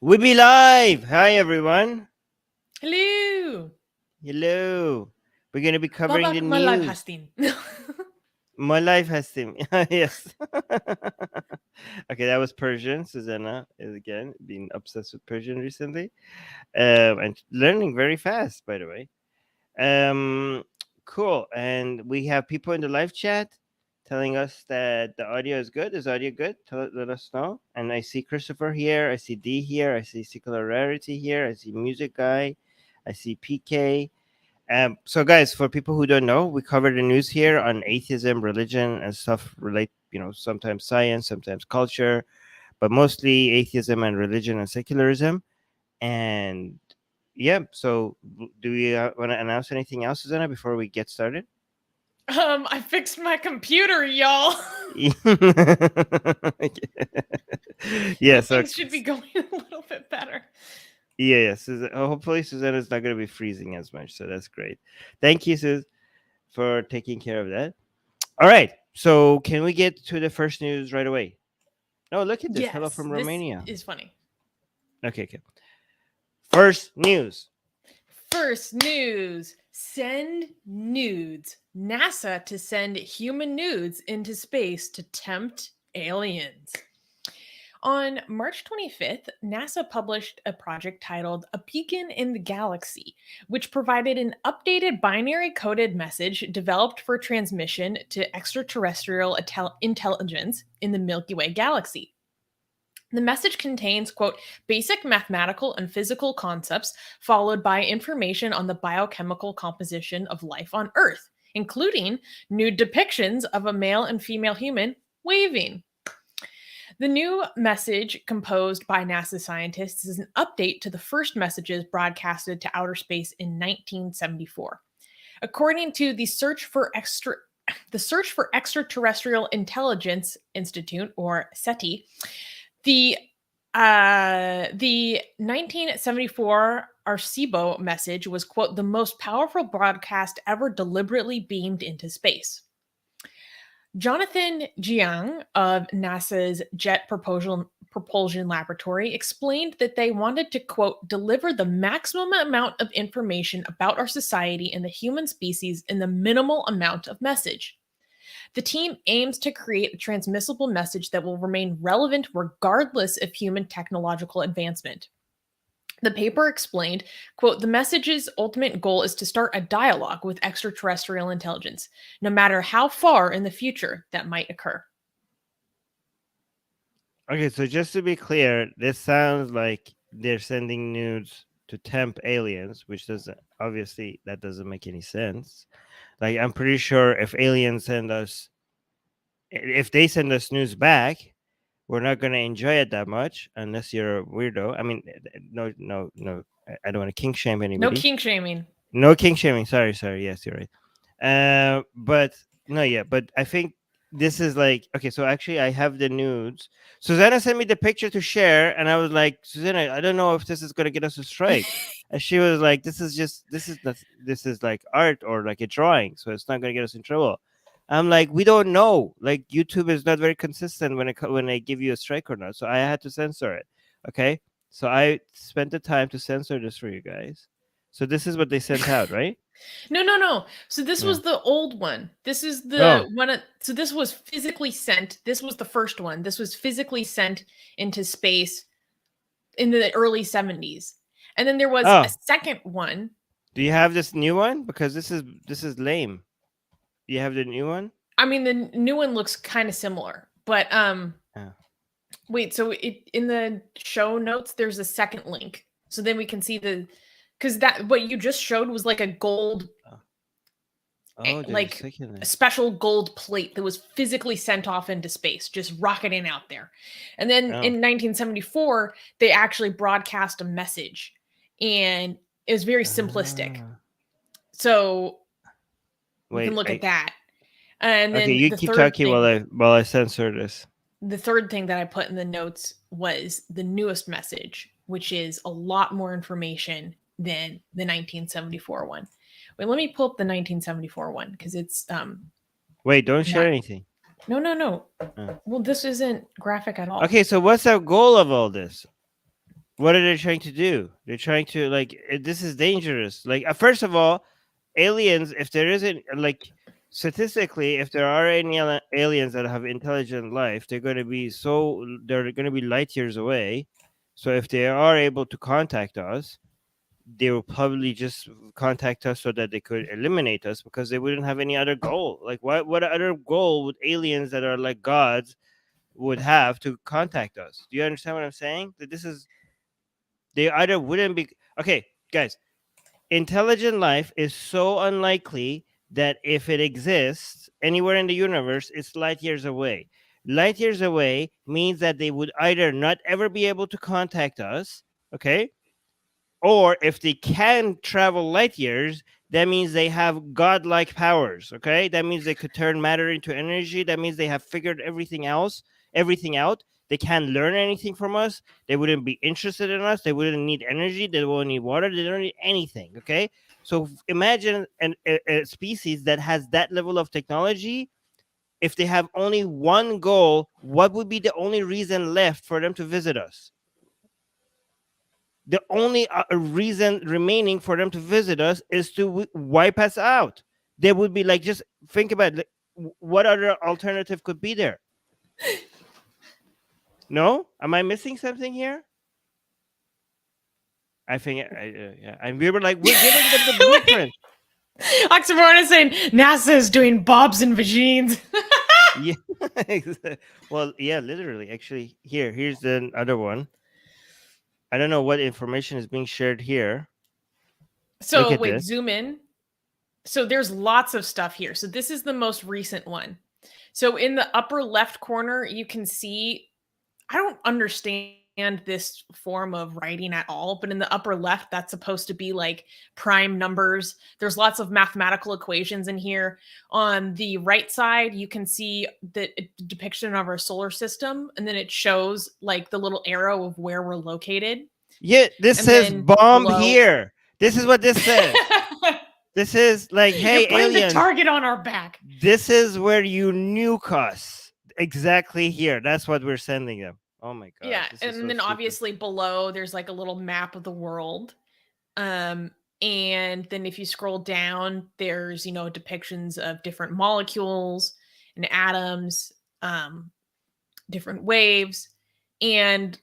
We be live. Hi everyone. Hello. Hello. We're gonna be covering the My life news. has been. My life has been yes. Okay, that was Persian. Susanna is again being obsessed with Persian recently, and learning very fast, by the way. Um, cool. And we have people in the live chat telling us that the audio is good. Is audio good? Let us know. And I see Christopher here. I see D here. I see Secular Rarity here. I see Music Guy. I see PK. So guys, for people who don't know, we cover the news here on atheism, religion, and stuff relate. Sometimes science, sometimes culture, but mostly atheism and religion and secularism. And yeah, so do we want to announce anything else, Susanna, before we get started? I fixed my computer, y'all. Yeah, So so things should be going a little bit better. yeah. Hopefully Susanna's not going to be freezing as much, so that's great. Thank you, Sus, for taking care of that. All right, so can we get to the first news right away? Oh, look at this. Hello Yes, from this Romania. is funny. Okay. First news. First news. Send nudes. NASA to send human nudes into space to tempt aliens. On March 25th, NASA published a project titled A Beacon in the Galaxy, which provided an updated binary coded message developed for transmission to extraterrestrial intelligence in the Milky Way galaxy. The message contains, quote, basic mathematical and physical concepts, followed by information on the biochemical composition of life on Earth, including nude depictions of a male and female human waving. The new message, composed by NASA scientists, is an update to the first messages broadcasted to outer space in 1974. According to the Search for Extraterrestrial Intelligence Institute, or SETI, the 1974 Arecibo message was, quote, the most powerful broadcast ever deliberately beamed into space. Jonathan Jiang of NASA's Jet Propulsion Laboratory explained that they wanted to, quote, deliver the maximum amount of information about our society and the human species in the minimal amount of message. The team aims to create a transmissible message that will remain relevant regardless of human technological advancement. The paper explained, quote, the message's ultimate goal is to start a dialogue with extraterrestrial intelligence, no matter how far in the future that might occur. Okay, so just to be clear, this sounds like they're sending nudes to tempt aliens, which doesn't obviously that doesn't make any sense. Like I'm pretty sure if aliens if they send us nudes back, we're not gonna enjoy it that much unless you're a weirdo. I mean, no. I don't want to kink shame No anybody. kink shaming. No kink shaming. Sorry. Yes, you're right. But no, yeah. But I think this is like okay. So actually, I have the nudes. Susanna sent me the picture to share, and I was like, Susanna, I don't know if this is gonna get us a strike. And she was like, this is like art or like a drawing, so it's not gonna get us in trouble. I'm like, we don't know. Like YouTube is not very consistent when they give you a strike or not. So I had to censor it. Okay, so I spent the time to censor this for you guys. So this is what they sent out, right? No. So this Yeah. was the old one. This is Oh, the one. So this was physically sent. This was the first one. This was physically sent into space in the early 70s. And then there was a oh. second one. Do you have this new one? Because this is lame. Do you have the new one? I mean, the new one looks kind of similar, but Oh. wait. So in the show notes, there's a second link, so then we can see because that what you just showed was like a gold, Oh, there's a like second a one. special gold plate that was physically sent off into space, just rocketing out there. And then Oh. in 1974, they actually broadcast a message, and it was very simplistic. Ah. So we can Wait. look at that. And Okay, then you the keep third talking thing, while I censor this. the third thing that I put in the notes was the newest message, which is a lot more information than the 1974 one. Wait, let me pull up the 1974 one because it's Wait, don't share not. anything. No. Oh. Well, this isn't graphic at all. Okay, so what's our goal of all this? What are they trying to do? They're trying to this is dangerous. Like first of all, aliens. If there isn't statistically, if there are any aliens that have intelligent life, they're going to be light years away. So if they are able to contact us, they will probably just contact us so that they could eliminate us because they wouldn't have any other goal. Like what other goal would aliens that are like gods would have to contact us? Do you understand what I'm saying? That they either wouldn't be okay, guys. Intelligent life is so unlikely that if it exists anywhere in the universe, it's light years away. Light years away means that they would either not ever be able to contact us, okay? Or if they can travel light years, that means they have godlike powers, okay? That means they could turn matter into energy. That means they have figured everything out. They can't learn anything from us. They wouldn't be interested in us. They wouldn't need energy. They won't need water. They don't need anything, okay? So imagine a species that has that level of technology. If they have only one goal, what would be the only reason left for them to visit us? The only reason remaining for them to visit us is to wipe us out. They would be like, just think about it, what other alternative could be there? No? Am I missing something here? I think, yeah. And we were like, we're giving them the blueprint. Oxymoron is saying NASA is doing bobs and vagines. Yeah. Well, yeah, literally. Actually, here's the other one. I don't know what information is being shared here. So wait, zoom in. So there's lots of stuff here. So this is the most recent one. So in the upper left corner, you can see, I don't understand this form of writing at all, but in the upper left, that's supposed to be like prime numbers. There's lots of mathematical equations in here. On the right side, you can see the depiction of our solar system, and then it shows like the little arrow of where we're located. Yeah, this says bomb here. This is what this says. This is like, hey, you're putting aliens, the target on our back. This is where you nuke us. Exactly here. That's what we're sending them. Oh my god. Yeah, and then obviously below there's like a little map of the world. And then if you scroll down, there's, depictions of different molecules and atoms, different waves, and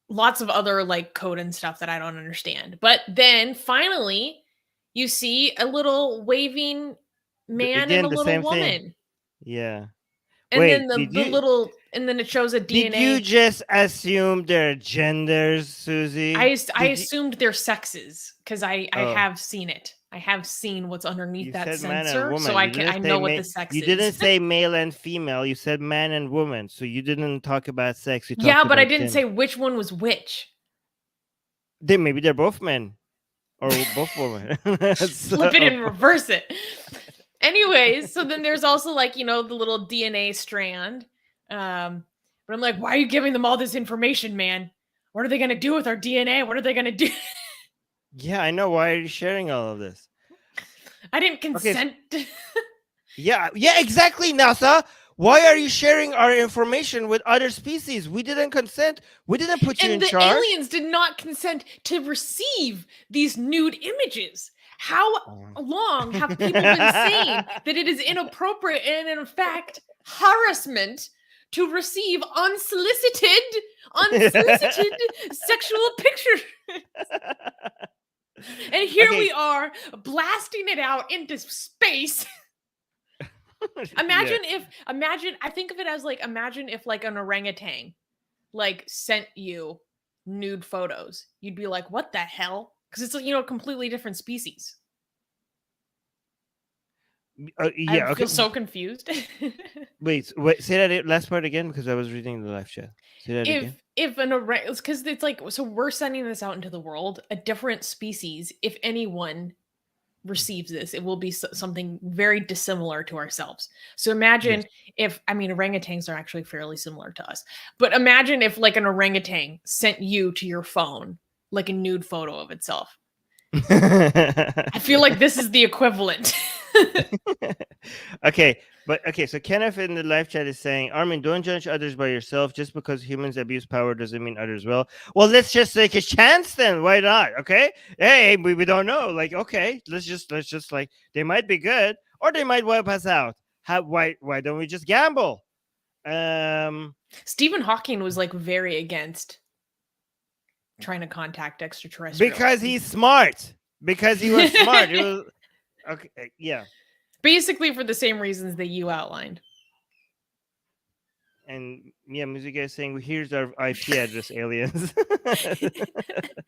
lots of other like code and stuff that I don't understand. But then finally you see a little waving man and a little woman. Thing. Yeah. And then and then it shows a DNA. Did you just assume their genders, Susie? I assumed their sexes because I have seen it. I have seen what's underneath that sensor, so I know what the sex is. You didn't say male and female. You said man and woman, so you didn't talk about sex. Yeah, but I didn't say which one was which. Maybe they're both men or both women. Flip it and reverse it. Anyways, so then there's also like, the little DNA strand. But I'm like, why are you giving them all this information, man? What are they going to do with our DNA? What are they going to do? Yeah, I know. Why are you sharing all of this? I didn't consent. Okay. Yeah, exactly, NASA. Why are you sharing our information with other species? We didn't consent. We didn't put you in charge. And the aliens did not consent to receive these nude images. How long have people been saying that it is inappropriate and, in fact, harassment to receive unsolicited sexual pictures? And here we are blasting it out into space. Imagine I think of it as like, imagine if like an orangutan like sent you nude photos. You'd be like, what the hell? Because it's a completely different species. Yeah, I feel so confused. wait, say that last part again, because I was reading the live chat. Say that again. If an orangutan, because it's like, so we're sending this out into the world, a different species, if anyone receives this, it will be something very dissimilar to ourselves. So imagine if, orangutans are actually fairly similar to us, but imagine if like an orangutan sent you to your phone like a nude photo of itself. I feel like this is the equivalent. Okay, but okay, so Kenneth in the live chat is saying, Armin, don't judge others by yourself. Just because humans abuse power doesn't mean others will. Well, let's just take a chance then. Why not? Okay. Hey, we don't know. Like, okay, let's just like they might be good or they might wipe us out. Why don't we just gamble? Stephen Hawking was like very against trying to contact extraterrestrials. Because he's smart. Because he was smart. It was okay, yeah. Basically for the same reasons that you outlined. And yeah, music guy is saying, here's our IP address, aliens.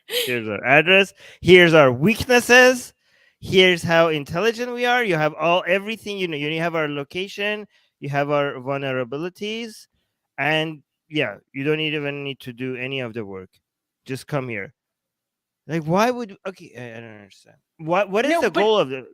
Here's our address. Here's our weaknesses. Here's how intelligent we are. You have everything, you know, you have our location, you have our vulnerabilities, and yeah, you don't even need to do any of the work. Just come here. Like, why would okay? I don't understand. What is the goal of the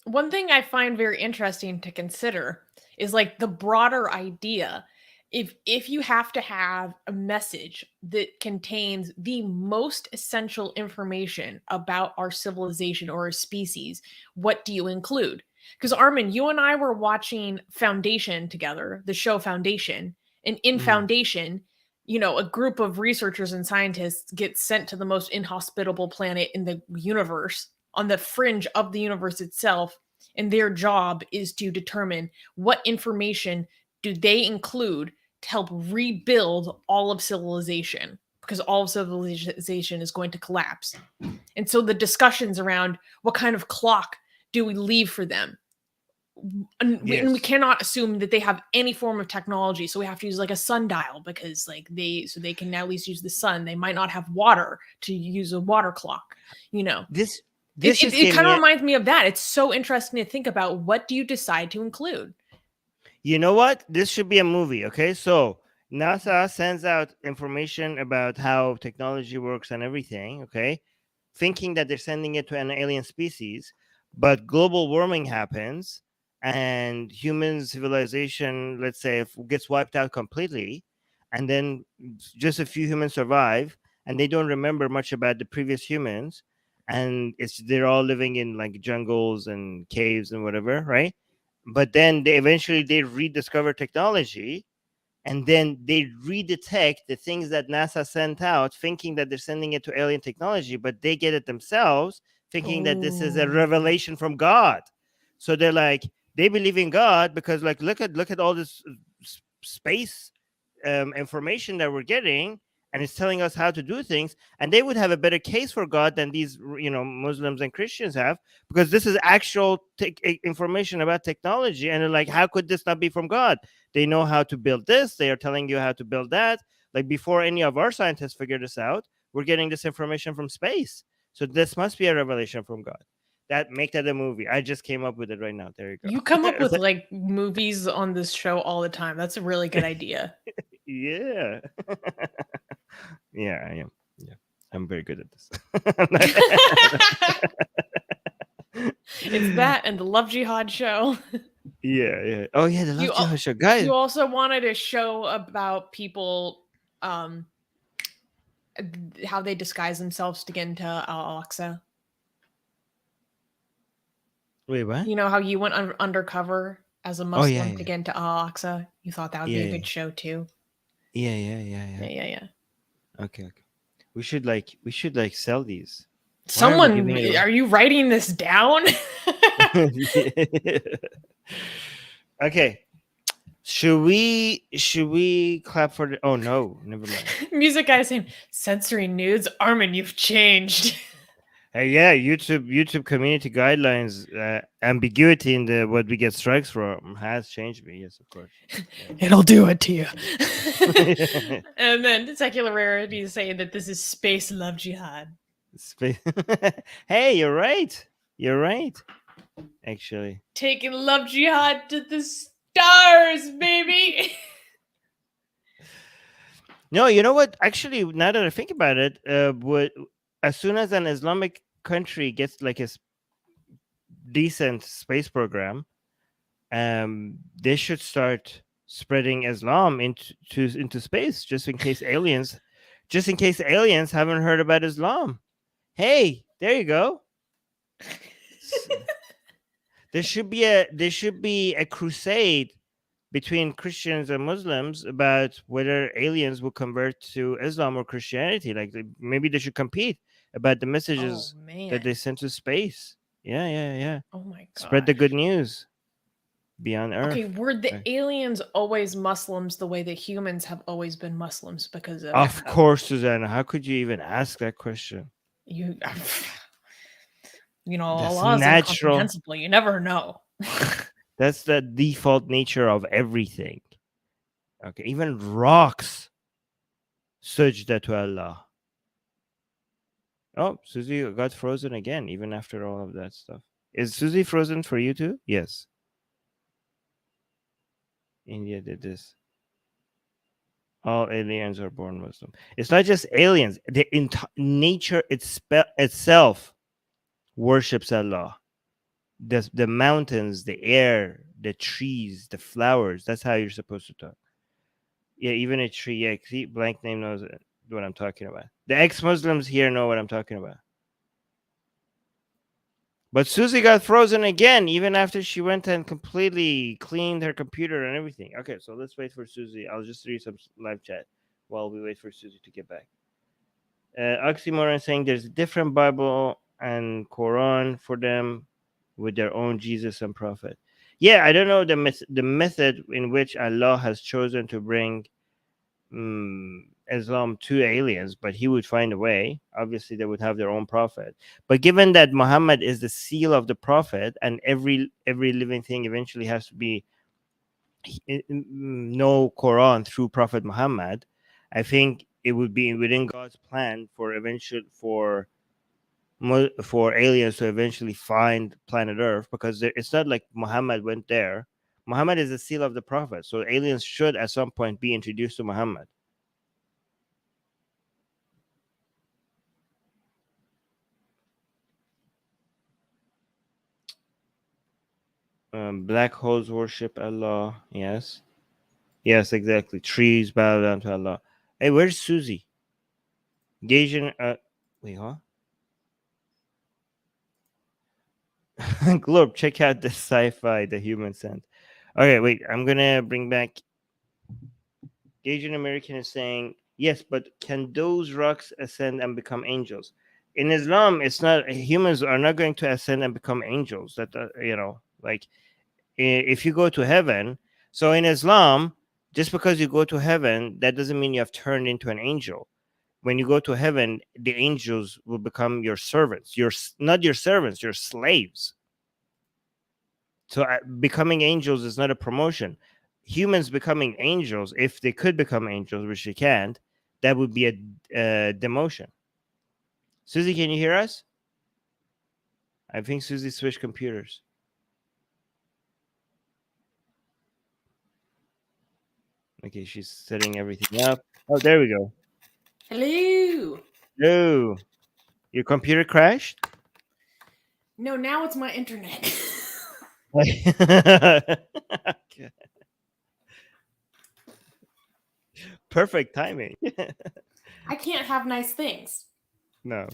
One thing I find very interesting to consider is like the broader idea. If you have to have a message that contains the most essential information about our civilization or our species, what do you include? Because Armin, you and I were watching Foundation together, the show Foundation, and in Foundation, you know, a group of researchers and scientists get sent to the most inhospitable planet in the universe, on the fringe of the universe itself, and their job is to determine what information do they include to help rebuild all of civilization, because all of civilization is going to collapse. And so the discussions around what kind of clock do we leave for them, and we cannot assume that they have any form of technology, so we have to use like a sundial, because like they can at least use the sun. They might not have water to use a water clock, you know. It kind of reminds me of that. It's so interesting to think about, what do you decide to include? You know what? This should be a movie, okay? So NASA sends out information about how technology works and everything, okay? Thinking that they're sending it to an alien species, but global warming happens and human civilization, let's say, gets wiped out completely, and then just a few humans survive, and they don't remember much about the previous humans, and they're all living in like jungles and caves and whatever, right? But then they rediscover technology, and then they redetect the things that NASA sent out, thinking that they're sending it to alien technology, but they get it themselves, thinking that this is a revelation from God. So they're like, they believe in God because like look at all this space information that we're getting, and it's telling us how to do things, and they would have a better case for God than these, you know, Muslims and Christians have, because this is actual information about technology, and they're like, how could this not be from God? They know how to build this, they are telling you how to build that. Like, before any of our scientists figure this out, we're getting this information from space, so this must be a revelation from God. Make that a movie. I just came up with it right now. There you go. You come up with like movies on this show all the time. That's a really good idea. Yeah. Yeah, I am. Yeah, I'm very good at this. It's that and the Love Jihad show. Yeah. Oh yeah, the Love Jihad show, guys. You also wanted a show about people, how they disguise themselves to get into Al-Aqsa. Wait, what? You know how you went undercover as a Muslim to get into Al-Aqsa? You thought that would be a good show too. Yeah. Okay. We should sell these. Someone, are you writing this down? Okay. Should we clap for the? Oh no, never mind. Music guy saying, censoring nudes. Armin, you've changed. Hey, yeah, YouTube community guidelines, ambiguity in the what we get strikes from has changed me. Yes, of course. Yeah. It'll do it to you. And then Secular Rarity is saying that this is space love jihad. Space. Hey, you're right. Actually, taking love jihad to the stars, baby. No, you know what? Actually, now that I think about it, as soon as an Islamic country gets like a decent space program, they should start spreading Islam into space, just in case aliens haven't heard about Islam. Hey, there you go. There should be a crusade between Christians and Muslims about whether aliens will convert to Islam or Christianity. Like maybe they should compete about the Oh messages that man. they send to space. Yeah, yeah, yeah. Oh my Spread the gosh. good news beyond Okay, Earth. were the Right. aliens always Muslims the way that humans have always been Muslims because of Of course, Susanna. How could you even ask that question? you? You know, That's Allah is natural. incomprehensible. You never know. That's the default nature of everything. Okay, even rocks sajda to Allah. Oh, Susie got frozen again, even after all of that stuff. Is Susie frozen for you too? Yes. India did this. All aliens are born Muslim. It's not just aliens. The nature itself worships Allah. The mountains, the air, the trees, the flowers. That's how you're supposed to talk. Yeah, even a tree. Yeah, see, blank name knows what I'm talking about. The ex-Muslims here know what I'm talking about. But Susie got frozen again, even after she went and completely cleaned her computer and everything. Okay, so let's wait for Susie. I'll just read some live chat while we wait for Susie to get back. Oxymoron saying there's a different Bible and Quran for them with their own Jesus and prophet. Yeah, I don't know the method in which Allah has chosen to bring Islam to aliens, but he would find a way. Obviously, they would have their own prophet. But given that Muhammad is the seal of the prophet, and every living thing eventually has to be no Quran through Prophet Muhammad, I think it would be within God's plan for aliens to eventually find planet Earth, because it's not like Muhammad went there. Muhammad is the seal of the prophet, so aliens should at some point be introduced to Muhammad. Black holes worship Allah. Yes. Yes, exactly. Trees bow down to Allah. Hey, where's Susie? Gasian. Wait, huh? Globe, check out the sci-fi, The Human Scent. Okay, wait. I'm gonna bring back. Asian American is saying yes, but can those rocks ascend and become angels? In Islam, it's not. Humans are not going to ascend and become angels. That like if you go to heaven. So in Islam, just because you go to heaven, that doesn't mean you have turned into an angel. When you go to heaven, the angels will become your servants. You're not your servants, you're slaves. So becoming angels is not a promotion. Humans becoming angels, if they could become angels, which they can't, that would be a demotion. Susie, can you hear us? I think Susie switched computers. Okay, she's setting everything up. Oh, there we go. Hello. No, your computer crashed? No, now it's my internet. Okay. Perfect timing. I can't have nice things. No.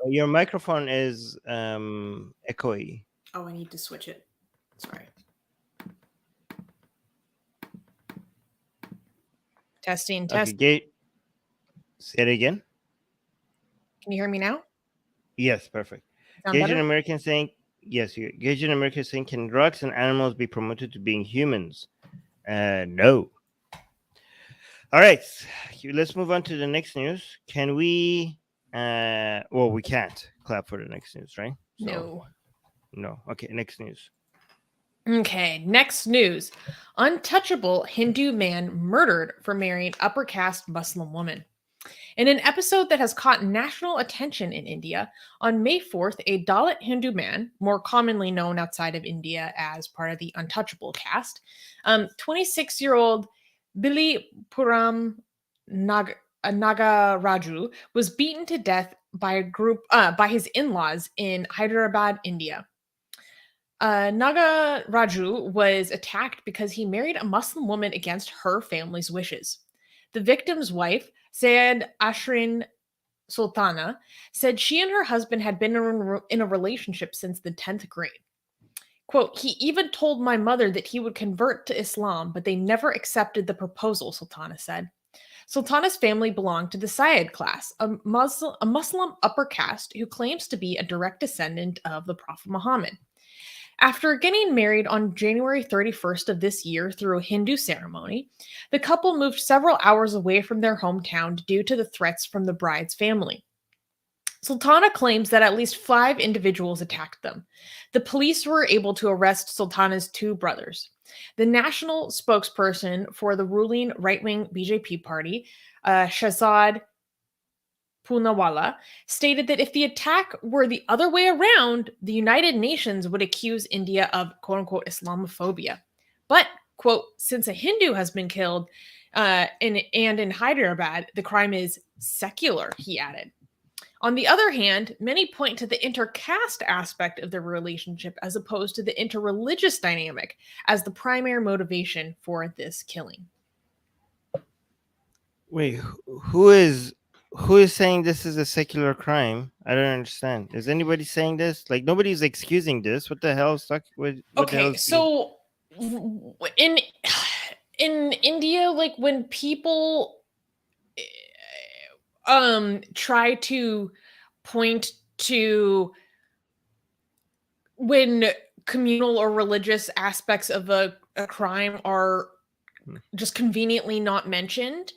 Your microphone is echoey. Oh, I need to switch it. Sorry. Testing, Okay, testing. say it again. Can you hear me now? Yes, perfect. Sound Gauge better? American saying yes. Gauge American saying, can rocks and animals be promoted to being humans? No. All right, let's move on to the next news. Can we? Well, we can't clap for the next news, right? No. No. Okay, next news. Okay, next news. Untouchable Hindu man murdered for marrying upper-caste Muslim woman. In an episode that has caught national attention in India, on May 4th, a Dalit Hindu man, more commonly known outside of India as part of the Untouchable caste, 26-year-old Billy Puram Nagaraju was beaten to death by his in-laws in Hyderabad, India. Nagaraju was attacked because he married a Muslim woman against her family's wishes. The victim's wife, Sayed Ashrin Sultana, said she and her husband had been in a relationship since the 10th grade. Quote, he even told my mother that he would convert to Islam, but they never accepted the proposal, Sultana said. Sultana's family belonged to the Syed class, a Muslim upper caste who claims to be a direct descendant of the Prophet Muhammad. After getting married on January 31st of this year through a Hindu ceremony, the couple moved several hours away from their hometown due to the threats from the bride's family. Sultana claims that at least 5 individuals attacked them. The police were able to arrest Sultana's 2 brothers. The national spokesperson for the ruling right-wing BJP party, Shahzad Poonawala, stated that if the attack were the other way around, the United Nations would accuse India of quote-unquote Islamophobia. But, quote, since a Hindu has been killed in Hyderabad, the crime is secular, he added. On the other hand, many point to the intercaste aspect of the relationship as opposed to the interreligious dynamic as the primary motivation for this killing. Wait, who is saying this is a secular crime? I don't understand. Is anybody saying this? Like, nobody's excusing this. What the hell is what Okay, so in India, like when people try to point to when communal or religious aspects of a crime are just conveniently not mentioned,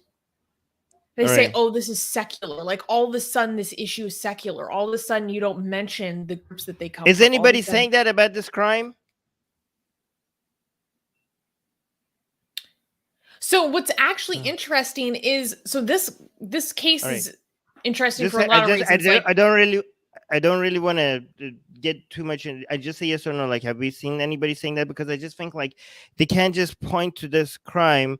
they say, oh, this is secular. Like all of a sudden this issue is secular. All of a sudden you don't mention the groups that they come from. Is anybody saying that about this crime? So what's actually interesting is, so this case is interesting for a lot of reasons. I don't really want to get too much in. I just say yes or no. Like, have we seen anybody saying that? Because I just think like they can't just point to this crime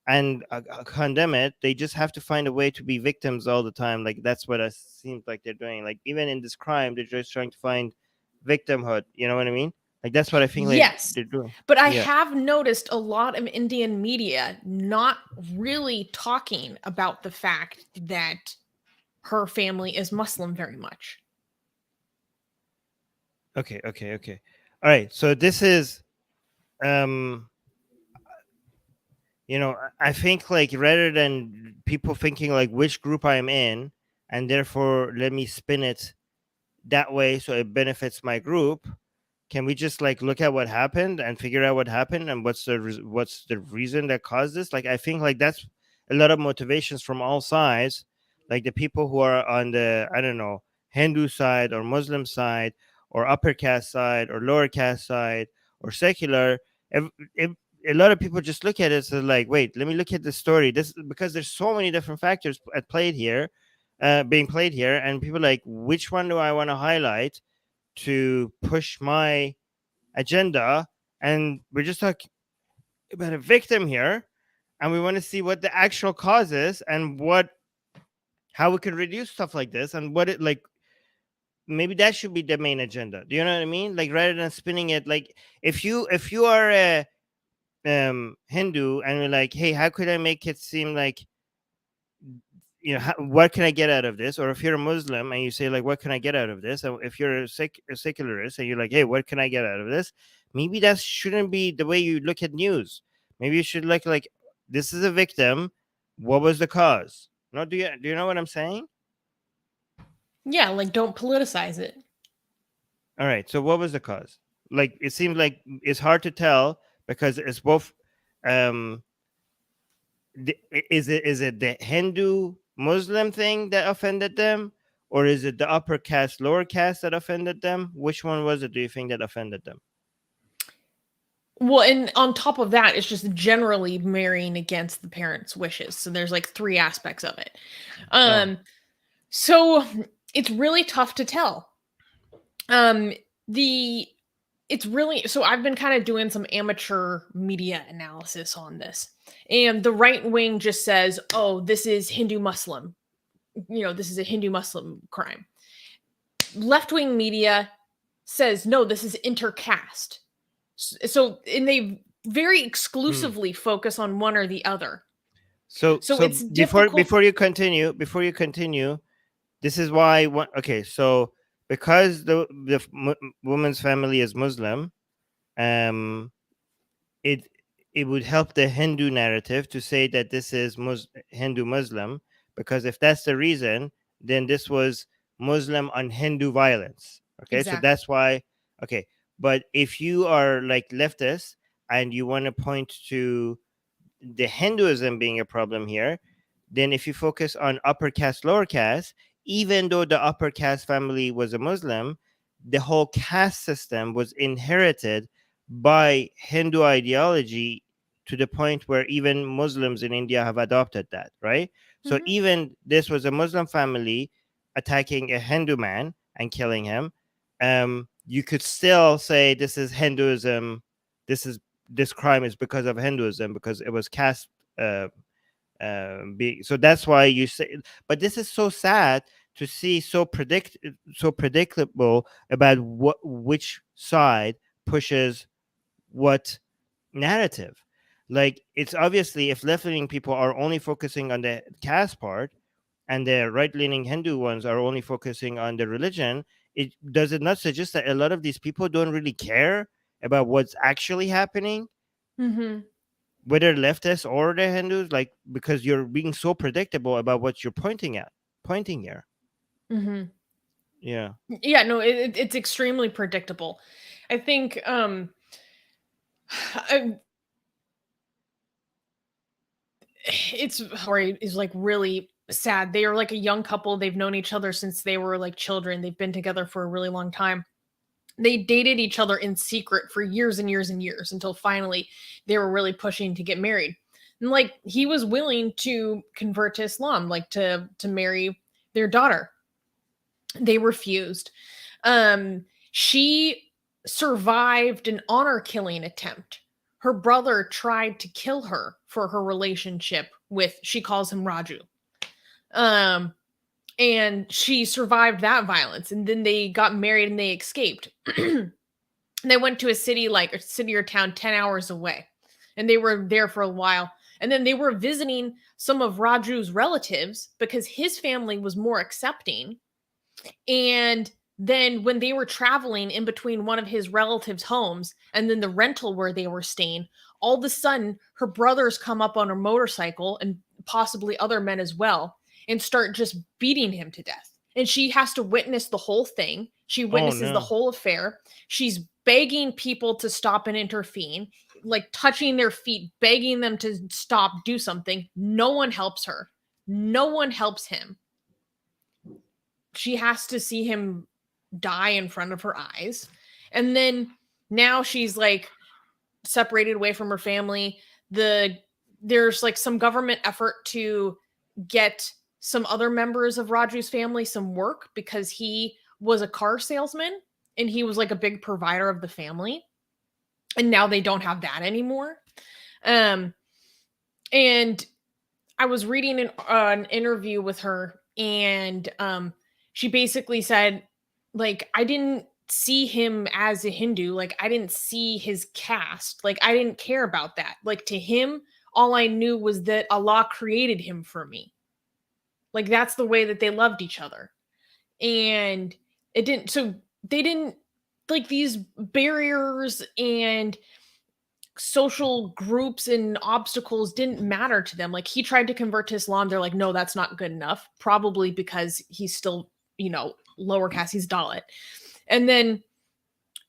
and condemn it. They just have to find a way to be victims all the time. Like that's what it seems like they're doing. Like even in this crime, they're just trying to find victimhood. You know what I mean? Like that's what I think they're doing. But I have noticed a lot of Indian media not really talking about the fact that her family is Muslim very much. Okay. All right. So this is, I think like rather than people thinking like which group I'm in, and therefore let me spin it that way so it benefits my group. Can we just like look at what happened and figure out what happened and what's the reason that caused this? Like I think like that's a lot of motivations from all sides. Like the people who are on the, I don't know, Hindu side or Muslim side or upper caste side or lower caste side or secular. If a lot of people just look at it so like, wait, let me look at the story. This because there's so many different factors being played here, and people like, which one do I want to highlight to push my agenda? And we're just talking about a victim here, and we want to see what the actual cause is and how we could reduce stuff like this, and what it like. Maybe that should be the main agenda. Do you know what I mean? Like rather than spinning it, like if you are a Hindu and you're like, hey, how could I make it seem like, what can I get out of this? Or if you're a Muslim and you say like, what can I get out of this? Or if you're a secularist and you're like, hey, what can I get out of this? Maybe that shouldn't be the way you look at news. Maybe you should look like, this is a victim. What was the cause? No, do you know what I'm saying? Yeah, like don't politicize it. All right. So what was the cause? Like it seems like it's hard to tell because it's both. Is it the Hindu Muslim thing that offended them, or is it the upper caste, lower caste that offended them? Which one was it? Do you think that offended them? Well, and on top of that, it's just generally marrying against the parents' wishes. So there's like 3 aspects of it. So it's really tough to tell. So I've been kind of doing some amateur media analysis on this, and the right wing just says, oh, this is Hindu Muslim. This is a Hindu Muslim crime. Left wing media says, no, this is intercaste. So, and they very exclusively focus on one or the other. So it's difficult. Before you continue, this is why. Okay, so because the woman's family is Muslim, um, it it would help the Hindu narrative to say that this is Hindu Muslim, because if that's the reason, then this was Muslim on Hindu violence. Okay, so Exactly. that's why. Okay, but if you are like leftist and you want to point to the Hinduism being a problem here, then if you focus on upper caste, lower caste, even though the upper caste family was a Muslim, the whole caste system was inherited by Hindu ideology to the point where even Muslims in India have adopted that, right? So Hmm. even this was a Muslim family attacking a Hindu man and killing him. You could still say this is Hinduism. This crime is because of Hinduism, because it was caste. Uh, so that's why you say. But this is so sad to see, so predictable about which side pushes what narrative. Like, it's obviously, if left-leaning people are only focusing on the caste part and the right-leaning Hindu ones are only focusing on the religion, it not suggest that a lot of these people don't really care about what's actually happening, Hmm. whether leftists or the Hindus, like, because you're being so predictable about what you're pointing here. Hmm. Yeah. Yeah, no, it's extremely predictable. I think I, it's story is like really sad. They are like a young couple. They've known each other since they were like children. They've been together for a really long time. They dated each other in secret for years and years and years until finally they were really pushing to get married. And like he was willing to convert to Islam, like to marry their daughter. They refused. She survived an honor killing attempt. Her brother tried to kill her for her relationship with, she calls him Raju. Um, and she survived that violence. And then they got married and they escaped. They went to a city, like a city or town 10 hours away. And they were there for a while. And then they were visiting some of Raju's relatives because his family was more accepting. And then when they were traveling in between one of his relatives' homes and then the rental where they were staying, all of a sudden her brothers come up on a motorcycle and possibly other men as well and start just beating him to death. And she has to witness the whole thing. She Oh witnesses the no. whole affair. She's begging people to stop and intervene, like touching their feet, begging them to stop, do something. No one helps her. No one helps him. She has to see him die in front of her eyes. And then now she's like separated away from her family. There's like some government effort to get some other members of Raju's family some work because he was a car salesman and he was like a big provider of the family. And now they don't have that anymore. Um and I was reading an interview with her, and she basically said, like, I didn't see him as a Hindu. Like, I didn't see his caste. Like, I didn't care about that. Like, to him, all I knew was that Allah created him for me. Like, that's the way that they loved each other. And it didn't, so they didn't, like, these barriers and social groups and obstacles didn't matter to them. Like he tried to convert to Islam. They're like, no, that's not good enough. Probably because he's still, lower caste, he's Dalit. And then,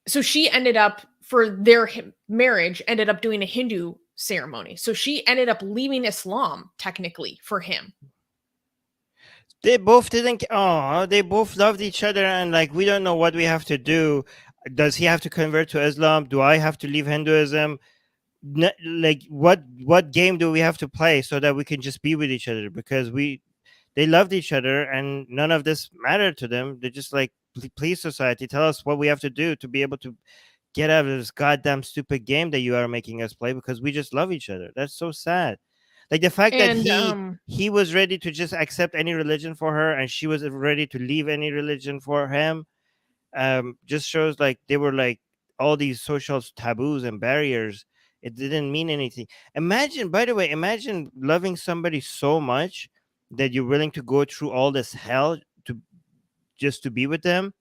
so she ended up, for their marriage, ended up doing a Hindu ceremony. So she ended up leaving Islam technically for him. They both didn't. Oh, they both loved each other, and like, we don't know what we have to do. Does he have to convert to Islam? Do I have to leave Hinduism? Like, what game do we have to play so that we can just be with each other? Because they loved each other, and none of this mattered to them. They're just like, please, society, tell us what we have to do to be able to get out of this goddamn stupid game that you are making us play, because we just love each other. That's so sad. Like, the fact that And he was ready to just accept any religion for her, and she was ready to leave any religion for him, just shows like they were like all these social taboos and barriers. It didn't mean anything. Imagine, by the way, imagine loving somebody so much that you're willing to go through all this hell to just to be with them,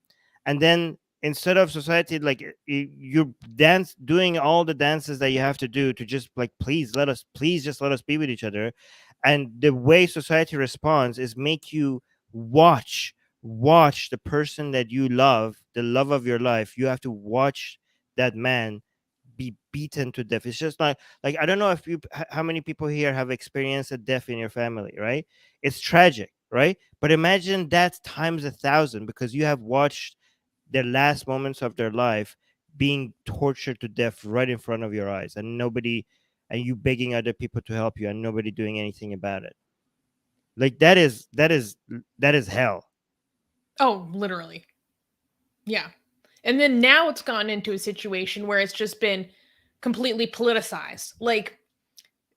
and then instead of society like you're doing all the dances that you have to do to just like please just let us be with each other, and the way society responds is make you watch the person that you love, the love of your life, you have to watch that man be beaten to death. It's just not like, I don't know if how many people here have experienced a death in your family, right? It's tragic, right? But imagine that times 1,000, because you have watched their last moments of their life being tortured to death right in front of your eyes, and you begging other people to help you and nobody doing anything about it. Like that is hell. Oh, literally. Yeah. And then now it's gotten into a situation where it's just been completely politicized. Like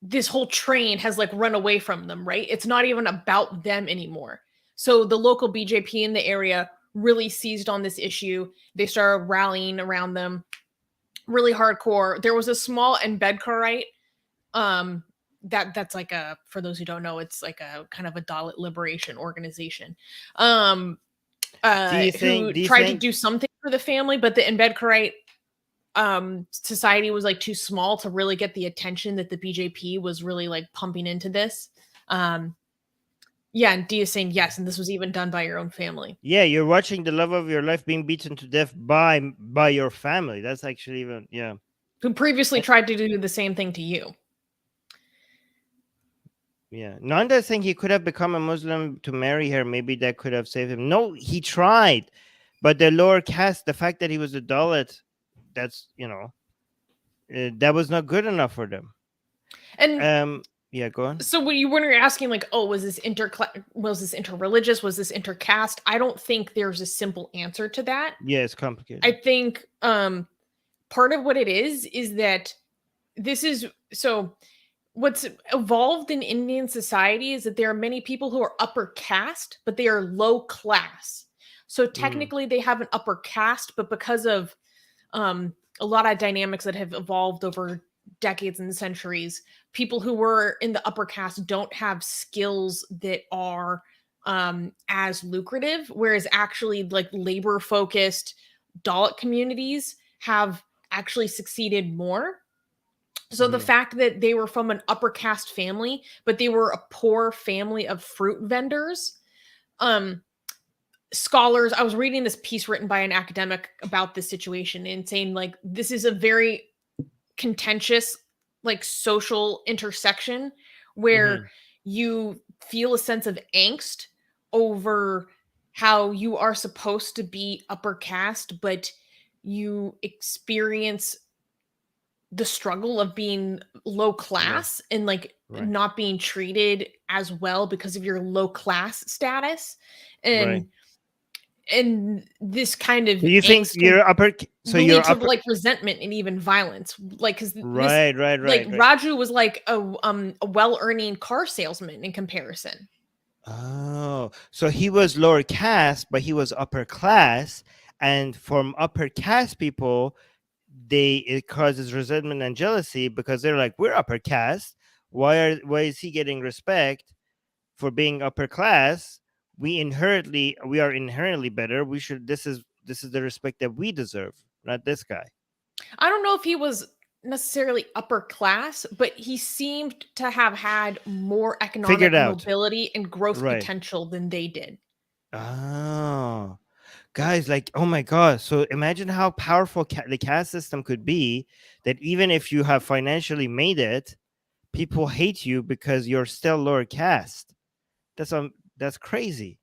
this whole train has like run away from them, right? It's not even about them anymore. So the local BJP in the area really seized on this issue. They started rallying around them really hardcore. There was a small embedcarite that's like a, for those who don't know, it's like a kind of a Dalit liberation organization. Who Do you tried to think do something for the family, but the embedcarite society was like too small to really get the attention that the BJP was really like pumping into this. Yeah, and Dia saying yes, and this was even done by your own family. Yeah, you're watching the love of your life being beaten to death by your family. That's actually even, yeah. Who previously tried to do the same thing to you. Yeah, Nanda think he could have become a Muslim to marry her. Maybe that could have saved him. No, he tried, but the lower caste, the fact that he was a Dalit, that's that was not good enough for them. And yeah, go on. so when you were asking like, oh, was this interreligious? Was this intercaste? I don't think there's a simple answer to that. Yeah, it's complicated. I think part of what it is that this is so what's evolved in Indian society is that there are many people who are upper caste, but they are low class. So technically they have an upper caste, but because of a lot of dynamics that have evolved over decades and centuries, people who were in the upper caste don't have skills that are as lucrative, whereas actually like labor focused Dalit communities have actually succeeded more. So the fact that they were from an upper caste family, but they were a poor family of fruit vendors, scholars, I was reading this piece written by an academic about this situation and saying like this is a very contentious like social intersection where you feel a sense of angst over how you are supposed to be upper caste, but you experience the struggle of being low class and like not being treated as well because of your low class status. And this kind of do you think you're upper lead to like resentment and even violence, like because right Raju was like a well-earning car salesman in comparison. Oh, so he was lower caste but he was upper class, and from upper caste people it causes resentment and jealousy because they're like, we're upper caste, why is he getting respect for being upper class? We are inherently better. This is the respect that we deserve, not this guy. I don't know if he was necessarily upper class, but he seemed to have had more economic mobility and growth potential than they did. Oh, guys, like, oh my god, so imagine how powerful the caste system could be, that even if you have financially made it, people hate you because you're still lower caste. That's crazy.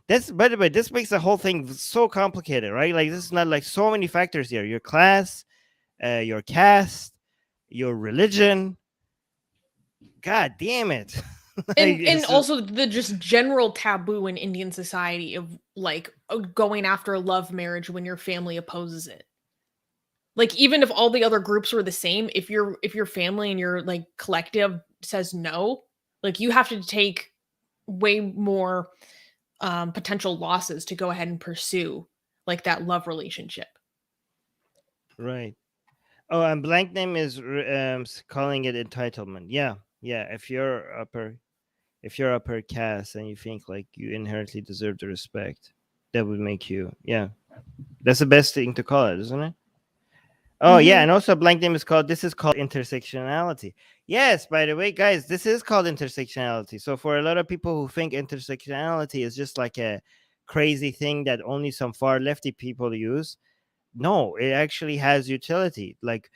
That's, by the way, this makes the whole thing so complicated, right? Like, this is not like so many factors here: your class, your caste, your religion. God damn it. And also the just general taboo in Indian society of like going after a love marriage when your family opposes it. Like even if all the other groups were the same, if your family and your like collective says no, like you have to take way more potential losses to go ahead and pursue like that love relationship. Right. Oh, and blank name is calling it entitlement. Yeah. If you're upper caste and you think like you inherently deserve the respect, that would make you, yeah. That's the best thing to call it, isn't it? Oh yeah, Mhm. and also a blank name is called. This is called intersectionality. Yes, by the way, guys, this is called intersectionality. So for a lot of people who think intersectionality is just like a crazy thing that only some far lefty people use, no, it actually has utility. Like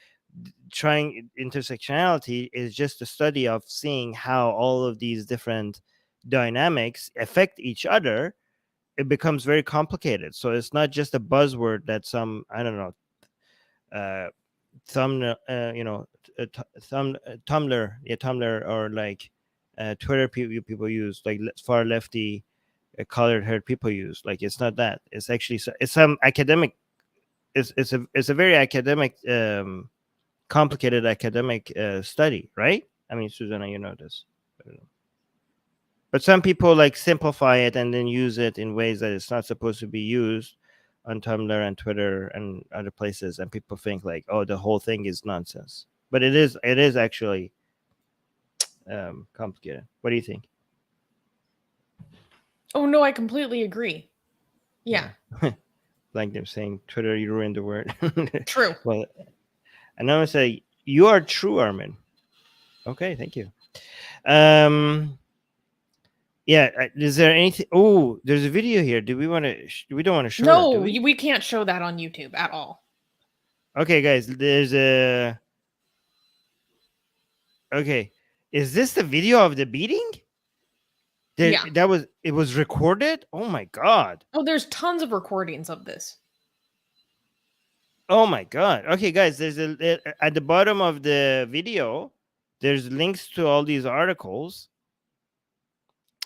trying intersectionality is just a study of seeing how all of these different dynamics affect each other. It becomes very complicated. So it's not just a buzzword that some, I don't know, uh, Tumblr, yeah, Tumblr, or like Twitter people use, like far lefty, colored haired people use. Like it's not that. It's actually it's some academic. It's a very academic, complicated academic study, right? I mean, Susanna, you know this. But some people like simplify it and then use it in ways that it's not supposed to be used on Tumblr and Twitter and other places, and people think like, oh, the whole thing is nonsense. But it is. It is actually complicated. What do you think? Oh no, I completely agree. Yeah, Like they're saying, Twitter, you ruined the word. true. Well, and I'm gonna say you are true, Armin. Okay, thank you. Um, yeah. Is there anything? Oh, there's a video here. Do we want to? We don't want to show that, do No, we? we can't show that on YouTube at all. Okay, guys. There's a. Okay, is this the video of the beating? Yeah. That was. It was recorded. Oh my god. Oh, there's tons of recordings of this. Oh my god. Okay, guys. There's at the bottom of the video. There's links to all these articles.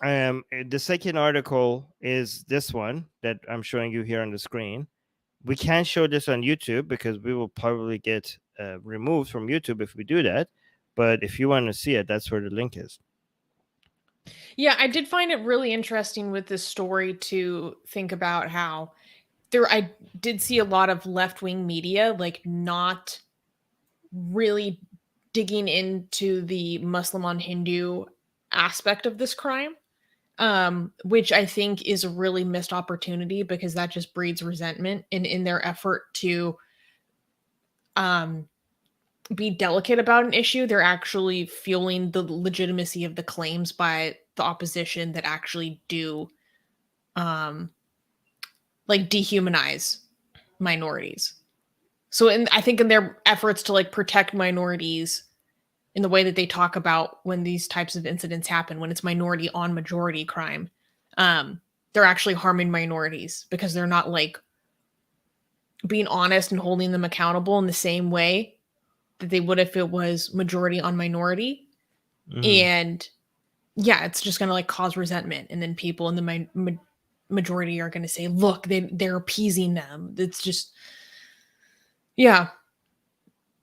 The second article is this one that I'm showing you here on the screen. We can't show this on YouTube because we will probably get removed from YouTube if we do that. But if you want to see it, that's where the link is. Yeah, I did find it really interesting with this story to think about how I did see a lot of left-wing media like not really digging into the Muslim on Hindu aspect of this crime, which I think is a really missed opportunity because that just breeds resentment. And in their effort to um, be delicate about an issue, they're actually fueling the legitimacy of the claims by the opposition that actually do um, like dehumanize minorities. So I think in their efforts to like protect minorities in the way that they talk about when these types of incidents happen, when it's minority on majority crime, they're actually harming minorities because they're not like being honest and holding them accountable in the same way that they would if it was majority on minority. And yeah, it's just going to like cause resentment. And then people in the majority are going to say, look, they're appeasing them. It's just, yeah,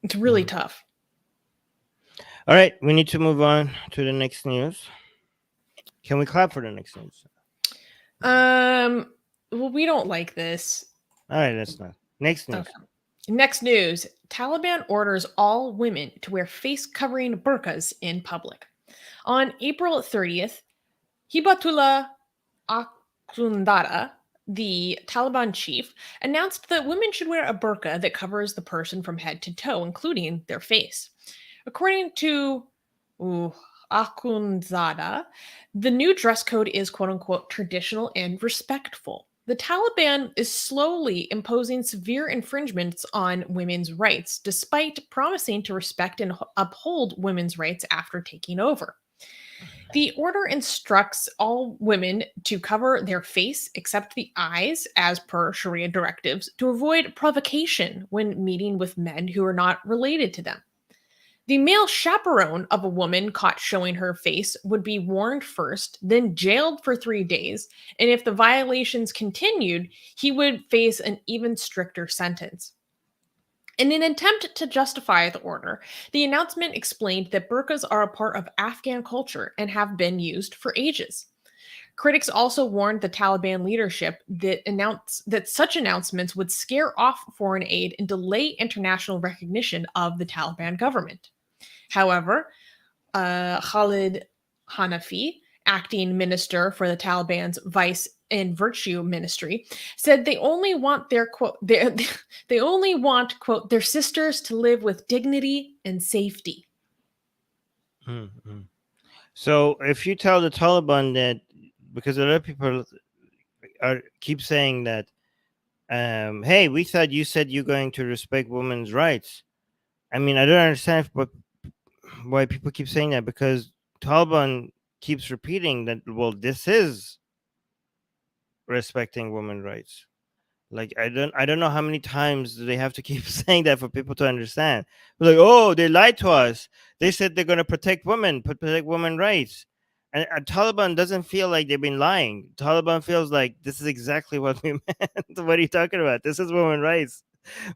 it's really tough. All right, we need to move on to the next news. Can we clap for the next news? Well, we don't like this. All right, that's not. Next news. Okay. Next news. Taliban orders all women to wear face covering burqas in public. On April 30th, Hibatullah Akhundzada, the Taliban chief, announced that women should wear a burqa that covers the person from head to toe, including their face. According to Akhundzada, the new dress code is quote unquote traditional and respectful. The Taliban is slowly imposing severe infringements on women's rights, despite promising to respect and uphold women's rights after taking over. The order instructs all women to cover their face except the eyes, as per Sharia directives, to avoid provocation when meeting with men who are not related to them. The male chaperone of a woman caught showing her face would be warned first, then jailed for 3 days, and if the violations continued, he would face an even stricter sentence. In an attempt to justify the order, the announcement explained that burqas are a part of Afghan culture and have been used for ages. Critics also warned the Taliban leadership that such announcements would scare off foreign aid and delay international recognition of the Taliban government. However, Khalid Hanafi, acting minister for the Taliban's vice and Virtue Ministry said they only want their quote they only want quote their sisters to live with dignity and safety. Mm-hmm. So if you tell the Taliban that, because a lot of people keep saying that, hey, we thought you said you're going to respect women's rights. I mean, I don't understand why people keep saying that, because Taliban keeps repeating that, well, this is respecting women's rights. Like, I don't know how many times do they have to keep saying that for people to understand. Like, oh, they lied to us. They said they're going to protect women, protect women's rights. And Taliban doesn't feel like they've been lying. Taliban feels like this is exactly what we meant. What are you talking about? This is women's rights.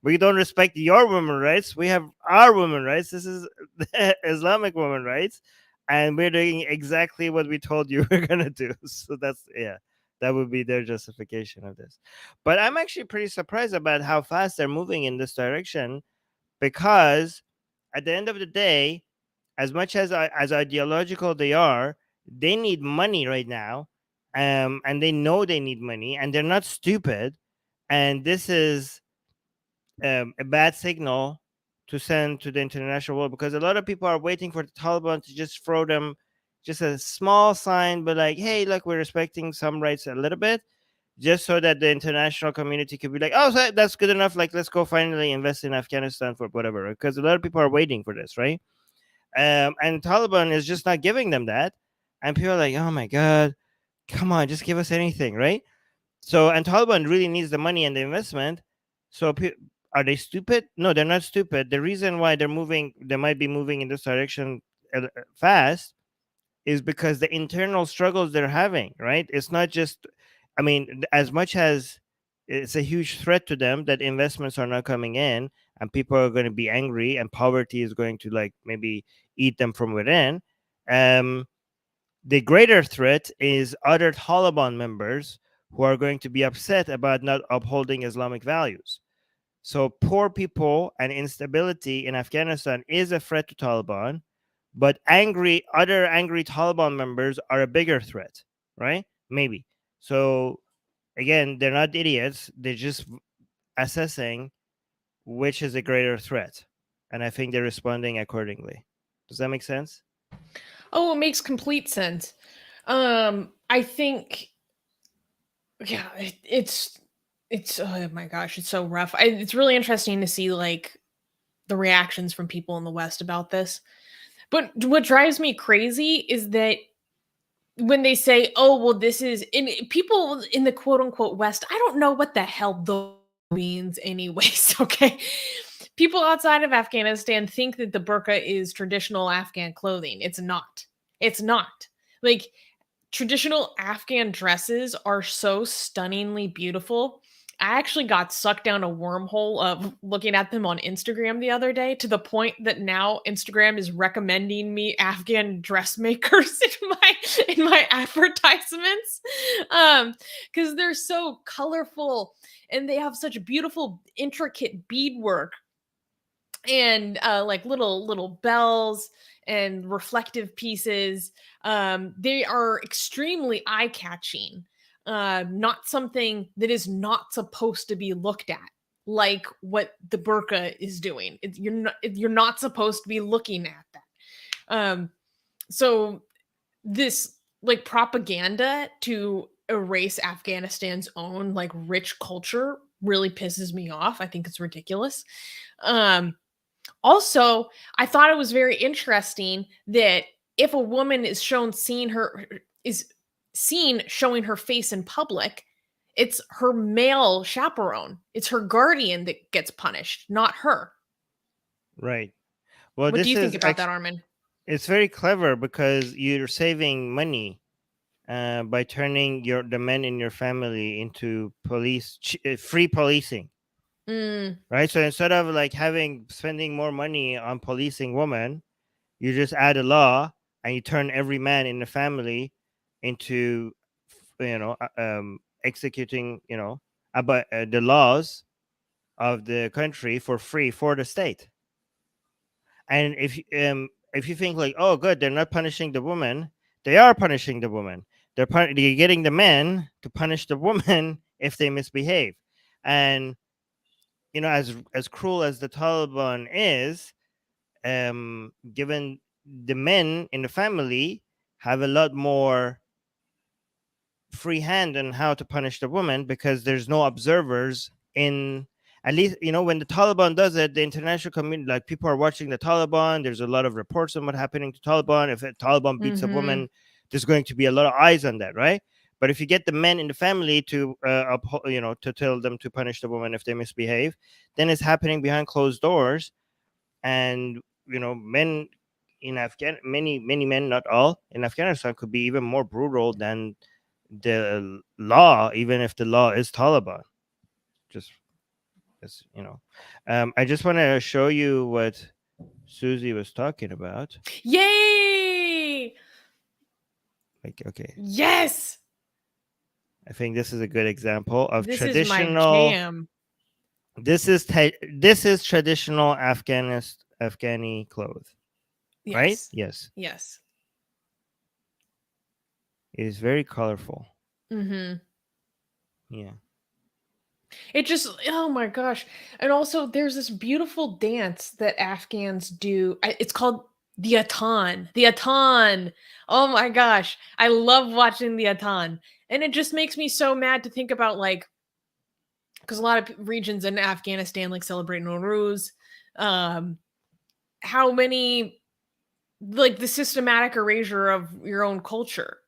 We don't respect your women's rights. We have our women's rights. This is Islamic women's rights. And we're doing exactly what we told you we're going to do. So that's, yeah, that would be their justification of this. But I'm actually pretty surprised about how fast they're moving in this direction, because at the end of the day, as much as ideological they are, they need money right now, and they know they need money, and they're not stupid. And this is a bad signal to send to the international world, because a lot of people are waiting for the Taliban to just throw them just a small sign, but like, hey, look, we're respecting some rights a little bit, just so that the international community could be like, oh, so that's good enough. Like, let's go finally invest in Afghanistan for whatever. Because a lot of people are waiting for this, right? And Taliban is just not giving them that. And people are like, oh my God, come on, just give us anything, right? So, and Taliban really needs the money and the investment. So, are they stupid? No, they're not stupid. The reason why they might be moving in this direction fast, is because the internal struggles they're having, right? It's not just, I mean, as much as it's a huge threat to them that investments are not coming in and people are going to be angry and poverty is going to, like, maybe eat them from within. The greater threat is other Taliban members who are going to be upset about not upholding Islamic values. So poor people and instability in Afghanistan is a threat to Taliban, but other angry Taliban members are a bigger threat, right? Maybe. So again, they're not idiots. They're just assessing which is a greater threat. And I think they're responding accordingly. Does that make sense? Oh, it makes complete sense. I think, yeah, it's oh my gosh, it's so rough. It's really interesting to see like the reactions from people in the West about this. But what drives me crazy is that when they say, "Oh, well, this is," in people in the quote unquote West, I don't know what the hell those means, anyways. Okay, people outside of Afghanistan think that the burqa is traditional Afghan clothing. It's not. It's not. Like, traditional Afghan dresses are so stunningly beautiful. I actually got sucked down a wormhole of looking at them on Instagram the other day, to the point that now Instagram is recommending me Afghan dressmakers in my advertisements. Cuz they're so colorful and they have such beautiful intricate beadwork and like little bells and reflective pieces. They are extremely eye-catching. Not something that is not supposed to be looked at, like what the burqa is doing. You're not supposed to be looking at that. So this like propaganda to erase Afghanistan's own like rich culture really pisses me off. I think it's ridiculous. Um, Also, I thought it was very interesting that if a woman is seen showing her face in public, it's her male chaperone. It's her guardian that gets punished, not her. Right. Well, What do this you think is about that, Armin? it's very clever, because you're saving money by turning the men in your family into free policing, Mm, right? So instead of like spending more money on policing women, you just add a law and you turn every man in the family into, executing, about the laws of the country for free for the state. And if you think like, oh, good, they're not punishing the woman, they are punishing the woman, they're getting the men to punish the woman if they misbehave. And as cruel as the Taliban is, given the men in the family have a lot more free hand on how to punish the woman, because there's no observers in, at least when the Taliban does it, the international community, like, people are watching the Taliban. There's a lot of reports on what's happening to Taliban. If a Taliban beats a Mm-hmm. woman, there's going to be a lot of eyes on that, right? But if you get the men in the family to to tell them to punish the woman if they misbehave, then it's happening behind closed doors. And men in many men, not all, in Afghanistan could be even more brutal than the law, even if the law is Taliban. Just as I just want to show you what Susie was talking about. Yay! Like, okay, Yes! I think this is a good example of This is my traditional. jam. This is traditional Afghani clothes, right? Yes. Yes, Yes. it is very colorful. Mm-hmm. Yeah. It just, oh my gosh. And also, there's this beautiful dance that Afghans do. It's called the Atan. The Atan. Oh my gosh. I love watching the Atan. And it just makes me so mad to think about, like, because a lot of regions in Afghanistan, like, celebrate Nowruz. How many, like, the systematic erasure of your own culture.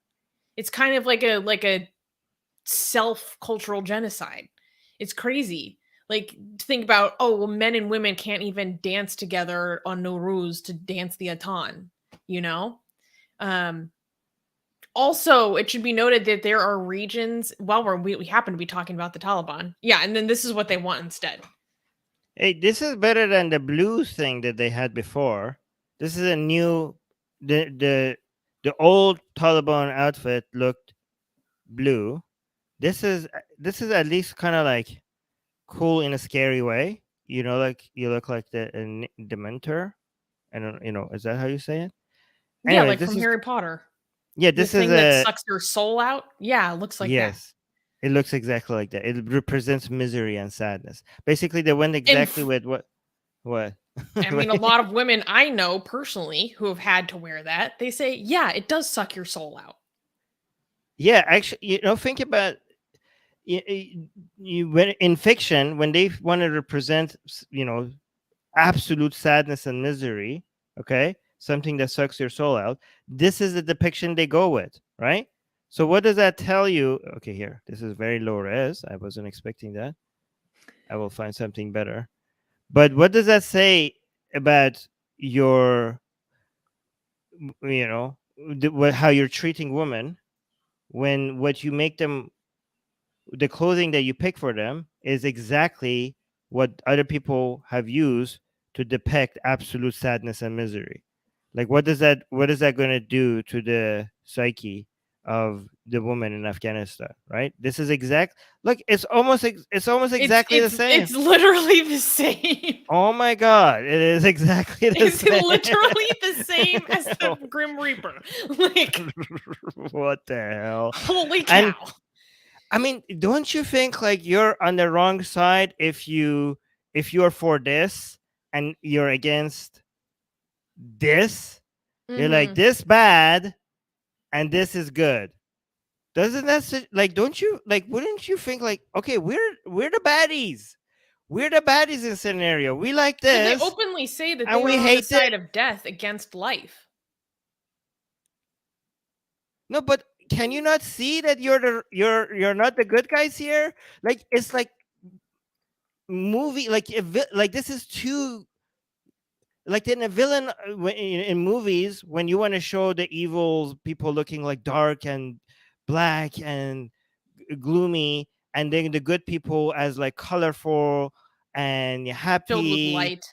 It's kind of like a self-cultural genocide. It's crazy. Like, think about, oh, well, men and women can't even dance together on Nowruz to dance the Atan, you know? Um, Also, it should be noted that there are regions, while we happen to be talking about the Taliban. Yeah, and then this is what they want instead. Hey, this is better than the blue thing that they had before. This is a new. The old Taliban outfit looked blue. This is at least kind of like cool in a scary way. Like, you look like the mentor. I don't. Is that how you say it? Yeah, Anyway, like this from is Harry Potter. yeah. The This is thing that a sucks your soul out. Yeah, it looks like that. yes. It looks exactly like that. It represents misery and sadness. Basically, they went And exactly with what. I mean, a lot of women I know personally who have had to wear that, they say, yeah, it does suck your soul out. Yeah, actually, think about when in fiction, when they want to represent, absolute sadness and misery, okay, something that sucks your soul out. This is the depiction they go with, right? So what does that tell you? Okay, here, this is very low res. I wasn't expecting that. I will find something better. But what does that say about your, how you're treating women, when what you make them, the clothing that you pick for them, is exactly what other people have used to depict absolute sadness and misery? Like, what is that going to do to the psyche of the woman in Afghanistan, right? This is exact. Look, it's almost It's exactly the it's same. it's literally the same. Oh my god, it is exactly the It's same. literally the same as the Grim Reaper. Like, What the hell? holy And cow. I mean, don't you think like you're on the wrong side if you're for this and you're against this? You're like, Mm-hmm. this bad and this is good. Doesn't that like, don't you like, wouldn't you think like, okay, we're the baddies. We're the baddies in scenario. We like But they this openly say that and they are we on the hate it. side of death against life. No, but can you not see that you're not the good guys here? Like, it's like movie, like, like, this is too, like, in a villain, in movies, when you want to show the evil people looking like dark and black and gloomy, and then the good people as like colorful and Filled with happy. light.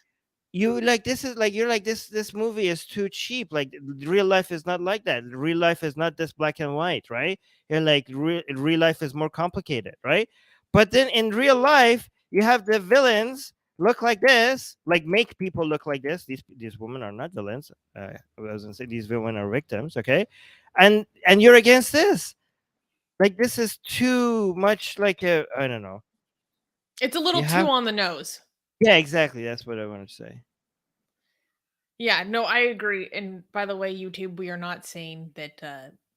You like, this is like, you're like, this movie is too cheap. Like, real life is not like that. Real life is not this black and white, right? You're like, real life is more complicated, right? But then in real life, you have the villains look like this, like, make people look like this. These women are not villains. I wasn't say these women are victims, okay? And you're against this. Like this is too much. Like a I don't know. It's a You little too have on the nose. yeah, exactly. That's what I wanted to say. Yeah, no, I agree. And by the way, YouTube, we are not saying that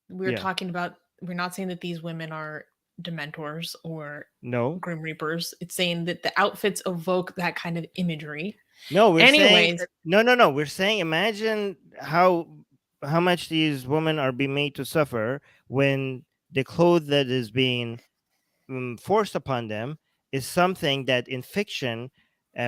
we're Yeah. talking about we're not saying that these women are dementors or No. grim reapers. It's saying that the outfits evoke that kind of imagery. No, we're saying Anyways, no. We're saying imagine how much these women are being made to suffer when the clothes that is being forced upon them is something that in fiction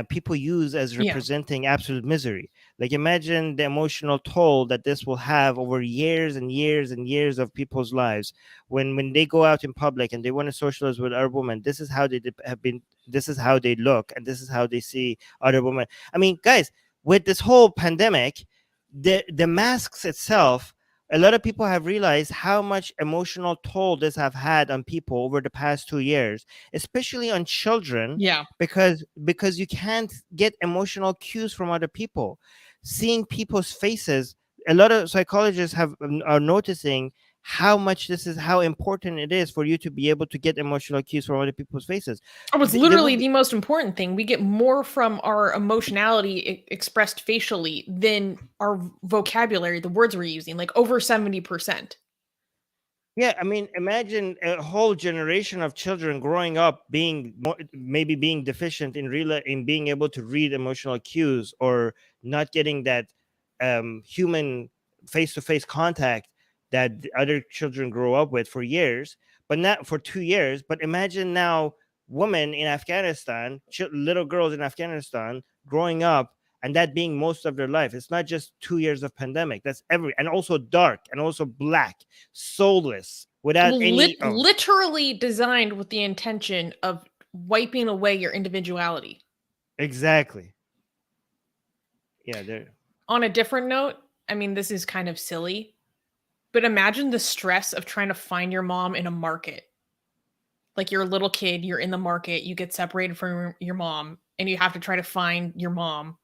people use as yeah. representing absolute misery. Like imagine the emotional toll that this will have over years and years and years of people's lives when they go out in public and they want to socialize with other women. This is how they have been. This is how they look, and this is how they see other women. I mean, guys, with this whole pandemic, the masks itself, a lot of people have realized how much emotional toll this have had on people over the past 2 years, especially on children, Yeah. because you can't get emotional cues from other people. Seeing people's faces, a lot of psychologists are noticing how important it is for you to be able to get emotional cues from other people's faces. Oh, it's There will literally be the most important thing. We get more from our emotionality expressed facially than our vocabulary, the words we're using, like over 70%. Yeah, I mean, imagine a whole generation of children growing up being maybe being deficient in being able to read emotional cues or not getting that human face-to-face contact that the other children grow up with for years, but not for 2 years. But imagine now, women in Afghanistan, little girls in Afghanistan, growing up and that being most of their life. It's not just 2 years of pandemic. That's and also dark and also black, soulless, without any Literally designed with the intention of wiping away your individuality. exactly. Yeah, there. On a different note, I mean, this is kind of silly, but imagine the stress of trying to find your mom in a market. Like you're a little kid, you're in the market, you get separated from your mom, and you have to try to find your mom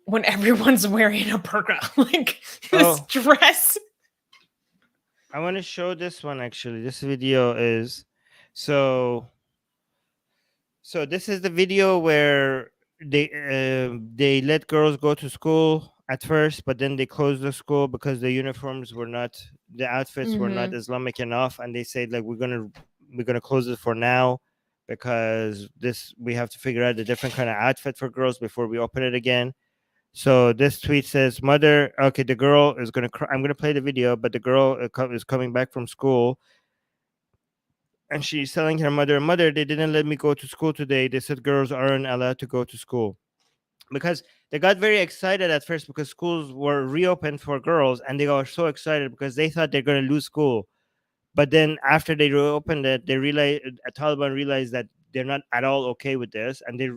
when everyone's wearing a burqa. Like the Oh, stress. I want to show this one actually. This video is so. So this is the video where they let girls go to school at first, but then they closed the school because the outfits were not Mm-hmm. Islamic enough, and they said like we're gonna close it for now because this we have to figure out a different kind of outfit for girls before we open it again. So this tweet says, "Mother, okay, the girl is gonna cry. I'm gonna play the video, but the girl is coming back from school." And she's telling her mother, they didn't let me go to school today. They said girls aren't allowed to go to school because they got very excited at first because schools were reopened for girls, and they were so excited because they thought they're going to lose school. But then after they reopened it, they realized Taliban realized that they're not at all okay with this, and they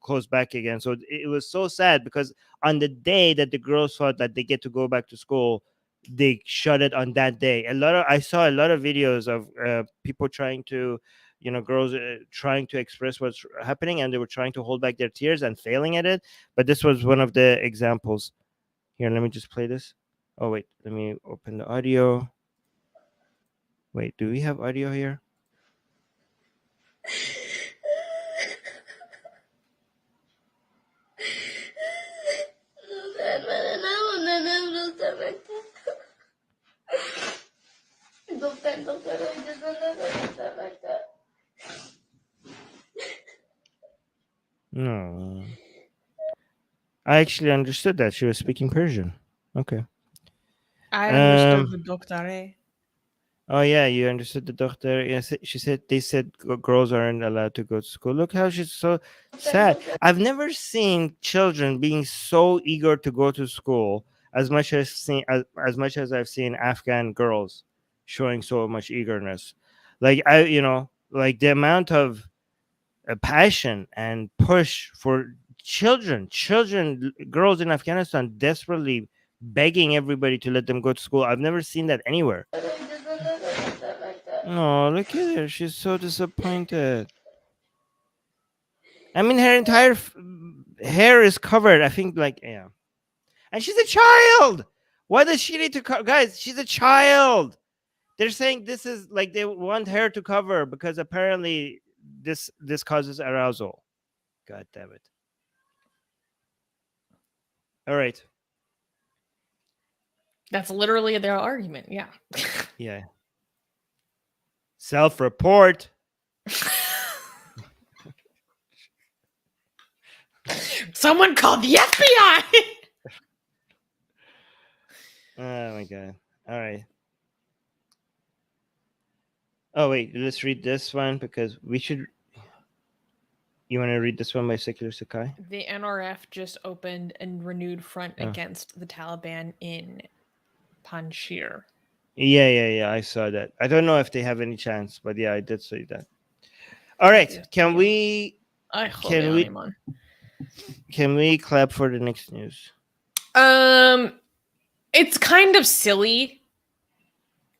closed back again. So it was so sad because on the day that the girls thought that they get to go back to school, they shut it on that day. I saw a lot of videos of people trying to, girls trying to express what's happening, and they were trying to hold back their tears and failing at it. But this was one of the examples. Here, let me just play this. Oh wait, let me open the audio. Wait, do we have audio here? No. I actually understood that she was speaking Persian. Okay. I understood Um. the doctor. Oh yeah, you understood the doctor. Yes, she said they said girls aren't allowed to go to school. Look how she's so sad. I've never seen children being so eager to go to school as much as I've seen Afghan girls showing so much eagerness. Like like the amount of passion and push for girls in Afghanistan desperately begging everybody to let them go to school. I've never seen that anywhere. Oh, look at her. She's so disappointed. I mean, her entire hair is covered. I think, like, yeah. And she's a child. Why does she need to? Guys, she's a child. They're saying this is like they want hair to cover because apparently this causes arousal. God damn it. All right. That's literally their argument. Yeah. Yeah. Self-report. Someone called the FBI. Oh my god. All right. Oh wait, let's read this one because we should. You want to read this one by Secular Sakai? The NRF just opened a renewed front against the Taliban in Panjshir. Yeah. I saw that. I don't know if they have any chance, but yeah, I did see that. All right. Can we clap for the next news? It's kind of silly.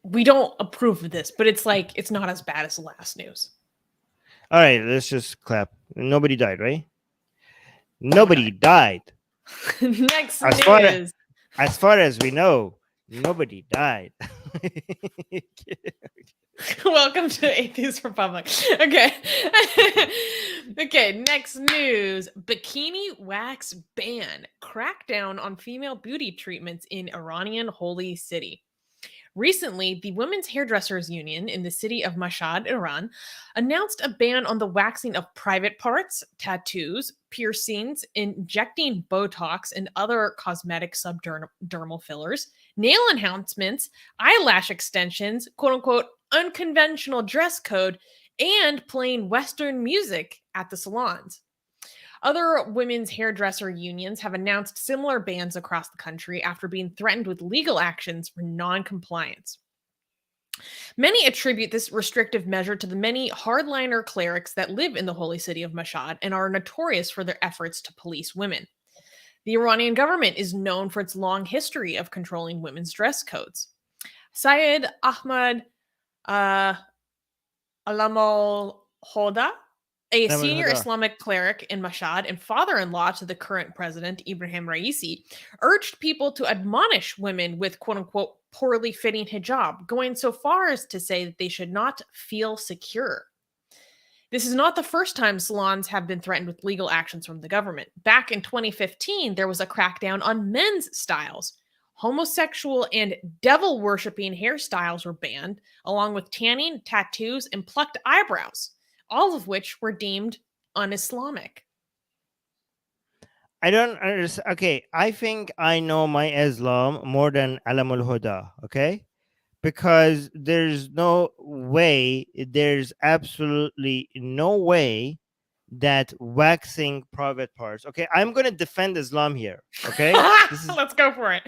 We don't approve of this, but it's like it's not as bad as the last news. All right, let's just clap. Nobody died, right? Nobody died. Next news. As far as we know, nobody died. Welcome to Atheist Republic. Okay. Okay, next news. Bikini wax ban. Crackdown on female beauty treatments in Iranian holy city. Recently, the Women's Hairdressers Union in the city of Mashhad, Iran, announced a ban on the waxing of private parts, tattoos, piercings, injecting Botox and other cosmetic subdermal fillers, nail enhancements, eyelash extensions, quote-unquote, unconventional dress code, and playing Western music at the salons. Other women's hairdresser unions have announced similar bans across the country after being threatened with legal actions for non-compliance. Many attribute this restrictive measure to the many hardliner clerics that live in the holy city of Mashhad and are notorious for their efforts to police women. The Iranian government is known for its long history of controlling women's dress codes. Syed Ahmad Alamol Hoda, a senior Islamic cleric in Mashhad and father-in-law to the current president, Ibrahim Raisi, urged people to admonish women with quote-unquote poorly fitting hijab, going so far as to say that they should not feel secure. This is not the first time salons have been threatened with legal actions from the government. Back in 2015, there was a crackdown on men's styles. Homosexual and devil-worshipping hairstyles were banned, along with tanning, tattoos, and plucked eyebrows, all of which were deemed un-Islamic. I don't understand. Okay, I think I know my Islam more than Alamul Huda, okay? Because there's absolutely no way that waxing private parts. Okay, I'm going to defend Islam here, okay? Let's go for it.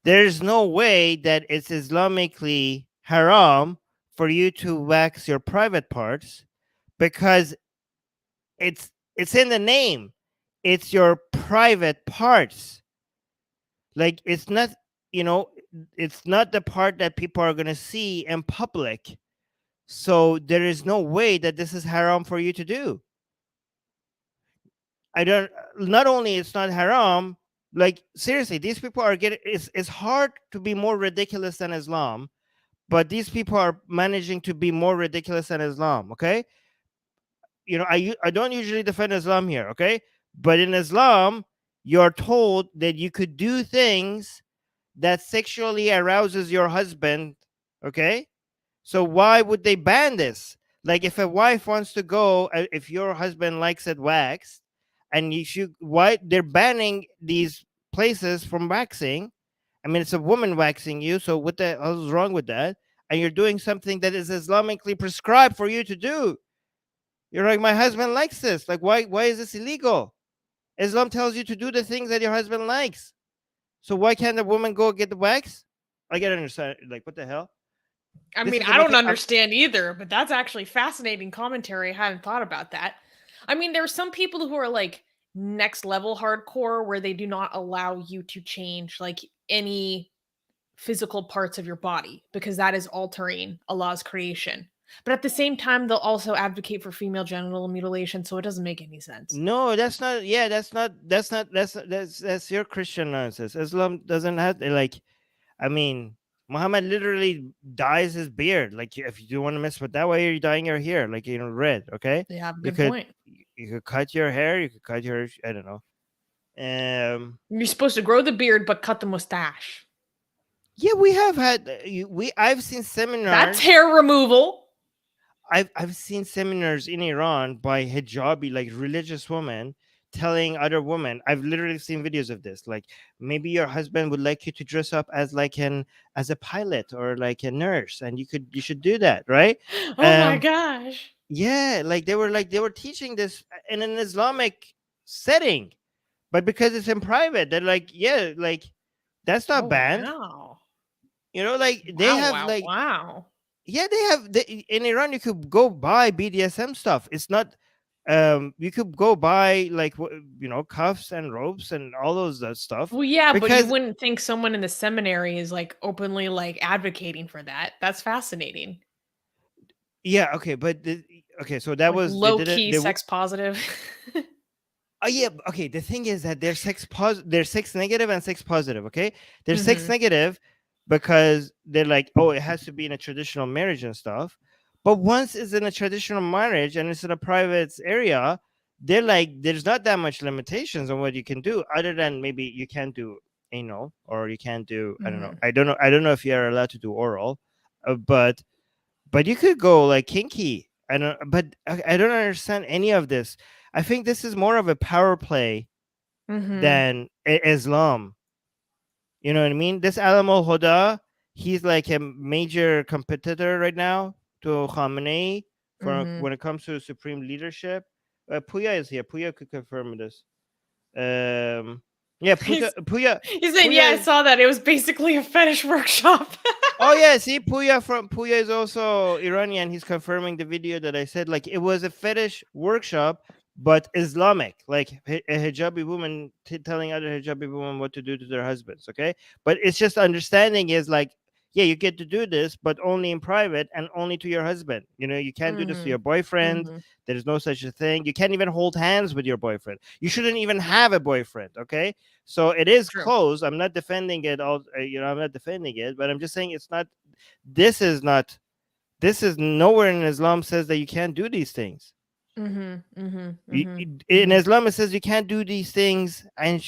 There's no way that it's Islamically haram for you to wax your private parts because it's in the name. It's your private parts. Like it's not, it's not the part that people are going to see in public. So there is no way that this is haram for you to do. Not only it's not haram, like seriously, these people are it's hard to be more ridiculous than Islam, but these people are managing to be more ridiculous than Islam, okay? I don't usually defend Islam here, okay? But in Islam, you're told that you could do things that sexually arouses your husband, okay? So why would they ban this? Like if a wife wants to go, if your husband likes it waxed, and why they're banning these places from waxing? I mean, it's a woman waxing you, so what the hell is wrong with that? And you're doing something that is Islamically prescribed for you to do. You're like, my husband likes this. Like, why is this illegal? Islam tells you to do the things that your husband likes. So why can't a woman go get the wax? I gotta understand. Like, what the hell? I mean, I don't understand either, but that's actually fascinating commentary. I hadn't thought about that. I mean, there are some people who are like next level hardcore where they do not allow you to change like any physical parts of your body because that is altering Allah's creation. But at the same time, they'll also advocate for female genital mutilation, so it doesn't make any sense. No, that's not. Yeah, that's your Christian nonsense. Islam doesn't have like, I mean, Muhammad literally dyes his beard. Like if you want to mess with that, why are you dyeing your hair? Like red. Okay, They have a you good could point. you could cut your hair. You could cut your I don't know. You're supposed to grow the beard but cut the mustache. Yeah, we have had I've seen That's seminars. hair removal. I've seen seminars in Iran by hijabi, like religious women, telling other women. I've literally seen videos of this. Like maybe your husband would like you to dress up as as a pilot or like a nurse, and you should do that, right? Oh my Um, gosh. yeah, they were teaching this in an Islamic setting, but because it's in private, they're like, yeah, like that's not Oh banned. wow. You know, like they Wow, have wow, like wow. yeah, in Iran you could go buy BDSM stuff. It's not you could go buy like cuffs and ropes and all those stuff Well, yeah, but you because wouldn't think someone in the seminary is like openly like advocating for that. That's fascinating. yeah, okay, okay, so that Like was they low did it key sex positive. oh yeah, okay, the thing is that they're sex negative and sex positive, okay? They're sex Mhm. negative because they're like, oh, it has to be in a traditional marriage and stuff. But once it's in a traditional marriage and it's in a private area, they're like, there's not that much limitations on what you can do, other than maybe you can't do anal or you can't do, I don't know. Mhm. I don't know if you're allowed to do oral, but you could go like kinky. I don't understand any of this. I think this is more of a power play Mhm. than Islam. You know what I mean? This Alam al Huda, he's like a major competitor right now to Khamenei for Mhm. when it comes to supreme leadership. Puya is here. Puya could confirm this. Um, yeah, He said, "Yeah, Puya I is. saw that. It was basically a fetish workshop." Oh yeah, see, Puya is also Iranian. He's confirming the video that I said. Like it was a fetish workshop, but Islamic. Like a hijabi woman telling other hijabi women what to do to their husbands. Okay, but it's just understanding is like, yeah, you get to do this, but only in private and only to your husband. You know, you can't do this to your Mhm. boyfriend. Mhm. There's no such a thing. You can't even hold hands with your boyfriend. You shouldn't even have a boyfriend. Okay, so it is True. closed. I'm not defending it all. I'm not defending it, but I'm just saying it's not. This is not. This is nowhere in Islam says that you can't do these things. Mhm. Mhm. Mhm. In Mhm. Islam, it says you can't do these things and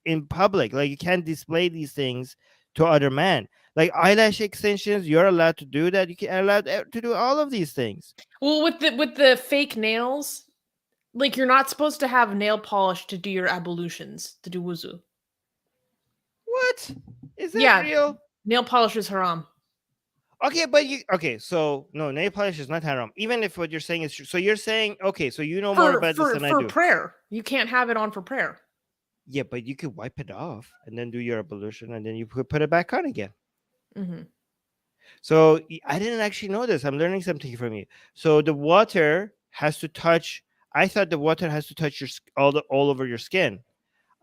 in public. Like you can't display these things to other men. Like eyelash extensions, you're allowed to do that. You can allowed to do all of these things. Well, with the fake nails, like you're not supposed to have nail polish to do your ablutions, to do wuzu. What is that Yeah, real? nail polish is haram. Okay, but so no, nail polish is not haram. Even if what you're saying is true. So you're saying, okay, so you know more For about this for than I for do. prayer. You can't have it on for prayer. Yeah, but you could wipe it off and then do your ablution and then you could put it back on again. Mhm. So I didn't actually know this. I'm learning something from you. So the water has to touch. I thought the water has to touch all over your skin.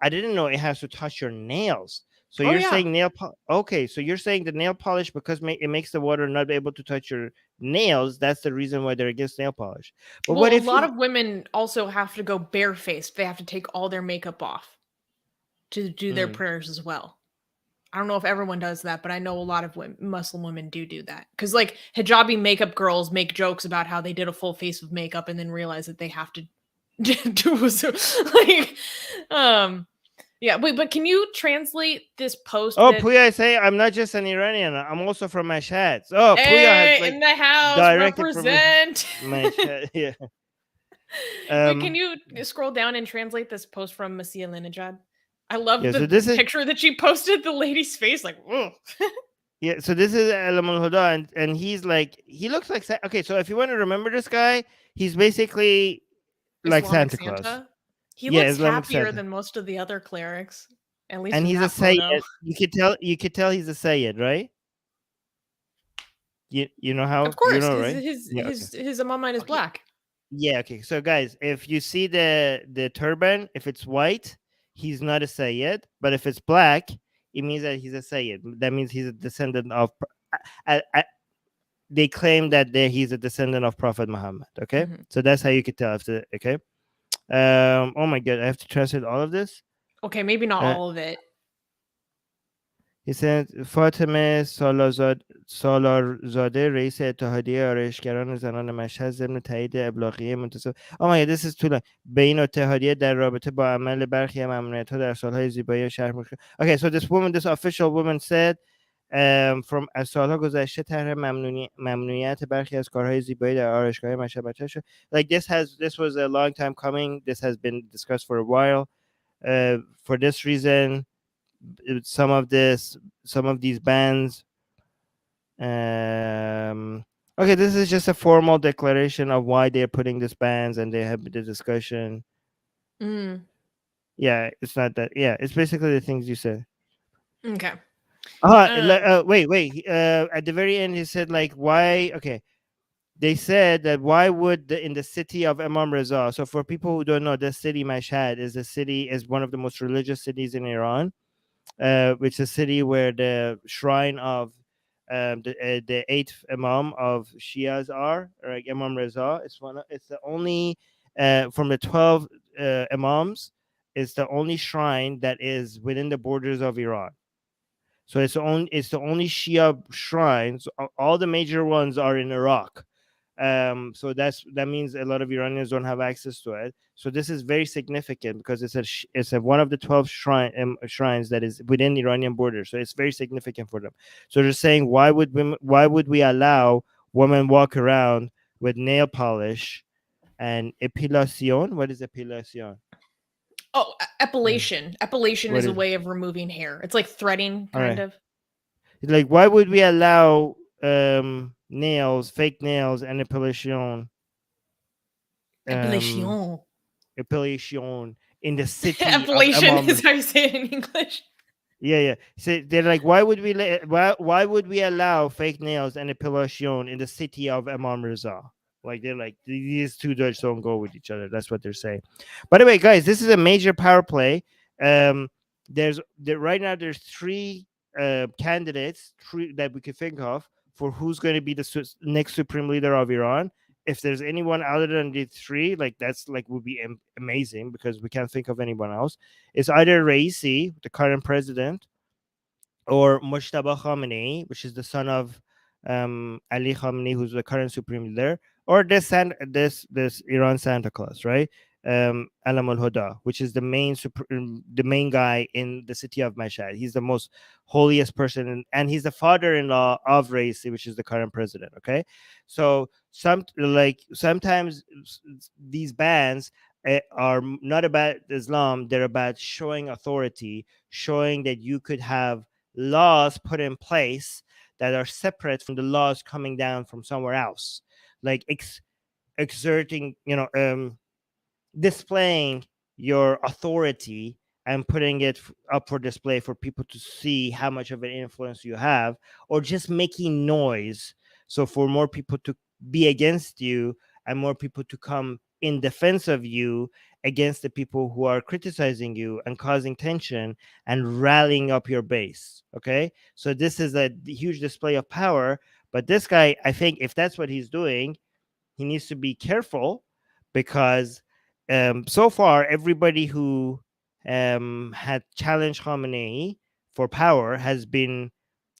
I didn't know it has to touch your nails. So Oh you're yeah. saying okay, so you're saying the nail polish because it makes the water not be able to touch your nails. That's the reason why they're against nail polish. But what Well, a if lot you? of women also have to go barefaced. They have to take all their makeup off to do their Mm, prayers as well. I don't know if everyone does that, but I know a lot of Muslim women do that. Because like hijabi makeup girls make jokes about how they did a full face of makeup and then realize that they have to do like, yeah. Wait, but can you translate this post oh, that Puya, say I'm not just an Iranian. I'm also from Mashhad. Oh, Puya has hey like in the house directed from represent? Mashhad. Yeah. Wait, can Um. you scroll down and translate this post from Masia Linajad? I love Yeah. So the this is picture that she posted. The lady's face, like, ugh. Yeah, so this is Alam al Huda, and he's like, he looks like okay. So if you want to remember this guy, he's basically like Islamic Santa Claus. Santa. He Yeah, looks Islamic happier Santa, than most of the other clerics, at least and in he's a that photo. Sayyid. You could tell he's a Sayyid, right? You know Of how you course, know, because right? Yeah. Okay. his Amamite is Okay. black. Yeah. Okay. So guys, if you see the turban, if it's white, he's not a Sayyid, but if it's black, it means that he's a Sayyid. That means he's a descendant of. They claim that he's a descendant of Prophet Muhammad. Okay, Mhm. so that's how you could tell. Okay. Oh my god, I have to translate all of this. Okay, maybe not Uh, all of it. He said فاطمه سالارزاده رئیس اتحادیه آرایشگران زنان مشهد ضمن تایید ابلاغیه منتصف. Oh my god, this is too long. به این اتحادیه در رابطه با عمل برخی ممنوعیت‌ها در سالهای زیبایی شهر مشکل. Okay, so this official woman said from از سالها گذشته طرح ممنوعیت برخی از کارهای زیبایی در آرایشگاه مشهد مطرح شد. Like this was a long time coming. This has been discussed for a while. For this reason, some of these bans. Okay, this is just a formal declaration of why they're putting these bans, and they have the discussion. Mm, Yeah, it's not that. Yeah, it's basically the things you said. okay. Wait. At the very end, he said like, why? Okay, they said that why would in the city of Imam Reza? So for people who don't know, the city Mashhad is one of the most religious cities in Iran. Which is a city where the shrine of the eighth Imam of Shias are, like Imam Reza. It's the only from the 12 Imams. It's the only shrine that is within the borders of Iran. So it's the only Shia shrines. All the major ones are in Iraq. So that means a lot of Iranians don't have access to it. So this is very significant because it's one of the 12 shrines that is within the Iranian border. So it's very significant for them. So they're saying why would we allow women walk around with nail polish and epilation? What is epilation? Oh, epilation. Epilation What is a is way of removing hair. It's like threading, all kind right? of. Like why would we allow nails, fake nails, and epilation? Um, Epilation. Epilation in the city of Epilation Imam. is how you say it in English. Yeah. So they're like, why would we allow fake nails and epilation in the city of Imam Reza? Like they're like these two Dutch don't go with each other. That's what they're saying. By the way, guys, this is a major power play. Right now there's three candidates that we could think of for who's going to be the next supreme leader of Iran. If there's anyone other than these three, like that's like would be amazing because we can't think of anyone else. It's either Raisi, the current president, or Mujtaba Khamenei, which is the son of Ali Khamenei, who's the current supreme leader, or this Iran Santa Claus, right? Alam al Huda, which is the main guy in the city of Mashhad. He's the most holiest person, and he's the father-in-law of Raisi, which is the current president. Okay, so sometimes these bans are not about Islam; they're about showing authority, showing that you could have laws put in place that are separate from the laws coming down from somewhere else, like exerting, displaying your authority and putting it up for display for people to see how much of an influence you have, or just making noise so for more people to be against you and more people to come in defense of you against the people who are criticizing you and causing tension and rallying up your base. Okay, so this is a huge display of power, but this guy, I think if that's what he's doing, he needs to be careful because so far everybody who had challenged Khamenei for power has been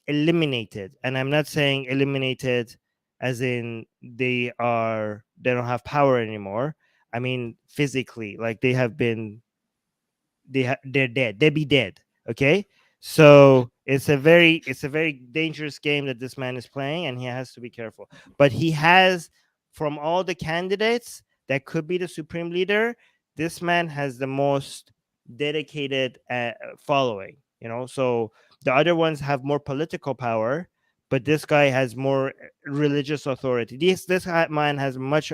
eliminated, and I'm not saying eliminated as in they don't have power anymore. I mean physically, like they're dead. They be dead. Okay, so it's a very dangerous game that this man is playing, and he has to be careful. But he has, from all the candidates that could be the supreme leader, this man has the most dedicated following. So the other ones have more political power, but this guy has more religious authority. This man has much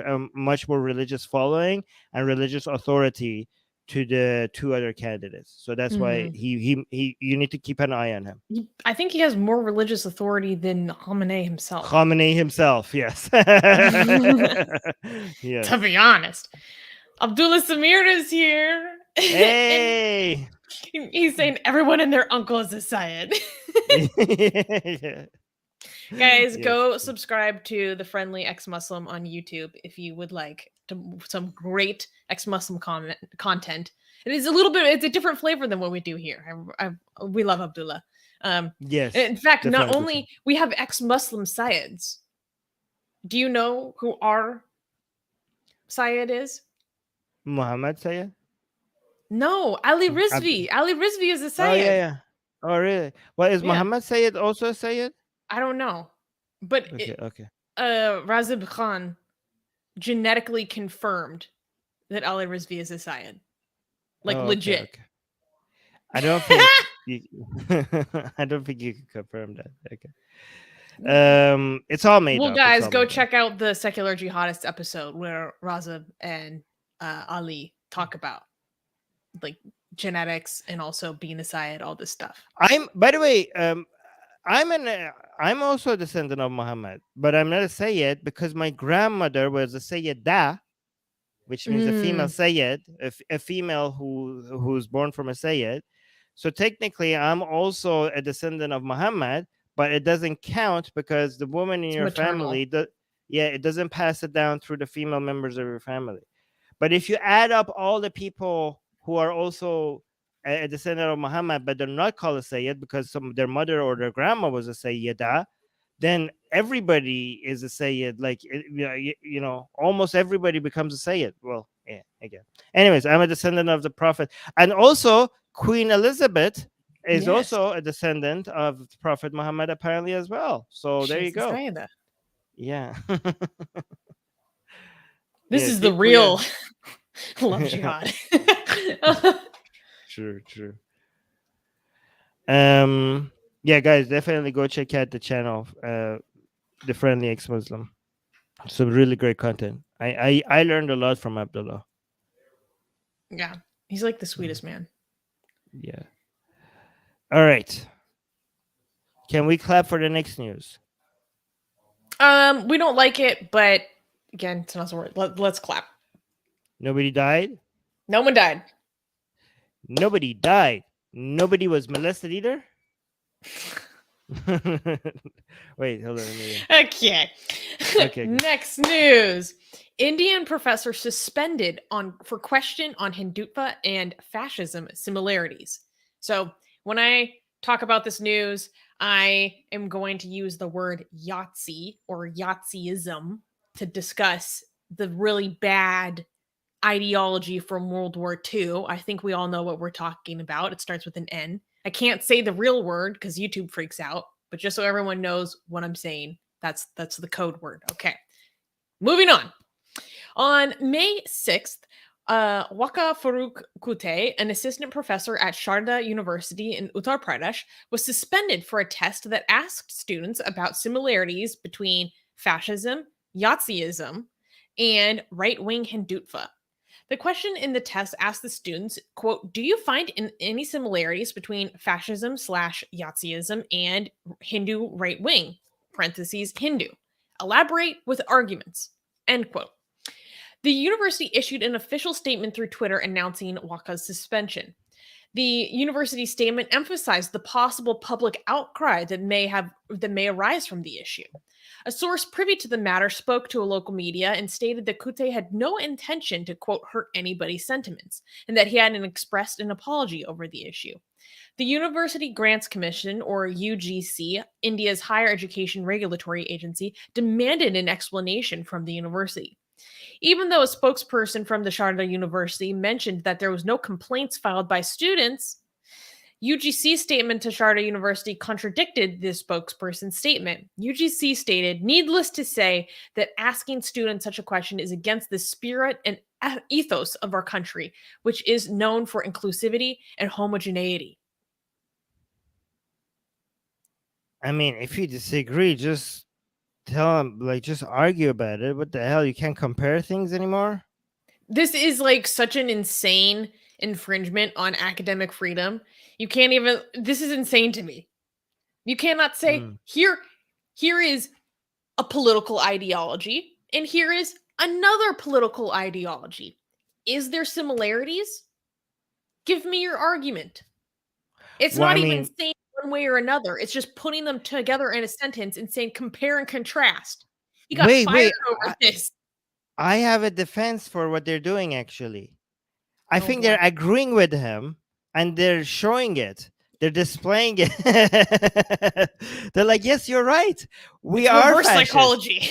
more religious following and religious authority to the two other candidates. So that's why he you need to keep an eye on him. I think he has more religious authority than Khamenei himself. Khamenei himself, yes. Yes. To be honest. Abdullah Samir is here. Hey. He's saying everyone and their uncle is a Syed. Yeah. Guys, Yes. go subscribe to the Friendly Ex-Muslim on YouTube if you would like some great ex-Muslim content. It is it's a different flavor than what we do here. We love Abdullah. Yes, In fact, not definitely. only we have ex-Muslim Sayyids. Do you know who our Sayyid is? Muhammad Sayyid. No, Ali Abd- Rizvi. Ali Rizvi is a oh yeah, Sayyid. yeah. Oh really? Well, is Yeah, Muhammad Sayyid also a Sayyid? I don't know, but Okay, okay. Razib Khan genetically confirmed that Ali Rizvi is a Sayyid, like Oh, okay, legit. okay. I don't think you. I don't think you can confirm that. Okay. It's all made Well, up. It's guys, all go made up. check out the Secular Jihadist episode where Razib and Ali talk about like genetics and also being a Sayyid, all this stuff. By the way, I'm also a descendant of Muhammad, but I'm not a Sayyid because my grandmother was a Sayyidah, which means a female Mm, Sayyid, a female who's born from a Sayyid. So technically, I'm also a descendant of Muhammad, but it doesn't count because the woman in it's your maternal. family, it doesn't pass it down through the female members of your family. But if you add up all the people who are also a descendant of Muhammad, but they're not called a Sayyid because their mother or their grandma was a Sayyidah, then everybody is a Sayyid. Like, almost everybody becomes a Sayyid. Well, yeah, again. Anyways, I'm a descendant of the Prophet. And also, Queen Elizabeth is Yes, also a descendant of the Prophet Muhammad, apparently, as well. So there you she's a go. Sayyida. Yeah. This Yeah, is the see, Priya. real love jihad. True, true. Yeah, guys, definitely go check out the channel, the Friendly Ex-Muslim. Some really great content. I learned a lot from Abdullah. Yeah, he's like the sweetest man. Yeah. All right. Can we clap for the next news? We don't like it, but again, it's not a word. Let's clap. Nobody died. No one died. Nobody died. Nobody was molested either. Wait, hold on. Okay. Okay. Next news. Indian professor suspended for question on Hindutva and fascism similarities. So when I talk about this news, I am going to use the word Yahtzee or Yahtzeeism to discuss the really bad ideology from World War II. I think we all know what we're talking about. It starts with an N. I can't say the real word because YouTube freaks out, but just so everyone knows what I'm saying, that's the code word. Okay. Moving on. On May 6th, Waka Farooq Kute, an assistant professor at Sharda University in Uttar Pradesh, was suspended for a test that asked students about similarities between fascism, Yahtzeeism, and right-wing Hindutva. The question in the test asked the students, quote, do you find any similarities between fascism / Yahtzeeism and Hindu right wing, parentheses, Hindu? Elaborate with arguments, end quote. The university issued an official statement through Twitter announcing Waka's suspension. The university statement emphasized the possible public outcry that may arise from the issue. A source privy to the matter spoke to a local media and stated that Kute had no intention to, quote, hurt anybody's sentiments, and that he hadn't expressed an apology over the issue. The University Grants Commission, or UGC, India's higher education regulatory agency, demanded an explanation from the university. Even though a spokesperson from the Sharda University mentioned that there was no complaints filed by students, UGC's statement to Sharda University contradicted this spokesperson's statement. UGC stated, needless to say, that asking students such a question is against the spirit and ethos of our country, which is known for inclusivity and homogeneity. I mean, if you disagree, just tell them, like, just argue about it. What the hell? You can't compare things anymore? This is like such an insane infringement on academic freedom. You can't even, this is insane to me. You cannot say, here is a political ideology, and here is another political ideology. Is there similarities? Give me your argument. It's not even saying one way or another. It's just putting them together in a sentence and saying compare and contrast. He got fired over this. I have a defense for what they're doing, actually. I think boy. they're agreeing with him and they're showing it. They're displaying it. They're like, yes, you're right. We It's are reverse fascists. psychology.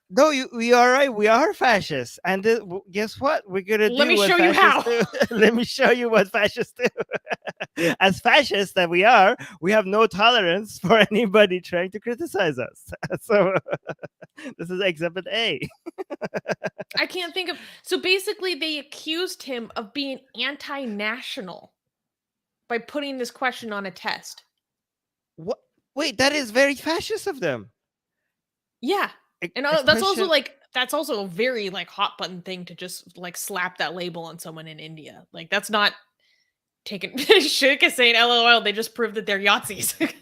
No, we are right. We are fascists. And guess what? We're going to Let do me what show you fascists how. do. Let me show you what fascists do. As fascists that we are, we have no tolerance for anybody trying to criticize us. So this is exhibit A. I can't think of. So basically, they accused him of being anti-national by putting this question on a test. What? Wait, that is very fascist of them. Yeah, and A that's also question. that's also a very like hot button thing to just like slap that label on someone in India. Like that's not taken. Shik is saying LOL. They just proved that they're Yahtzees.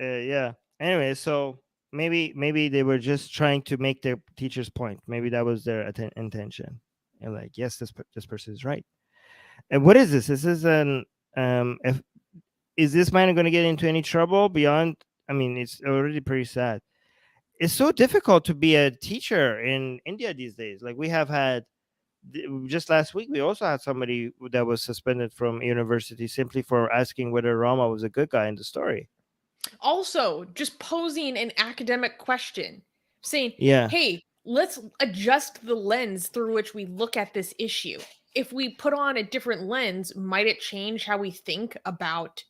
Yeah. Yeah. Anyway, so maybe they were just trying to make their teacher's point. Maybe that was their intention. And like, yes, this person is right. And what is this? This is an if is this man going to get into any trouble beyond? I mean, it's already pretty sad. It's so difficult to be a teacher in India these days. Like we have had just last week, we also had somebody that was suspended from university simply for asking whether Rama was a good guy in the story. Also, just posing an academic question, saying, Yeah. hey, let's adjust the lens through which we look at this issue. If we put on a different lens, might it change how we think about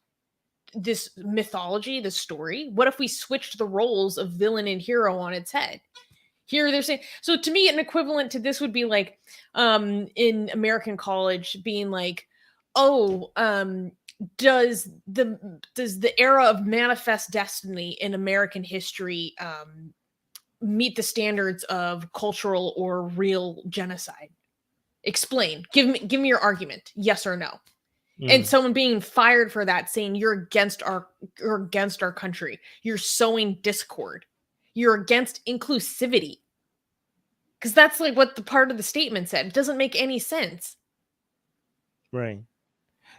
this mythology, the story? What if we switched the roles of villain and hero on its head? Here they're saying, so to me, an equivalent to this would be like in American college being like, oh, does the era of manifest destiny in American history meet the standards of cultural or real genocide? Explain. Give me your argument. Yes or no. And someone being fired for that, saying you're against our country. You're sowing discord. You're against inclusivity. Because that's like what the part of the statement said. It doesn't make any sense. Right.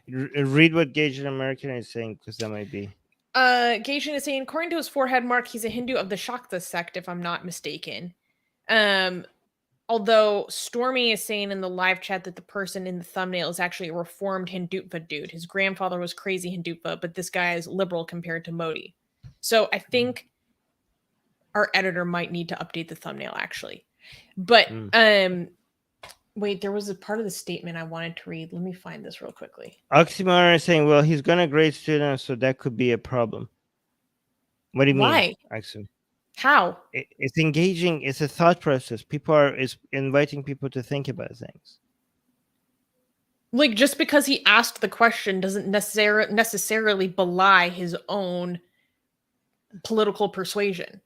Read what Gage in American is saying, because that might be. Gaijin is saying, according to his forehead mark, he's a Hindu of the Shakta sect, if I'm not mistaken. Although Stormy is saying in the live chat that the person in the thumbnail is actually a reformed Hindutva dude. His grandfather was crazy Hindutva, but this guy is liberal compared to Modi. So I think our editor might need to update the thumbnail, actually. But wait, there was a part of the statement I wanted to read. Let me find this real quickly. Oxymoron is saying, well, he's gonna grade students, so that could be a problem. What do you Why? mean, Axum? How? It's engaging. It's a thought process. Is inviting people to think about things. Like, just because he asked the question doesn't necessarily belie his own political persuasion.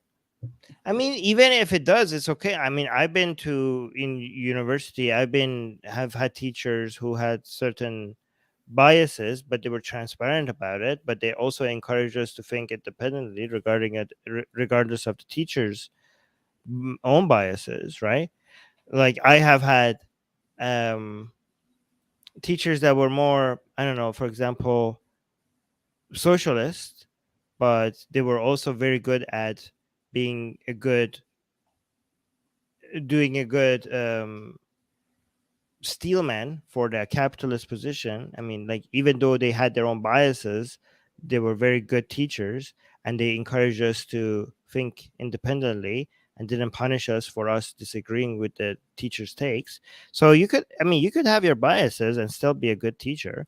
I mean, even if it does, it's okay. I mean, I've been in university. Have had teachers who had certain biases, but they were transparent about it. But they also encouraged us to think independently regarding it, regardless of the teacher's own biases. Right? Like I have had teachers that were more, I don't know, for example, socialist, but they were also very good at being doing a good steelman for the capitalist position. I mean, like, even though they had their own biases, they were very good teachers, and they encouraged us to think independently and didn't punish us for us disagreeing with the teacher's takes. So you could have your biases and still be a good teacher,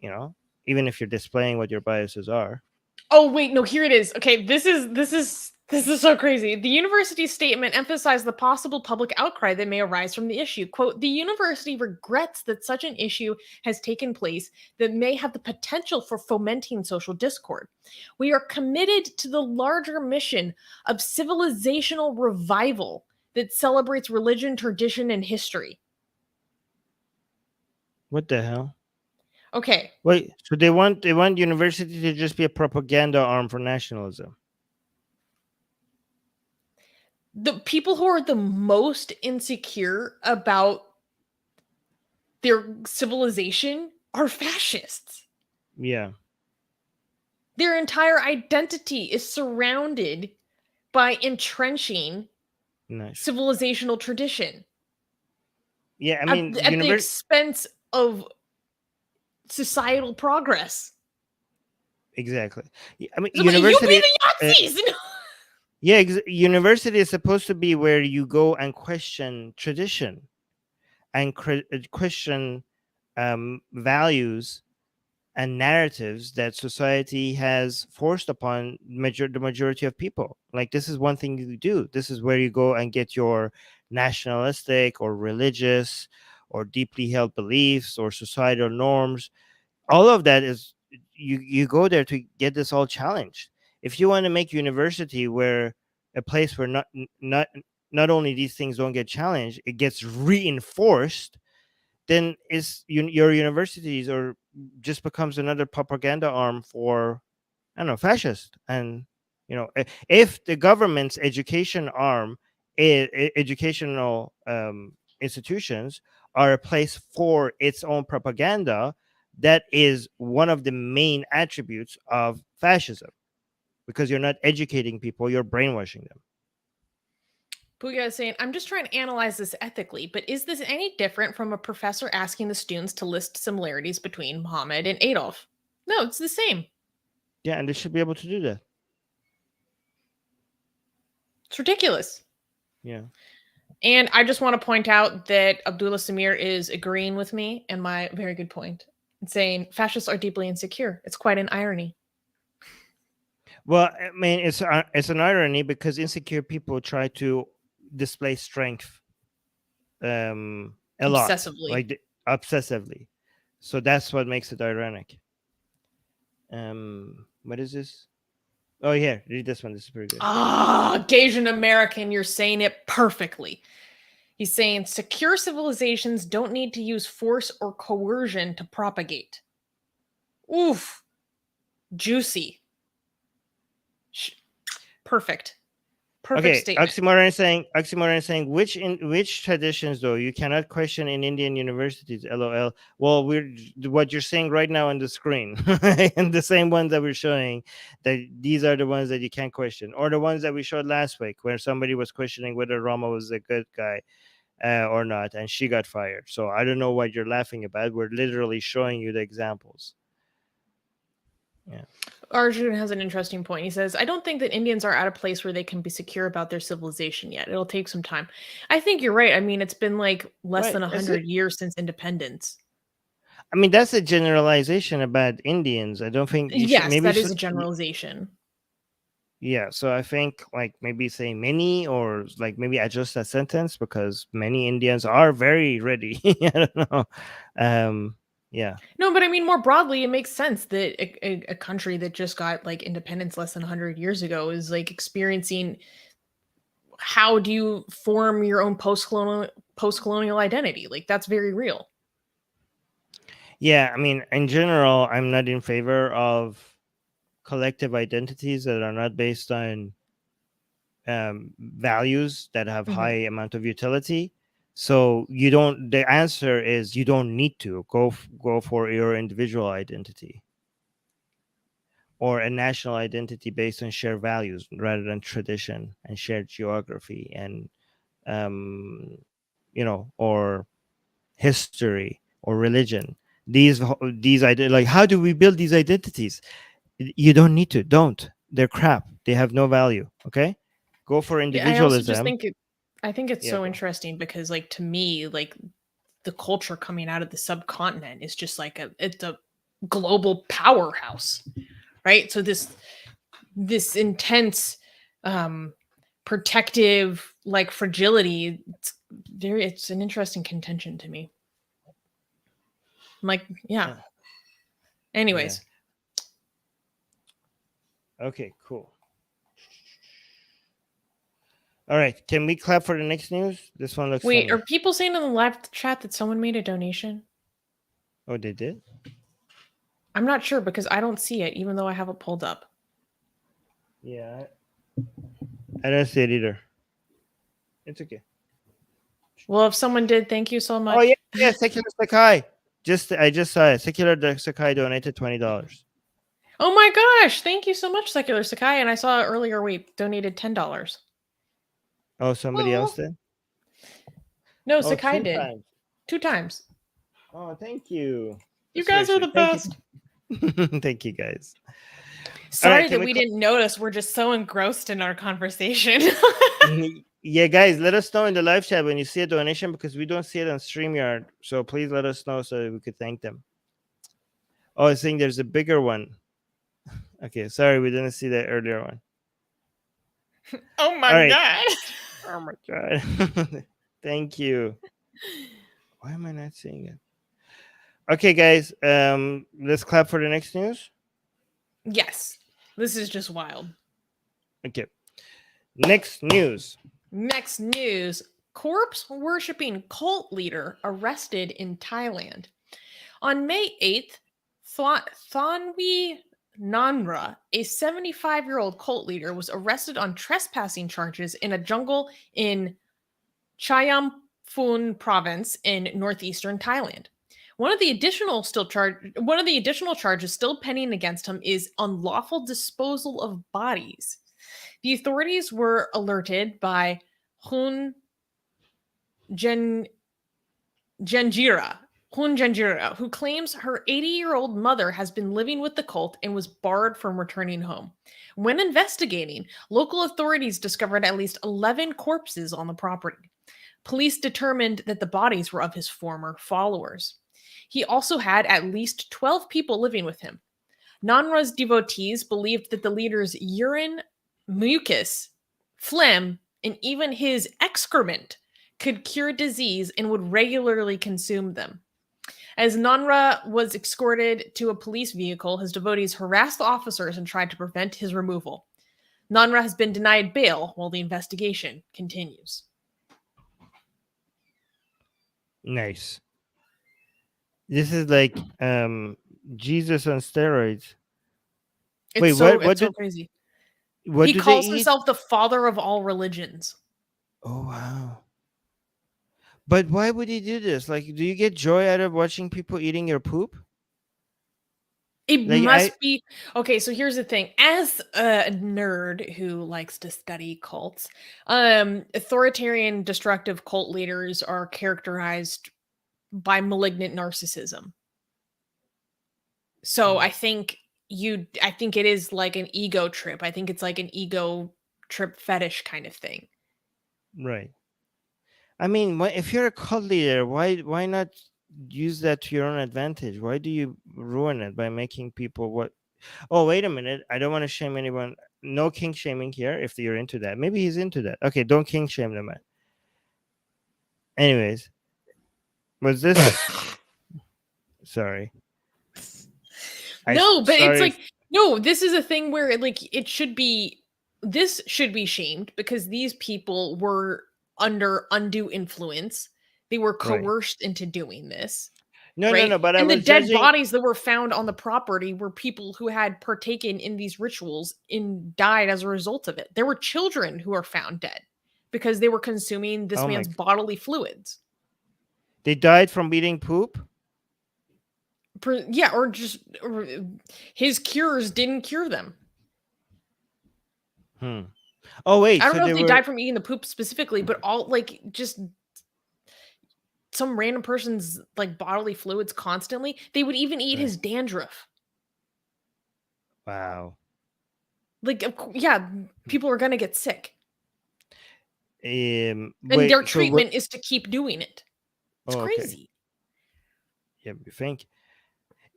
even if you're displaying what your biases are. Oh wait, no, here it is. Okay, this is so crazy. The university's statement emphasized the possible public outcry that may arise from the issue. Quote, the university regrets that such an issue has taken place that may have the potential for fomenting social discord. We are committed to the larger mission of civilizational revival that celebrates religion, tradition, and history. What the hell? Okay. Wait, so they want university to just be a propaganda arm for nationalism? The people who are the most insecure about their civilization are fascists. Yeah. Their entire identity is surrounded by entrenching civilizational tradition. Yeah, I mean, at the expense of societal progress. Exactly. I mean, So, but you be university. the Nazis. Yeah, university is supposed to be where you go and question tradition and question values and narratives that society has forced upon the majority of people. Like, this is one thing you do. This is where you go and get your nationalistic or religious or deeply held beliefs or societal norms. All of that is, you go there to get this all challenged. If you want to make university where a place where not only these things don't get challenged, it gets reinforced, then your universities or just becomes another propaganda arm for, I don't know, fascist. And if the government's education arm, educational institutions are a place for its own propaganda, that is one of the main attributes of fascism, because you're not educating people, you're brainwashing them. Puga is saying, I'm just trying to analyze this ethically, but is this any different from a professor asking the students to list similarities between Muhammad and Adolf? No, it's the same. Yeah, and they should be able to do that. It's ridiculous. Yeah. And I just want to point out that Abdullah Samir is agreeing with me and my very good point, and saying fascists are deeply insecure. It's quite an irony. Well, I mean, it's an irony because insecure people try to display strength a lot, Obsessively. like obsessively. So that's what makes it ironic. What is this? Oh, here, read this one. This is pretty good. Gaysian American, you're saying it perfectly. He's saying secure civilizations don't need to use force or coercion to propagate. Oof. Juicy. Perfect. Perfect statement. Oxymoron is saying which traditions though you cannot question in Indian universities. LOL. Well, what you're saying right now on the screen, and the same ones that we're showing, that these are the ones that you can't question, or the ones that we showed last week where somebody was questioning whether Rama was a good guy or not, and she got fired. So I don't know what you're laughing about. We're literally showing you the examples. Yeah. Arjun has an interesting point. He says, I don't think that Indians are at a place where they can be secure about their civilization yet. It'll take some time. I think you're right. I mean, it's been like less than 100 years since independence. I mean, that's a generalization about Indians. I don't think you yes, should, maybe that is a generalization. Yeah, so I think like maybe say many, or like maybe adjust that sentence, because many Indians are very ready. I don't know. Yeah. No, but I mean more broadly, it makes sense that a country that just got like independence less than 100 years ago is like experiencing how do you form your own post-colonial identity? Like that's very real. Yeah, I mean, in general, I'm not in favor of collective identities that are not based on values that have high amount of utility. So you don't. The answer is you don't need to go for your individual identity or a national identity based on shared values rather than tradition and shared geography and or history or religion. Like, how do we build these identities? You don't need to. Don't. They're crap. They have no value. Okay, go for Yeah, I also just individualism. think it's so Go. interesting because like to me, like the culture coming out of the subcontinent is just like it's a global powerhouse, right? So this intense protective like fragility, it's an interesting contention to me. Like, yeah. Anyways. Yeah. Okay, cool. All right, can we clap for the next news? This one looks Wait, funny. are people saying in the live chat that someone made a donation? Oh, they did? I'm not sure because I don't see it, even though I have it pulled up. Yeah, I don't see it either. It's okay. Well, if someone did, thank you so much. Oh yeah, Secular Sakai. I just saw it. Secular Sakai donated $20. Oh my gosh! Thank you so much, Secular Sakai. And I saw earlier we donated $10. Oh, somebody else did? No, Oh, Sakai two did. times. 2 times. Oh, thank you. You That's very guys are the sweet. Thank you. best. Thank you, guys. Sorry can that we we cl- didn't notice. We're just so engrossed in our conversation. Yeah, guys, let us know in the live chat when you see a donation because we don't see it on StreamYard. So please let us know so that we could thank them. Oh, I think there's a bigger one. Okay, sorry, we didn't see that earlier one. Oh my All right. god. Oh my god. Thank you. Why am I not seeing it? Okay, guys, let's clap for the next news. Yes. This is just wild. Okay. Next news. Next news. Corpse worshipping cult leader arrested in Thailand. On May 8th, Thonwi Nanra, a 75-year-old cult leader, was arrested on trespassing charges in a jungle in Chayampphun province in northeastern Thailand. One of the additional charges still pending against him is unlawful disposal of bodies. The authorities were alerted by Hun Jen Janjira, Hun Janjira, who claims her 80-year-old mother has been living with the cult and was barred from returning home. When investigating, local authorities discovered at least 11 corpses on the property. Police determined that the bodies were of his former followers. He also had at least 12 people living with him. Nanra's devotees believed that the leader's urine, mucus, phlegm, and even his excrement could cure disease and would regularly consume them. As Nanra was escorted to a police vehicle, his devotees harassed the officers and tried to prevent his removal. Nanra has been denied bail while the investigation continues. Nice. This is like Jesus on steroids. Wait, It's so crazy. what He do they calls eat? himself the father of all religions. Oh wow. But why would he do this? Like, do you get joy out of watching people eating your poop? It Like must be okay. So here's the thing: as a nerd who likes to study cults, authoritarian, destructive cult leaders are characterized by malignant narcissism. So I think it is like an ego trip. I think it's like an ego trip fetish kind of thing. right. I mean, if you're a cult leader, why not use that to your own advantage? Why do you ruin it by making people what? Oh, wait a minute. I don't want to shame anyone. No kink shaming here. If you're into that, maybe he's into that. Okay, don't kink shame the man. Anyways, was this? Sorry. No, but it's sorry like no. This is a thing where like it should be. This should be shamed because these people were under undue influence. They were Right. coerced into doing this. No, Right? no. But I And the was dead judging. bodies that were found on the property were people who had partaken in these rituals and died as a result of it. There were children who were found dead because they were consuming this Oh my man's bodily fluids. They died from eating poop. Yeah, or just his cures didn't cure them. Oh wait, I don't so know they if they were. died from eating the poop specifically, but all like just some random person's like bodily fluids constantly. They would even eat his dandruff. Wow. Like, yeah, people are gonna get sick, and Wait. their So what? treatment is to keep doing it. It's Oh, okay. crazy. Yeah, you think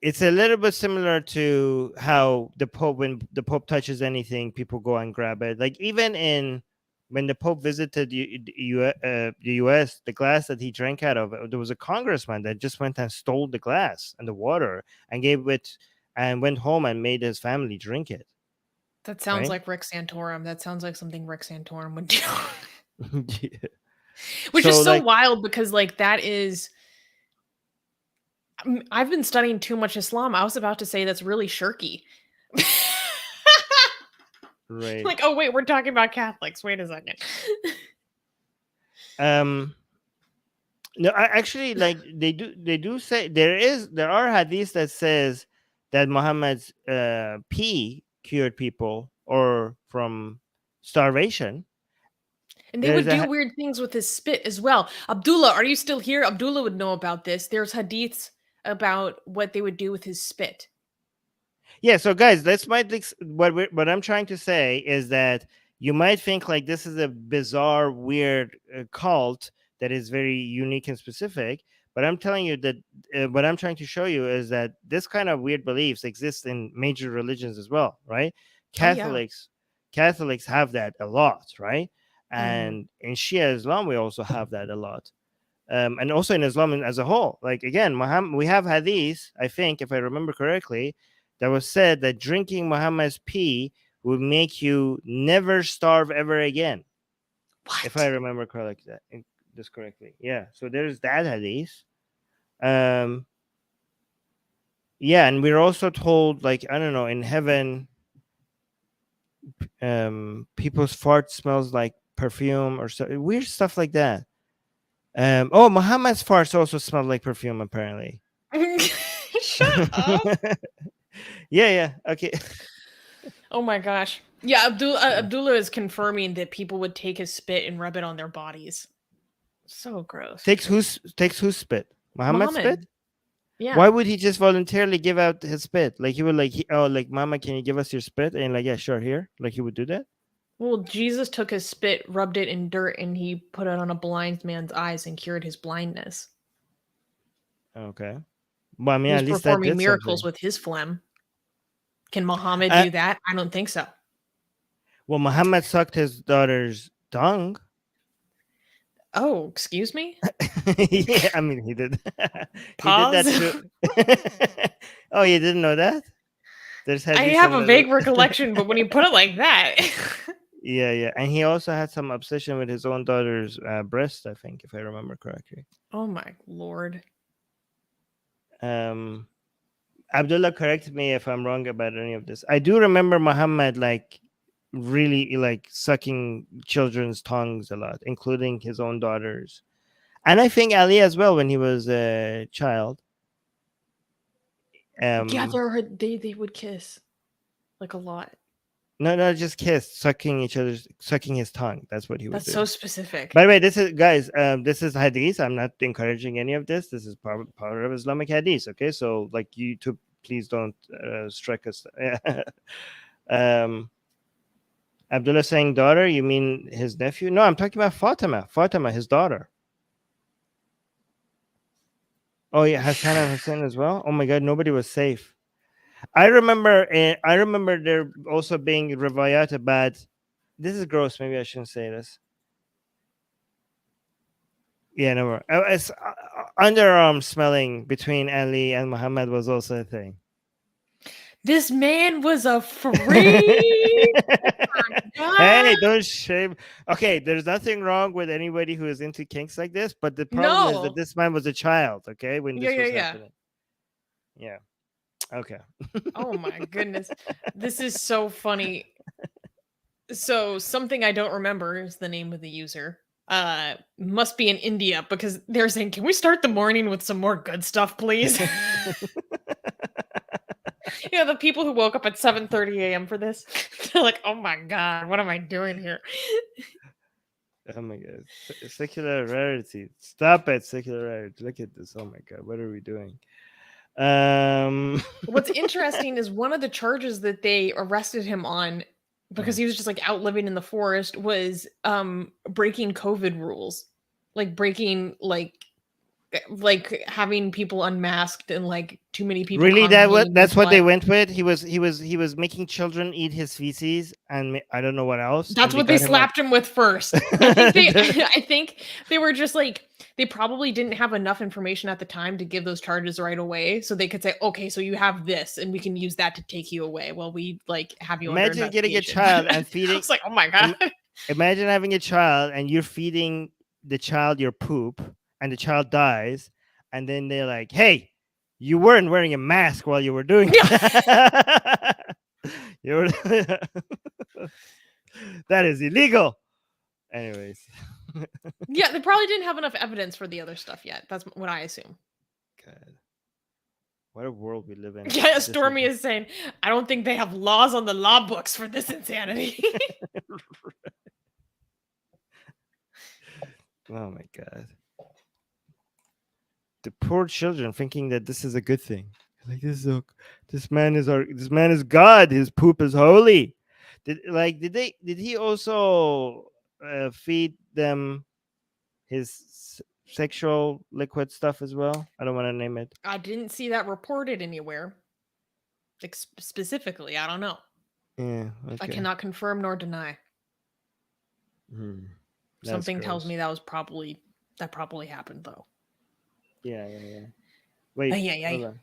it's a little bit similar to how the Pope, when the Pope touches anything, people go and grab it. Like even when the Pope visited the U.S., the glass that he drank out of, there was a congressman that just went and stole the glass and the water and gave it and went home and made his family drink it. That sounds Right? like Rick Santorum. That sounds like something Rick Santorum would do. Yeah. Which is so like, wild because like that is I've been studying too much Islam. I was about to say that's really shirky. right. Like, oh wait, we're talking about Catholics. Wait a second. No, actually, like they do say there are hadiths that says that Muhammad's pee cured people or from starvation. And they would do weird things with his spit as well. Abdullah, are you still here? Abdullah would know about this. There's hadiths about what they would do with his spit. Yeah, so guys, what I'm trying to say is that you might think like this is a bizarre, weird cult that is very unique and specific, but I'm telling you that what I'm trying to show you is that this kind of weird beliefs exist in major religions as well, right? Oh yeah. Catholics have that a lot, right? Mm-hmm. And in Shia Islam, we also have that a lot. And also in Islam as a whole. Like again, Muhammad, we have hadith, I think, if I remember correctly, that was said that drinking Muhammad's pee would make you never starve ever again. If I What? remember this correctly, yeah. So there's that hadith. Um, yeah, and we're also told, like I don't know, in heaven, people's fart smells like perfume or so weird stuff like that. Oh, Muhammad's farts also smelled like perfume, apparently. Shut up. Yeah. Okay. Oh my gosh. Yeah, Yeah. Abdullah is confirming that people would take his spit and rub it on their bodies. So gross. Takes whose spit? Muhammad's spit? Muhammad. Yeah. Why would he just voluntarily give out his spit? Like he would like Mama, can you give us your spit? And like, yeah, sure, here. Like he would do that. Well, Jesus took his spit, rubbed it in dirt, and he put it on a blind man's eyes and cured his blindness. Okay. Well, I mean, He was at least that performing did miracles something. with his phlegm. Can Muhammad Uh, do that? I don't think so. well, Muhammad sucked his daughter's tongue. Oh, excuse me? Yeah, I mean, he did. He did that Pause. too. Oh, you didn't know that? There's I hadith have a on vague that. recollection, but when you put it like that. Yeah, and he also had some obsession with his own daughter's breast, I think, if I remember correctly. Oh my lord. Um, Abdullah, correct me if I'm wrong about any of this. I do remember Muhammad like really like sucking children's tongues a lot, including his own daughters, and I think Ali as well when he was a child. Yeah, Um, they would kiss like a lot. no, just sucking sucking his tongue. That's what he would That's do. so specific. By the way, this is guys. This is hadith. I'm not encouraging any of this. This is part of Islamic hadith. Okay, so like YouTube, please don't strike us. Abdullah saying daughter. You mean his nephew? No, I'm talking about Fatima. Fatima, his daughter. Oh yeah, Hassan and Hussein as well. Oh my God, nobody was safe. I remember. I remember there also being riwayat about. This is gross. Maybe I shouldn't say this. Yeah, no more. It's underarm smelling between Ali and Muhammad was also a thing. This man was a freak. Hey, don't shame. Okay, there's nothing wrong with anybody who is into kinks like this, but the problem is that No. this man was a child. Okay, when this was Yeah. happening. Yeah. Okay. Oh my goodness. This is so funny. So something I don't remember is the name of the user. Must be in India because they're saying, "Can we start the morning with some more good stuff, please?" Yeah, the people who woke up at 7:30 a.m. for this. They're like, "Oh my god, what am I doing here?" Oh my God, secular rarity. Stop it, secular rarity. Look at this. Oh my God, what are we doing? What's interesting is one of the charges that they arrested him on because he was just like out living in the forest was breaking COVID rules. Like breaking like having people unmasked and like too many people Really, congregating in his that's what they butt. went with. He was making children eat his feces, and I don't know what else. That's And they what they got him up. slapped him with first. I think they I think they were just like they probably didn't have enough information at the time to give those charges right away. So they could say, okay, so you have this and we can use that to take you away while we like have you under Imagine getting a investigation. child and I feeding. was like, oh my god. Imagine having a child and you're feeding the child your poop, and the child dies, and then they're like, "Hey, you weren't wearing a mask while you were doing that. You were that is illegal." Anyways, Yeah, they probably didn't have enough evidence for the other stuff yet. That's what I assume. God, what a world we live in. Yeah, This Stormy is saying, I don't think they have laws on the law books for this insanity. Oh my God. the poor children thinking that this is a good thing. Like this man is God. His poop is holy. Did he also feed them his sexual liquid stuff as well? I don't want to name it. I didn't see that reported anywhere. Specifically, I don't know. Yeah, I okay. cannot confirm nor deny. That's Something tells gross. me that probably happened though. Yeah. Wait, Ay. hold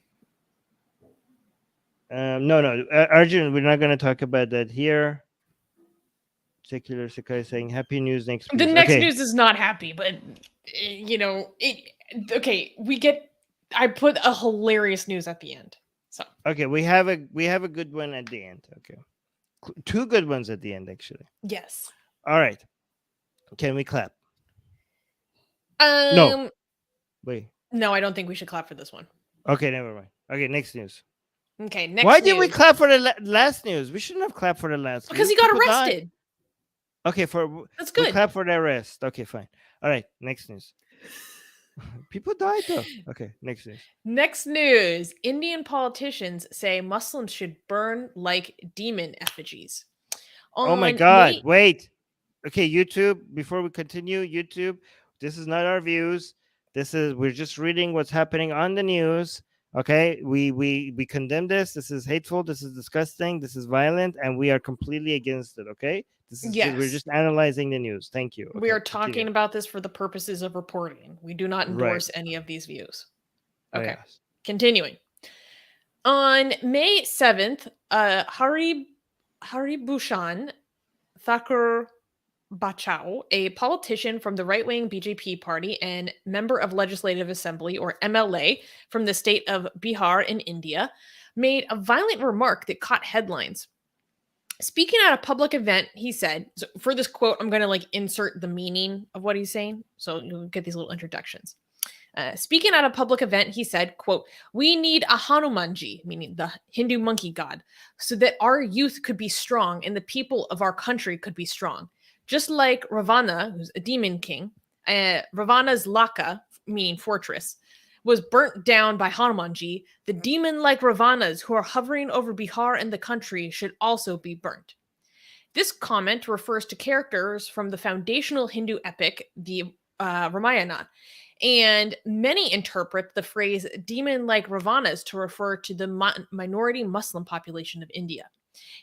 on. No, Arjun, we're not going to talk about that here. Secular Sakai saying happy news next The news. next Okay. news is not happy, but you know, okay, I put a hilarious news at the end. So Okay, we have a good one at the end. Okay. Two good ones at the end, actually. yes. All right. Can we clap? No. Wait. No, I don't think we should clap for this one. Okay, never mind. Okay, next news. Okay, next Why news. did we clap for the last news? We shouldn't have clapped for the last because news. he got People died. arrested. Okay, That's we good. clap for the arrest. Okay, fine. All right, next news. People died though. Okay, next news. Next news. Indian politicians say Muslims should burn like demon effigies. Oh my On God! May- Wait. Okay, YouTube. Before we continue, YouTube. This is not our views. We're just reading what's happening on the news. Okay, we condemn this. This is hateful. This is disgusting. This is violent, and we are completely against it. Okay, we're Yes. just analyzing the news. Thank you. We Okay, are talking about this for the purposes of reporting. We do not endorse any of these views. Okay. Yes. Continuing. On May 7th, Haribhushan Thakur Bachao, a politician from the right-wing BJP party and member of Legislative Assembly, or MLA, from the state of Bihar in India, made a violent remark that caught headlines. Speaking at a public event, he said, so for this quote, I'm going to like insert the meaning of what he's saying. So you'll get these little introductions. Speaking at a public event, he said, quote, "We need a Hanumanji," meaning the Hindu monkey god, "so that our youth could be strong and the people of our country could be strong. Just like Ravana, who's a demon king, Ravana's Laka, meaning fortress, was burnt down by Hanumanji, the demon-like Ravanas who are hovering over Bihar and the country should also be burnt." This comment refers to characters from the foundational Hindu epic, the Ramayana, and many interpret the phrase demon-like Ravanas to refer to the minority Muslim population of India.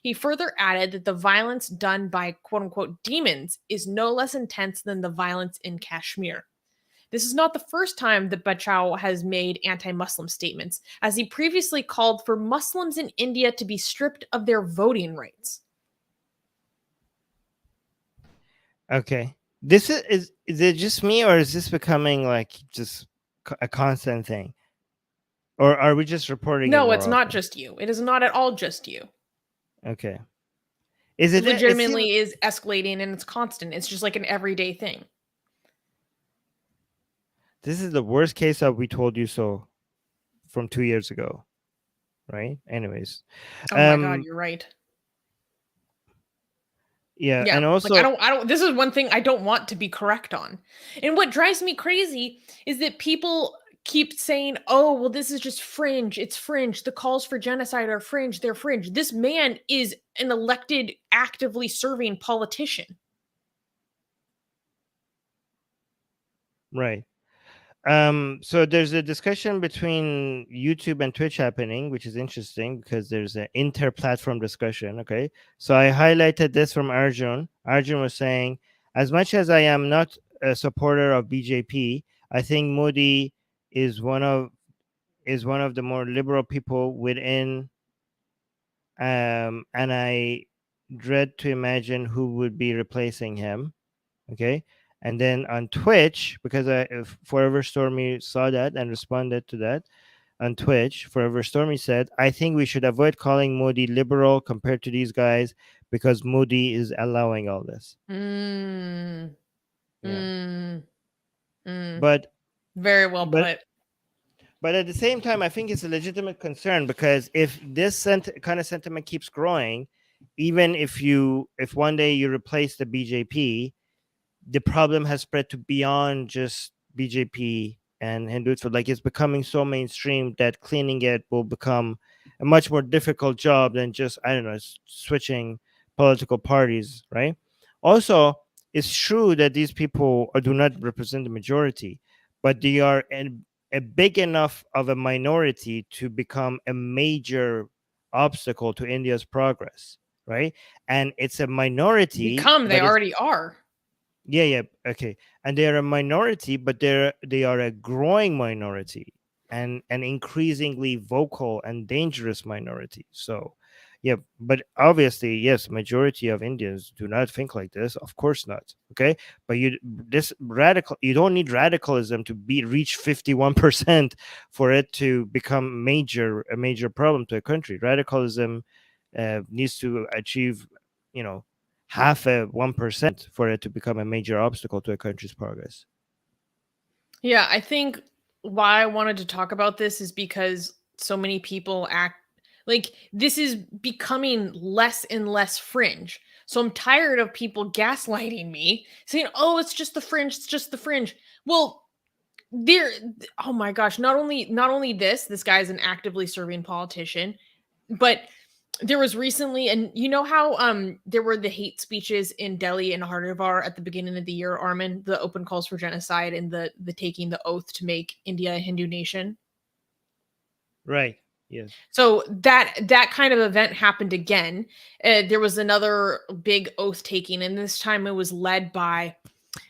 He further added that the violence done by quote-unquote demons is no less intense than the violence in Kashmir. This is not the first time that Bachao has made anti-Muslim statements, as he previously called for Muslims in India to be stripped of their voting rights. Okay. This is it just me, or is this becoming like just a constant thing? Or are we just reporting? No, it's not just you. It is not at all just you. Okay. Is it legitimately is escalating and it's constant. It's just like an everyday thing. This is the worst case of "we told you so" from 2 years ago, right? Anyways. Oh my God, you're right. Yeah, and also like, I don't. This is one thing I don't want to be correct on. And what drives me crazy is that people keep saying, "Oh, well, this is just fringe. It's fringe. The calls for genocide are fringe. They're fringe." This man is an elected, actively serving politician. Right. So there's a discussion between YouTube and Twitch happening, which is interesting because there's an inter-platform discussion. Okay, so I highlighted this from Arjun. Arjun was saying, "As much as I am not a supporter of BJP, I think Modi is one of the more liberal people within, and I dread to imagine who would be replacing him." Okay. And then on Twitch, because if Forever Stormy saw that and responded to that on Twitch, Forever Stormy said, "I think we should avoid calling Modi liberal compared to these guys because Modi is allowing all this." But very well put. But at the same time, I think it's a legitimate concern, because if this kind of sentiment keeps growing, even if one day you replace the BJP, the problem has spread to beyond just BJP and Hindutva, like it's becoming so mainstream that cleaning it will become a much more difficult job than just, I don't know, switching political parties, right? Also, it's true that these people do not represent the majority, but they are a big enough of a minority to become a major obstacle to India's progress, right? And it's a minority, They but it's, already are. yeah, okay, and they're a minority, but they are a growing minority and an increasingly vocal and dangerous minority. So yeah, but obviously, yes, majority of Indians do not think like this, of course not, okay, but you don't need radicalism to reach 51% for it to become a major problem to a country. Radicalism needs to achieve, you know, half a 1% for it to become a major obstacle to a country's progress. Yeah, I think why I wanted to talk about this is because so many people act like this is becoming less and less fringe. So I'm tired of people gaslighting me, saying, "Oh, it's just the fringe, it's just the fringe." Well, there oh my gosh, not only this guy is an actively serving politician, but there was recently, and you know how there were the hate speeches in Delhi and Hardivar at the beginning of the year, Armin, the open calls for genocide and the taking the oath to make India a Hindu nation. Right. Yes. So that kind of event happened again. There was another big oath taking, and this time it was led by,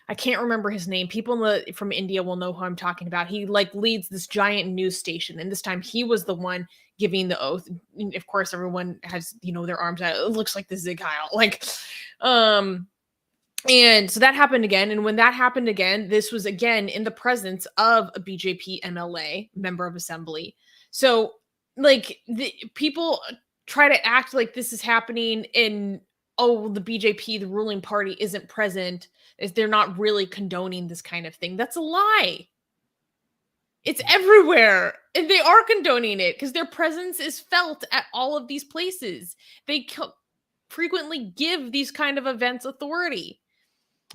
I can't remember his name. People from India will know who I'm talking about. He like leads this giant news station, and this time he was the one giving the oath. And of course, everyone has their arms out. It looks like the Zig Heil, like, and so that happened again. And when that happened again, this was again in the presence of a BJP MLA, member of assembly. So like the people try to act like this is happening in, oh, the BJP, the ruling party, isn't present, is they're not really condoning this kind of thing. That's a lie. It's everywhere. And they are condoning it because their presence is felt at all of these places. They frequently give these kind of events authority.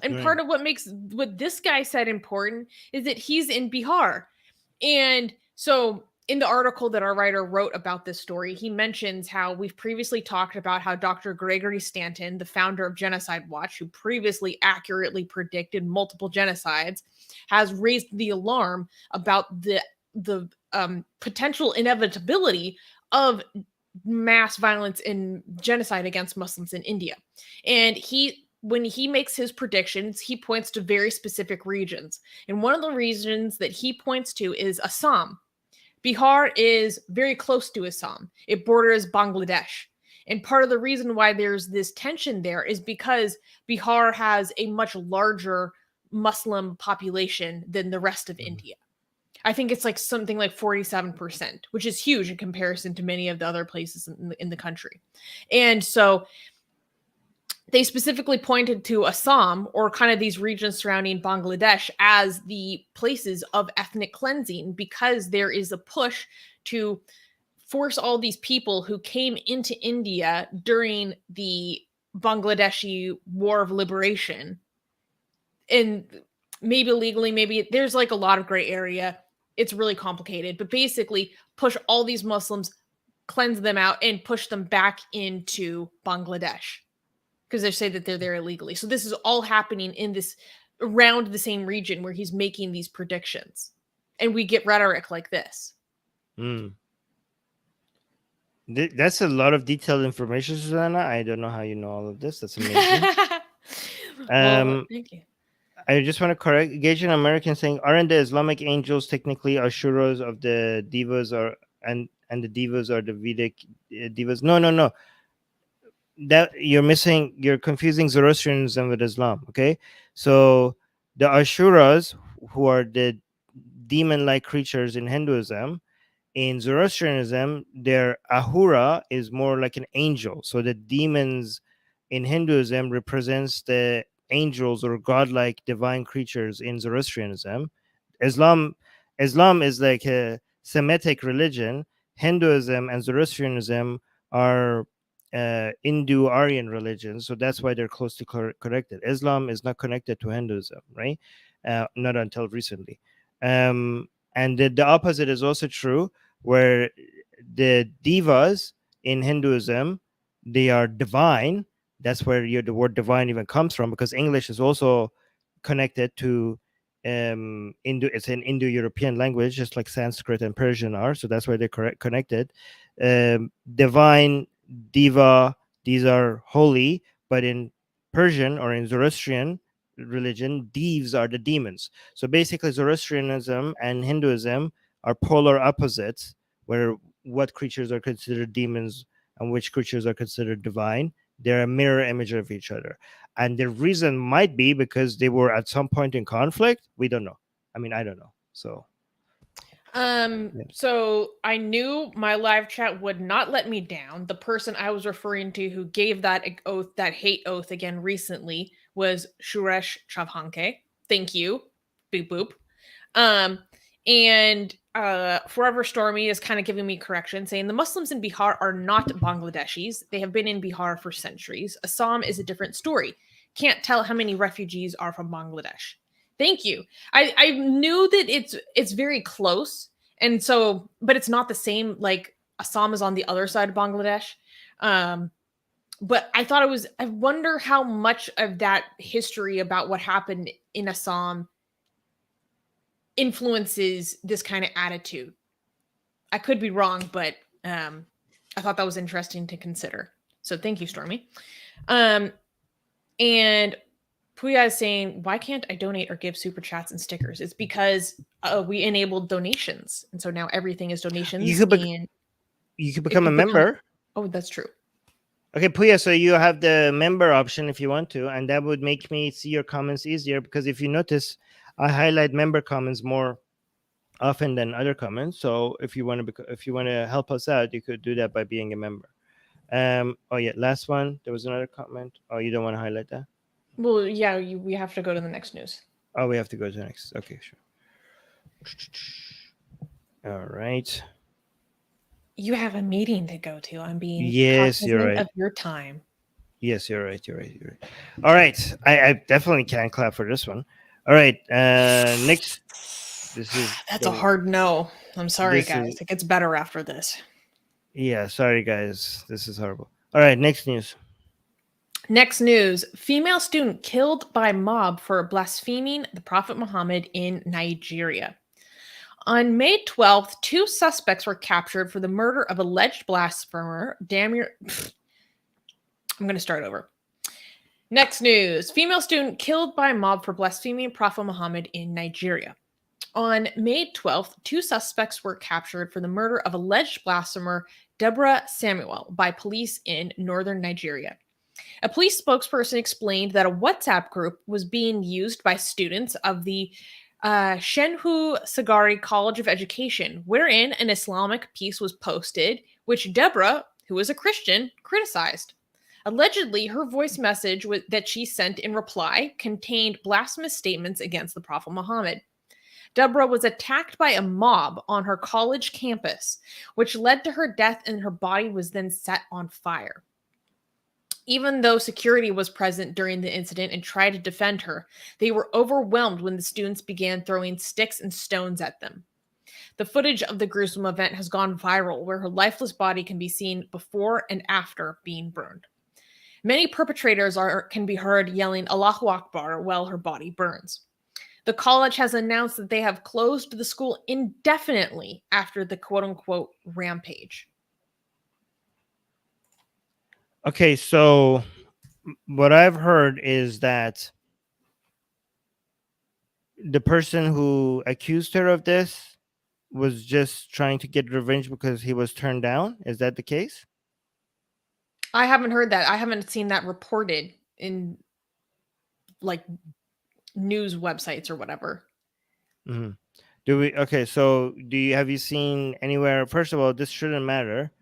And part of what makes what this guy said important is that he's in Bihar. And so in the article that our writer wrote about this story, he mentions how we've previously talked about how Dr. Gregory Stanton, the founder of Genocide Watch, who previously accurately predicted multiple genocides, has raised the alarm about the potential inevitability of mass violence and genocide against Muslims in India. And when he makes his predictions, he points to very specific regions. And one of the regions that he points to is Assam. Bihar is very close to Assam. It borders Bangladesh. And part of the reason why there's this tension there is because Bihar has a much larger Muslim population than the rest of India. I think it's like something like 47%, which is huge in comparison to many of the other places in the country. And so they specifically pointed to Assam, or kind of these regions surrounding Bangladesh, as the places of ethnic cleansing, because there is a push to force all these people who came into India during the Bangladeshi War of Liberation, and maybe legally, maybe there's like a lot of gray area. It's really complicated, but basically push all these Muslims, cleanse them out, and push them back into Bangladesh, because they say that they're there illegally. So this is all happening in this around the same region where he's making these predictions. And we get rhetoric like this. That's a lot of detailed information, Susanna. I don't know how you know all of this. That's amazing. Well, thank you. I just want to correct Asian American saying, aren't the Islamic angels technically Ashuras of the divas, and the divas are the Vedic divas? No. That you're confusing Zoroastrianism with Islam. Okay, so the Ashuras, who are the demon-like creatures in Hinduism, in Zoroastrianism, their Ahura is more like an angel. So the demons in Hinduism represents the angels or godlike divine creatures in Zoroastrianism. Islam is like a Semitic religion. Hinduism and Zoroastrianism are Indo-Aryan religions, so that's why they're closely connected. Islam is not connected to Hinduism, right? Not until recently. And the opposite is also true, where the devas in Hinduism, they are divine. That's where the word divine even comes from, because English is also connected to it's an Indo-European language, just like Sanskrit and Persian are. So that's where they're connected. Divine, diva, these are holy, but in Persian or in Zoroastrian religion, devs are the demons. So basically, Zoroastrianism and Hinduism are polar opposites, where what creatures are considered demons and which creatures are considered divine. They're a mirror image of each other. And the reason might be because they were at some point in conflict. We don't know. I mean, I don't know. So So I knew my live chat would not let me down. The person I was referring to who gave that oath, that hate oath again recently, was Suresh Chavhanke. Thank you. Boop boop. And Forever Stormy is kind of giving me correction, saying the Muslims in Bihar are not Bangladeshis. They have been in Bihar for centuries. Assam is a different story. Can't tell how many refugees are from Bangladesh. Thank you. I knew that it's very close, and so, but it's not the same. Like Assam is on the other side of Bangladesh. But I thought it was. I wonder how much of that history about what happened in Assam influences this kind of attitude. I could be wrong, but I thought that was interesting to consider. So thank you, Stormy. And Puya is saying, why can't I donate or give super chats and stickers? It's because we enabled donations. And so now everything is donations. You could become a member. Oh, that's true. Okay, Puya, so you have the member option if you want to, and that would make me see your comments easier, because if you notice, I highlight member comments more often than other comments. So if you want to help us out, you could do that by being a member. Oh yeah, last one. There was another comment. Oh, you don't want to highlight that? Well, yeah, we have to go to the next news. Oh, we have to go to the next. Okay, sure. All right. You have a meeting to go to. I'm being you're right. of your time. Yes, you're right. All right. I definitely can clap for this one. All right. Next. That's a hard no. I'm sorry, guys. It gets better after this. Yeah, sorry, guys. This is horrible. All right, next news. Next news. Female student killed by mob for blaspheming the Prophet Muhammad in Nigeria. On May 12th, 2 suspects were captured for the murder of alleged blasphemer I'm going to start over. Next news. Female student killed by mob for blaspheming Prophet Muhammad in Nigeria. On May 12th, 2 suspects were captured for the murder of alleged blasphemer Deborah Samuel by police in northern Nigeria. A police spokesperson explained that a WhatsApp group was being used by students of the Shehu Sagari College of Education, wherein an Islamic piece was posted, which Deborah, who is a Christian, criticized. Allegedly, her voice message that she sent in reply contained blasphemous statements against the Prophet Muhammad. Deborah was attacked by a mob on her college campus, which led to her death, and her body was then set on fire. Even though security was present during the incident and tried to defend her, they were overwhelmed when the students began throwing sticks and stones at them. The footage of the gruesome event has gone viral, where her lifeless body can be seen before and after being burned. Many perpetrators can be heard yelling Allahu Akbar while her body burns. The college has announced that they have closed the school indefinitely after the quote-unquote rampage. Okay, so what I've heard is that the person who accused her of this was just trying to get revenge because he was turned down. Is that the case? I haven't heard that. I haven't seen that reported in like news websites or whatever. Mm-hmm. So have you seen anywhere? First of all, this shouldn't matter,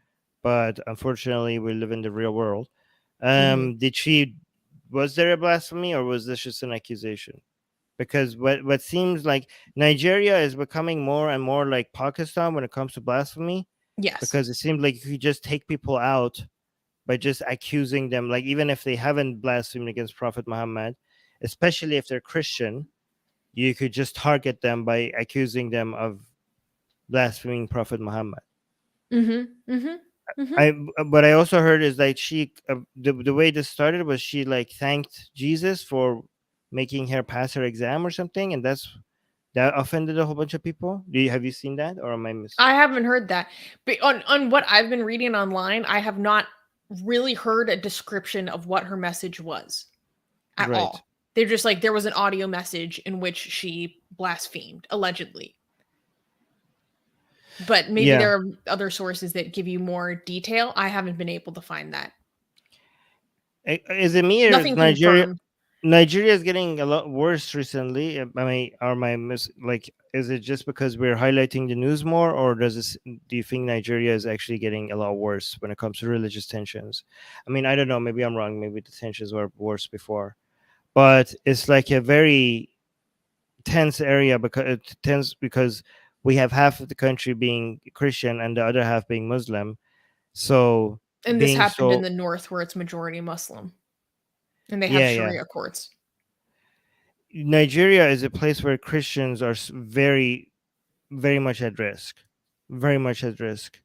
but unfortunately we live in the real world. Was there a blasphemy, or was this just an accusation? Because what seems like Nigeria is becoming more and more like Pakistan when it comes to blasphemy. Yes. Because it seems like you just take people out by just accusing them, like even if they haven't blasphemed against Prophet Muhammad, especially if they're Christian, you could just target them by accusing them of blaspheming Prophet Muhammad. Mm-hmm. Mm-hmm. Mm-hmm. I what I also heard is that the way this started was she like thanked Jesus for making her pass her exam or something, and that offended a whole bunch of people. Have you seen that, or am I I haven't heard that. But on what I've been reading online, I have not really heard a description of what her message was at right? all. They're just like there was an audio message in which she blasphemed, allegedly. But maybe Yeah. there are other sources that give you more detail. I haven't been able to find that. Is it me or is Nothing Nigeria? confirmed. Nigeria is getting a lot worse recently. I mean, are my like? Is it just because we're highlighting the news more, or do you think Nigeria is actually getting a lot worse when it comes to religious tensions? I mean, I don't know. Maybe I'm wrong. Maybe the tensions were worse before, but it's like a very tense area because we have half of the country being Christian and the other half being Muslim. So And this being happened in so the north where it's majority Muslim. And they have yeah, yeah. Sharia courts. Nigeria is a place where Christians are very, very much at risk, very much at risk.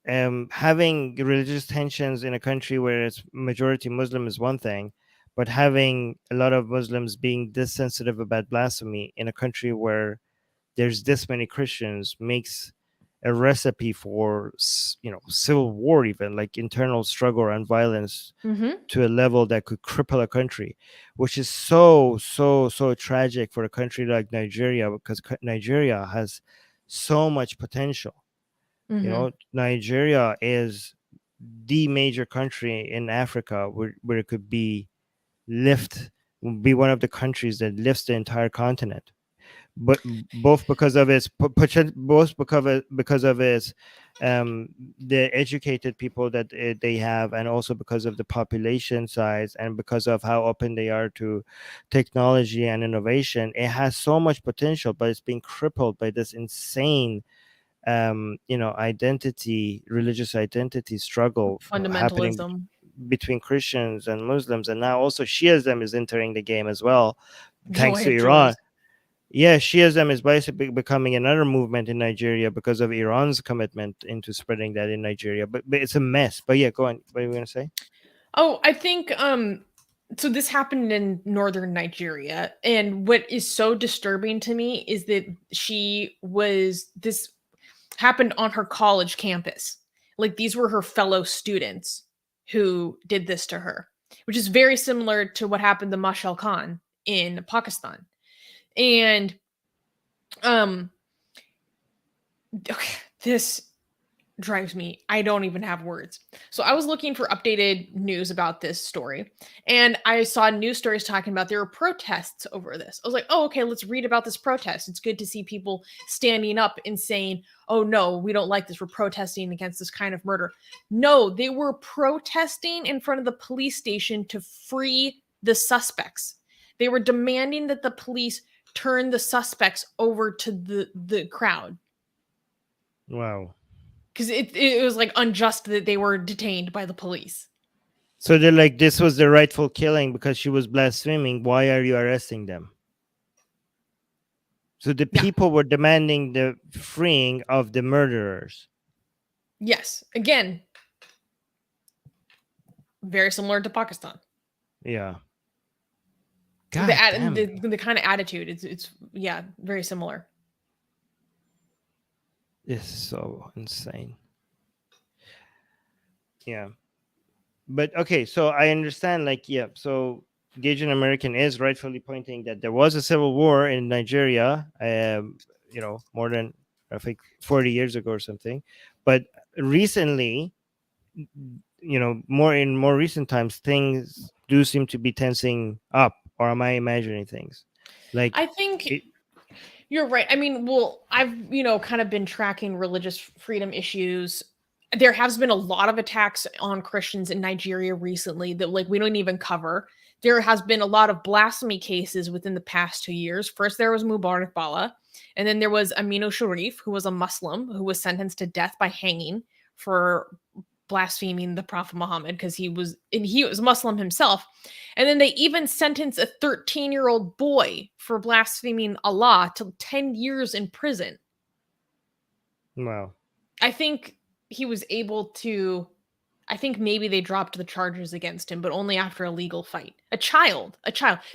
Having religious tensions in a country where it's majority Muslim is one thing, but having a lot of Muslims being this sensitive about blasphemy in a country where there's this many Christians makes a recipe for civil war, even like internal struggle and violence Mm-hmm. to a level that could cripple a country, which is so tragic for a country like Nigeria, because Nigeria has so much potential. Mm-hmm. Nigeria is the major country in Africa where it could be one of the countries that lifts the entire continent, but both because of its both because of its the educated people that they have, and also because of the population size, and because of how open they are to technology and innovation. It has so much potential, but it's being crippled by this insane religious identity struggle happening Fundamentalism. between Christians and Muslims, and now also Shiism is entering the game as well, thanks Joy to of Iran. joys. Yeah, Shiism is basically becoming another movement in Nigeria because of Iran's commitment into spreading that in Nigeria. But it's a mess. But yeah, go on. What are you gonna say? Oh, I think so this happened in northern Nigeria, and what is so disturbing to me is that this happened on her college campus. Like these were her fellow students who did this to her, which is very similar to what happened to Mashal Khan in Pakistan. And um this drives me. I don't even have words. So I was looking for updated news about this story, and I saw news stories talking about there were protests over this. I was like, oh, okay, let's read about this protest. It's good to see people standing up and saying, oh no, we don't like this. We're protesting against this kind of murder. No, they were protesting in front of the police station to free the suspects. They were demanding that the police turn the suspects over to the crowd. Wow. Because it was like unjust that they were detained by the police. So they're like, this was the rightful killing because she was blaspheming. Why are you arresting them? So the Yeah. people were demanding the freeing of the murderers. Yes. Again, very similar to Pakistan. Yeah. The, God damn. the kind of attitude. It's yeah, very similar. This is so insane. Yeah. But okay, so I understand, like, yeah, so the Asian American is rightfully pointing that there was a civil war in Nigeria, more than, I think, 40 years ago or something. But recently, more recent times, things do seem to be tensing up, or am I imagining things? Like, I think it, you're right. I mean, well, I've, kind of been tracking religious freedom issues. There has been a lot of attacks on Christians in Nigeria recently that like we don't even cover. There has been a lot of blasphemy cases within the past 2 years. First, there was Mubarak Bala, and then there was Aminu Sharif, who was a Muslim who was sentenced to death by hanging for blaspheming the Prophet Muhammad because he was Muslim himself. And then they even sentenced a 13-year-old boy for blaspheming Allah to 10 years in prison. Wow. I think he was able to. I think maybe they dropped the charges against him, but only after a legal fight. A child.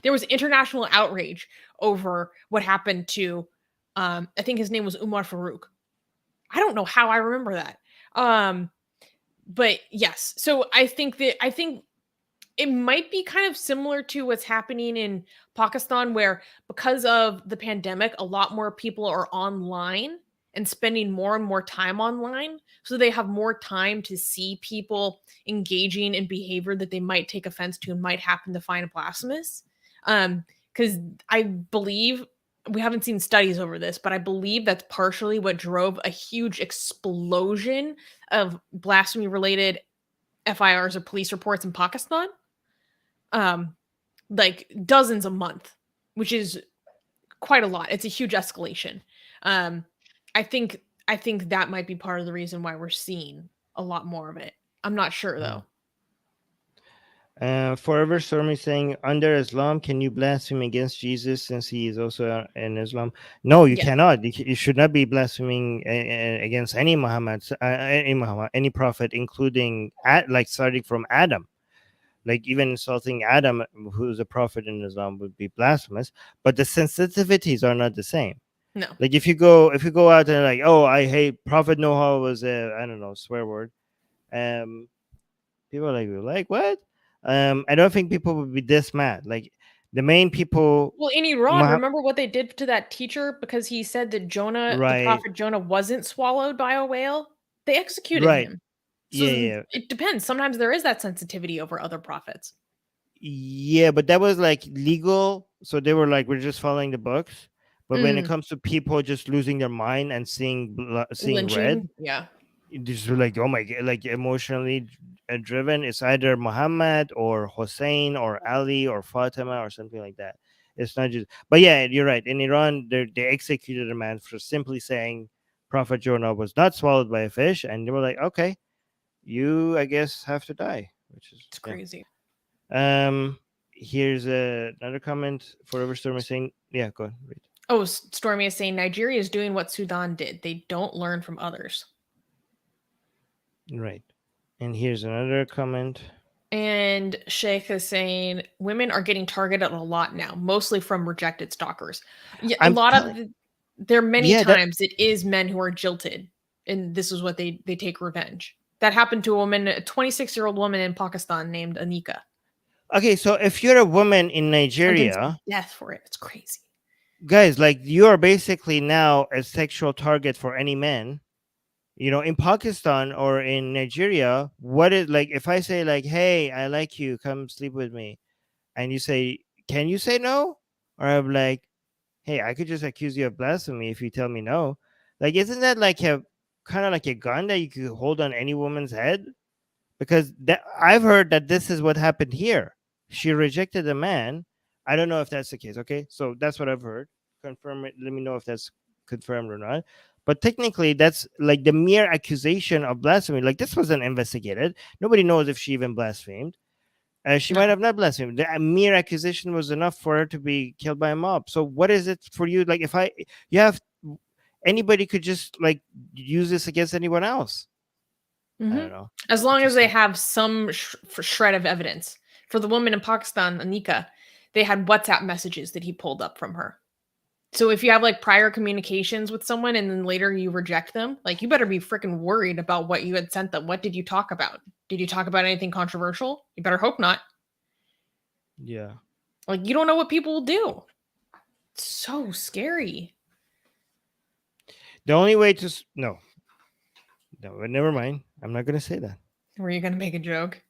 There was international outrage over what happened to, I think his name was Umar Farouk. I don't know how I remember that. But yes, so I think it might be kind of similar to what's happening in Pakistan, where because of the pandemic, a lot more people are online and spending more and more time online. So they have more time to see people engaging in behavior that they might take offense to and might happen to find blasphemous. Because I believe, we haven't seen studies over this, but I believe that's partially what drove a huge explosion of blasphemy related FIRs or police reports in Pakistan. Like dozens a month, which is quite a lot. It's a huge escalation. I think that might be part of the reason why we're seeing a lot more of it. I'm not sure though. Forever Stormy saying, under Islam, can you blaspheme against Jesus since he is also in Islam? No, you cannot. You should not be blaspheming against any any prophet, including starting from Adam. Like even insulting Adam, who's a prophet in Islam, would be blasphemous. But the sensitivities are not the same. No. Like if you go out and like, oh, I hate Prophet Noah was a, I don't know, swear word. People are like what? I don't think people would be this mad. Like the main people. Well, in Iran, remember what they did to that teacher because he said that Jonah, the prophet Jonah, wasn't swallowed by a whale? They executed him. So it depends. Sometimes there is that sensitivity over other prophets. Yeah, but that was like legal. So they were like, we're just following the books. But when it comes to people just losing their mind and seeing red, just like, oh my god, like emotionally driven, it's either Muhammad or Hussein or Ali or Fatima or something like that. It's not just, but yeah, you're right. In Iran, they executed a man for simply saying Prophet Jonah was not swallowed by a fish, and they were like, okay, you, I guess, have to die, which is crazy. Here's another comment. Forever Stormy saying, yeah, go ahead, read. Oh, Stormy is saying Nigeria is doing what Sudan did. They don't learn from others. Right. And here's another comment. And Sheikh is saying women are getting targeted a lot now, mostly from rejected stalkers. Yeah, there are many times it is men who are jilted, and this is what they take revenge. That happened to a 26-year-old woman in Pakistan named Anika. Okay, so if you're a woman in Nigeria, death for it. It's crazy. Guys, like you are basically now a sexual target for any man. You know, in Pakistan or in Nigeria, what is like if I say like, hey, I like you, come sleep with me, and you say, can you say no? Or I'm like, hey, I could just accuse you of blasphemy if you tell me no. Like, isn't that like a kind of like a gun that you could hold on any woman's head? Because I've heard that this is what happened here. She rejected a man. I don't know if that's the case. Okay, so that's what I've heard. Confirm it. Let me know if that's confirmed or not. But technically, that's like the mere accusation of blasphemy. Like this wasn't investigated. Nobody knows if she even blasphemed. She might have not blasphemed. The mere accusation was enough for her to be killed by a mob. So what is it for you? Like if anybody could just like use this against anyone else. I don't know. As long as they have some shred of evidence. For the woman in Pakistan, Anika, they had WhatsApp messages that he pulled up from her. So if you have like prior communications with someone and then later you reject them, like you better be freaking worried about what you had sent them. What did you talk about? Did you talk about anything controversial? You better hope not. Yeah. Like you don't know what people will do. It's so scary. The only way to no, never mind. I'm not gonna say that. Were you gonna make a joke?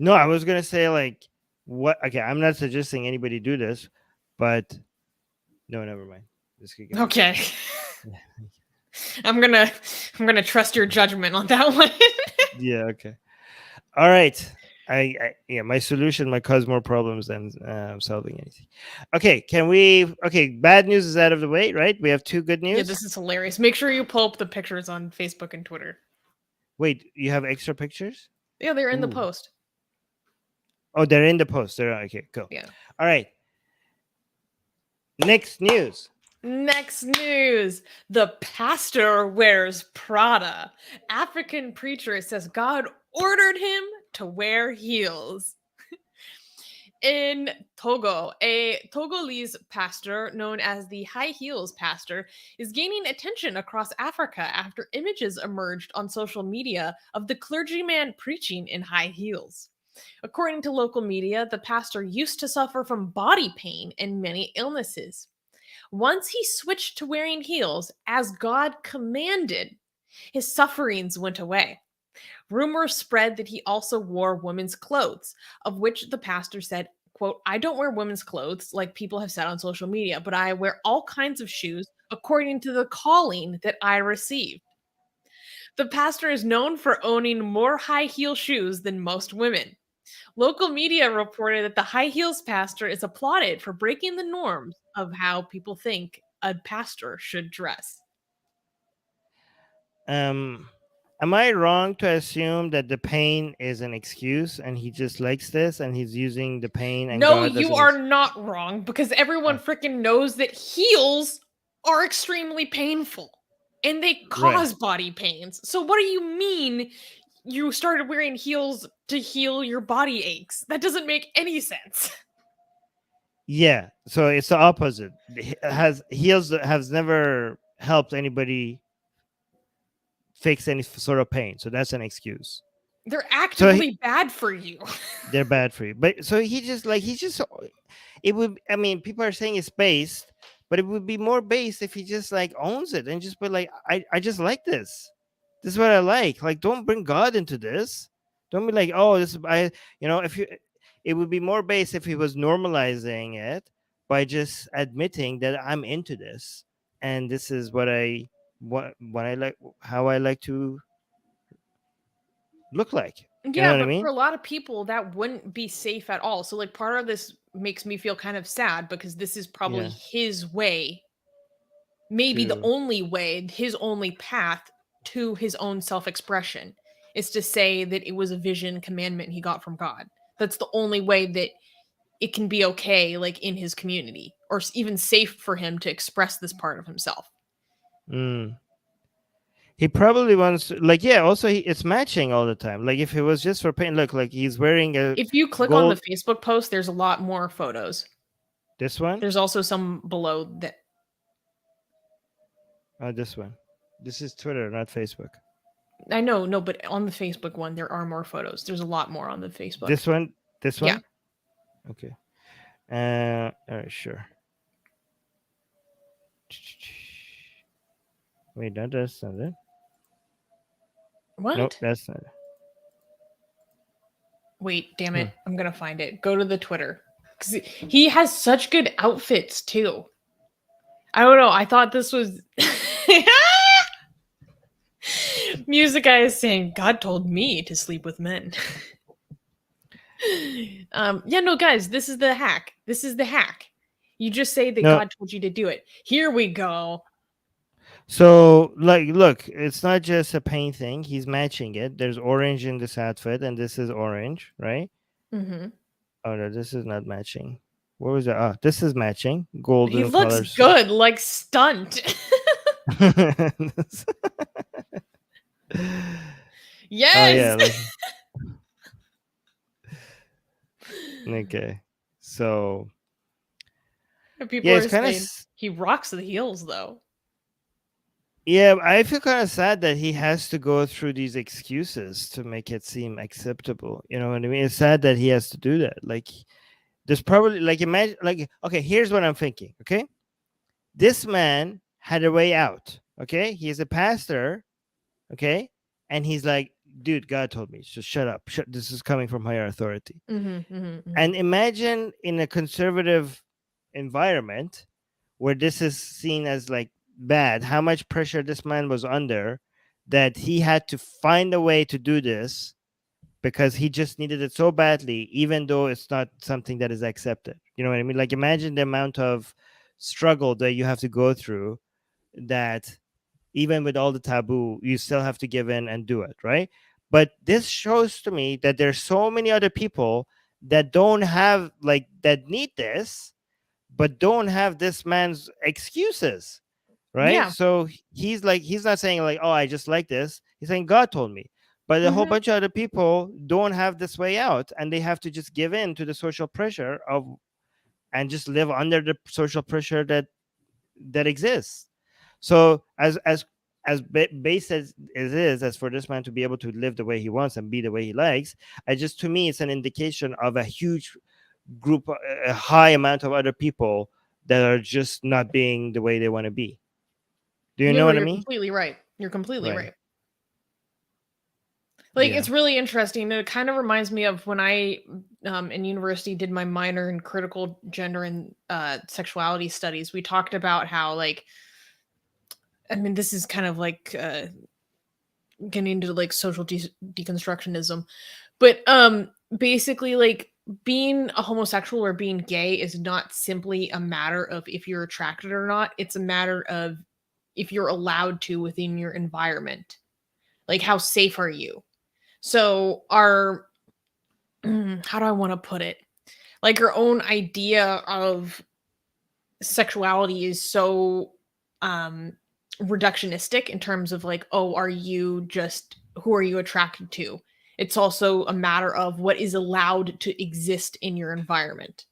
No, I was gonna say like what? Okay, I'm not suggesting anybody do this, but no, never mind. This could get okay. I'm gonna trust your judgment on that one. Yeah. Okay. All right. My solution might cause more problems than solving anything. Okay, bad news is out of the way, right? We have two good news. Yeah, this is hilarious. Make sure you pull up the pictures on Facebook and Twitter. Wait, you have extra pictures? Yeah, they're in the Ooh. post. Oh, they're in the post. They're okay. Cool. Yeah. All right. Next news. Next news. The pastor wears Prada. African preacher says God ordered him to wear heels. In Togo, a Togolese pastor known as the High Heels Pastor is gaining attention across Africa after images emerged on social media of the clergyman preaching in high heels. According to local media, the pastor used to suffer from body pain and many illnesses. Once he switched to wearing heels, as God commanded, his sufferings went away. Rumors spread that he also wore women's clothes, of which the pastor said, quote, I don't wear women's clothes like people have said on social media, but I wear all kinds of shoes according to the calling that I received. The pastor is known for owning more high heel shoes than most women. Local media reported that the high heels pastor is applauded for breaking the norms of how people think a pastor should dress. Am I wrong to assume that the pain is an excuse and he just likes this and he's using the pain and No, God you doesn't? are not wrong because everyone freaking knows that heels are extremely painful and they cause body pains. So what do you mean you started wearing heels to heal your body aches? That doesn't make any sense. Yeah, so it's the opposite. Heels has never helped anybody fix any sort of pain, so that's an excuse. They're actively bad for you. They're bad for you. But so he's just it would, I mean, people are saying it's based, but it would be more based if he just like owns it and just be like, I just like this. This is what I like. Like, don't bring God into this. Don't be like, oh, this is if you, it would be more based if he was normalizing it by just admitting that I'm into this and this is what I like, how I like to look like. You know Yeah, what I but for mean? a lot of people, that wouldn't be safe at all. So, like, part of this makes me feel kind of sad because this is probably Yeah. his way, maybe the To only way, his only path to his own self expression is to say that it was a vision commandment he got from God. That's the only way that it can be okay, like in his community, or even safe for him to express this part of himself. Mm. He probably wants like, yeah, also it's matching all the time. Like if it was just for paint, look, like he's wearing a If you click on the gold. Facebook post, there's a lot more photos. This one? There's also some below that. Oh, this one. This is Twitter, not Facebook. I know, no, but on the Facebook one, there are more photos. There's a lot more on the Facebook. This one? This Yeah. one? Okay. All right, sure. Wait, no, that's not it. What? Nope, that's not it. Wait, damn it. I'm going to find it. Go to the Twitter. Because he has such good outfits, too. I don't know. I thought this was. Music guy is saying, God told me to sleep with men. Yeah, no, guys, this is the hack. This is the hack. You just say that No. God told you to do it. Here we go. So, like, look, it's not just a paint thing. He's matching it. There's orange in this outfit, and this is orange, right? Mm-hmm. Oh, no, this is not matching. What was that? Ah, this is matching. Golden He looks colors. good, like stunt. Yes. Oh, yeah. Okay. So, People yeah, are it's kind of. saying he rocks the heels, though. Yeah, I feel kind of sad that he has to go through these excuses to make it seem acceptable. You know what I mean? It's sad that he has to do that. Like, there's probably, like, imagine, like, okay, here's what I'm thinking. Okay. This man had a way out. Okay. He's a pastor. Okay. And he's like, dude, God told me, just shut up. This is coming from higher authority. Mm-hmm, mm-hmm. And imagine in a conservative environment where this is seen as like bad, how much pressure this man was under, that he had to find a way to do this because he just needed it so badly, even though it's not something that is accepted. You know what I mean? Like, imagine the amount of struggle that you have to go through, that even with all the taboo, you still have to give in and do it, right? But this shows to me that there's so many other people that don't have, like, that need this, but don't have this man's excuses, right? Yeah. So he's like, he's not saying like, oh, I just like this. He's saying God told me. But a whole Mhm. bunch of other people don't have this way out, and they have to just give in to the social pressure of, and just live under the social pressure that exists. So base as it is, as for this man to be able to live the way he wants and be the way he likes, I just, to me, it's an indication of a huge group, a high amount of other people that are just not being the way they want to be. Do you know No, what I you're mean? completely right. You're completely Right. right. Like, Yeah. it's really interesting. It kind of reminds me of when I in university did my minor in critical gender and sexuality studies. We talked about how, like, I mean, this is kind of like getting into like social deconstructionism, but basically, like, being a homosexual or being gay is not simply a matter of if you're attracted or not. It's a matter of if you're allowed to within your environment. Like, how safe are you? So our how do I want to put it? Like, our own idea of sexuality is so um reductionistic in terms of, like, oh, are you just, who are you attracted to? It's also a matter of what is allowed to exist in your environment.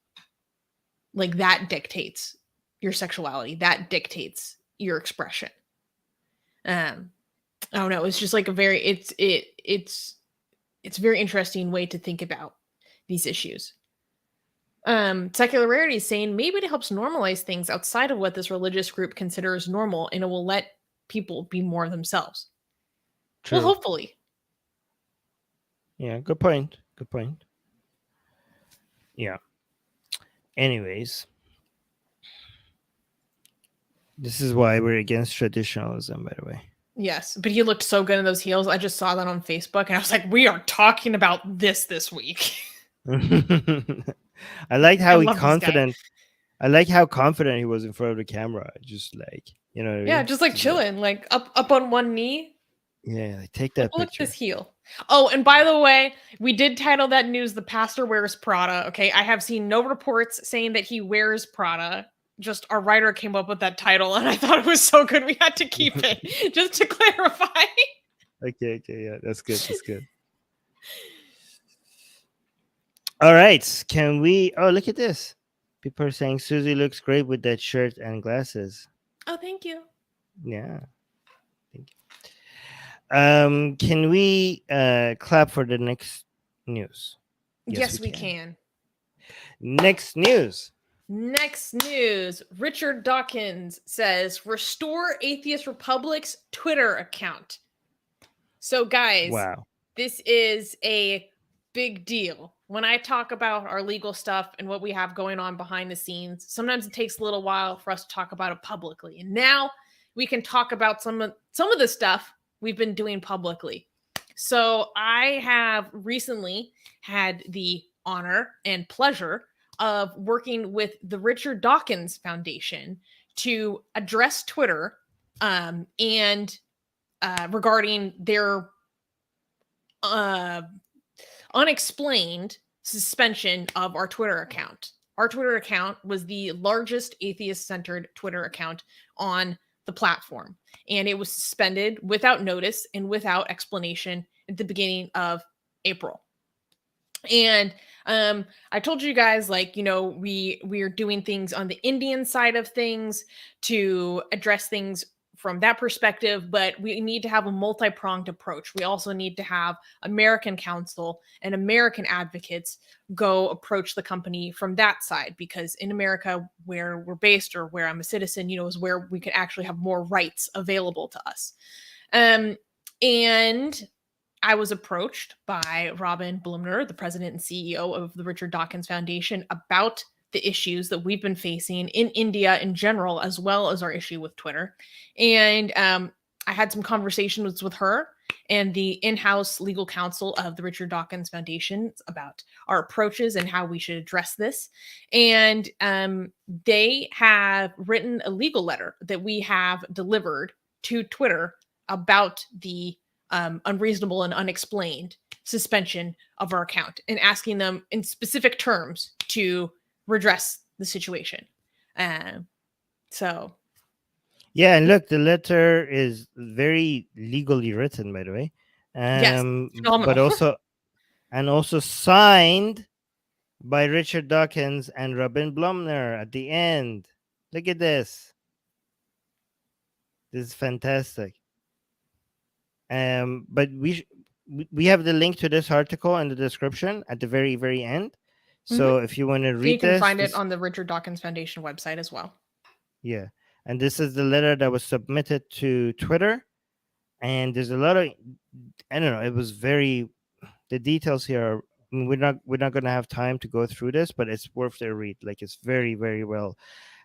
Like, that dictates your sexuality, that dictates your expression. um I don't know, it's just like a very, it's a very interesting way to think about these issues. Secularity is saying maybe it helps normalize things outside of what this religious group considers normal, and it will let people be more themselves. Well, True. hopefully. Yeah. Good point. Good point. Yeah. Anyways, this is why we're against traditionalism, by the way. Yes, but he looked so good in those heels. I just saw that on Facebook and I was like, we are talking about this week. I liked I how love this guy. confident. I like how confident he was in front of the camera. Just like, you know what I Yeah, mean? just like Just like, chilling, like up on one knee. yeah, like, take Like, that look at this picture. heel. Oh, and by the way, we did title that news "The Pastor Wears Prada." Okay, I have seen no reports saying that he wears Prada. Just our writer came up with that title, and I thought it was so good we had to keep it just to clarify. Okay, yeah, that's good. That's good. All right, can we? Oh, look at this. People are saying Susie looks great with that shirt and glasses. Oh, thank you. Yeah, thank you. Can we clap for the next news? Yes, we Yes, we can. can. Next news. Next news. Richard Dawkins says restore Atheist Republic's Twitter account. So, guys, Wow. this is a big deal. When I talk about our legal stuff and what we have going on behind the scenes, sometimes it takes a little while for us to talk about it publicly. And now we can talk about some of the stuff we've been doing publicly. So I have recently had the honor and pleasure of working with the Richard Dawkins Foundation to address Twitter and regarding their uh, unexplained suspension of our Twitter account. Our Twitter account was the largest atheist centered Twitter account on the platform, and it was suspended without notice and without explanation at the beginning of April. And I told you guys, like, you know, we are doing things on the Indian side of things to address things from that perspective, but we need to have a multi-pronged approach. We also need to have American counsel and American advocates go approach the company from that side, because in America, where we're based or where I'm a citizen, you know, is where we can actually have more rights available to us. And I was approached by Robin Blumner, the president and CEO of the Richard Dawkins Foundation, about the issues that we've been facing in India in general, as well as our issue with Twitter. And I had some conversations with her and the in-house legal counsel of the Richard Dawkins Foundation about our approaches and how we should address this. And they have written a legal letter that we have delivered to Twitter about the unreasonable and unexplained suspension of our account and asking them in specific terms to redress the situation. So Yeah, and look, the letter is very legally written, by the way. yes, But phenomenal. also signed by Richard Dawkins and Robin Blumner at the end. Look at this. This is fantastic. But we have the link to this article in the description at the very very end. Mhm. So if you want to And you read can this, find it on the Richard Dawkins Foundation website as well. yeah, and this is the letter that was submitted to Twitter, and there's a lot of, I don't know, it was very, the details here are, I mean, we're not gonna have time to go through this, but it's worth the read. Like, it's very very well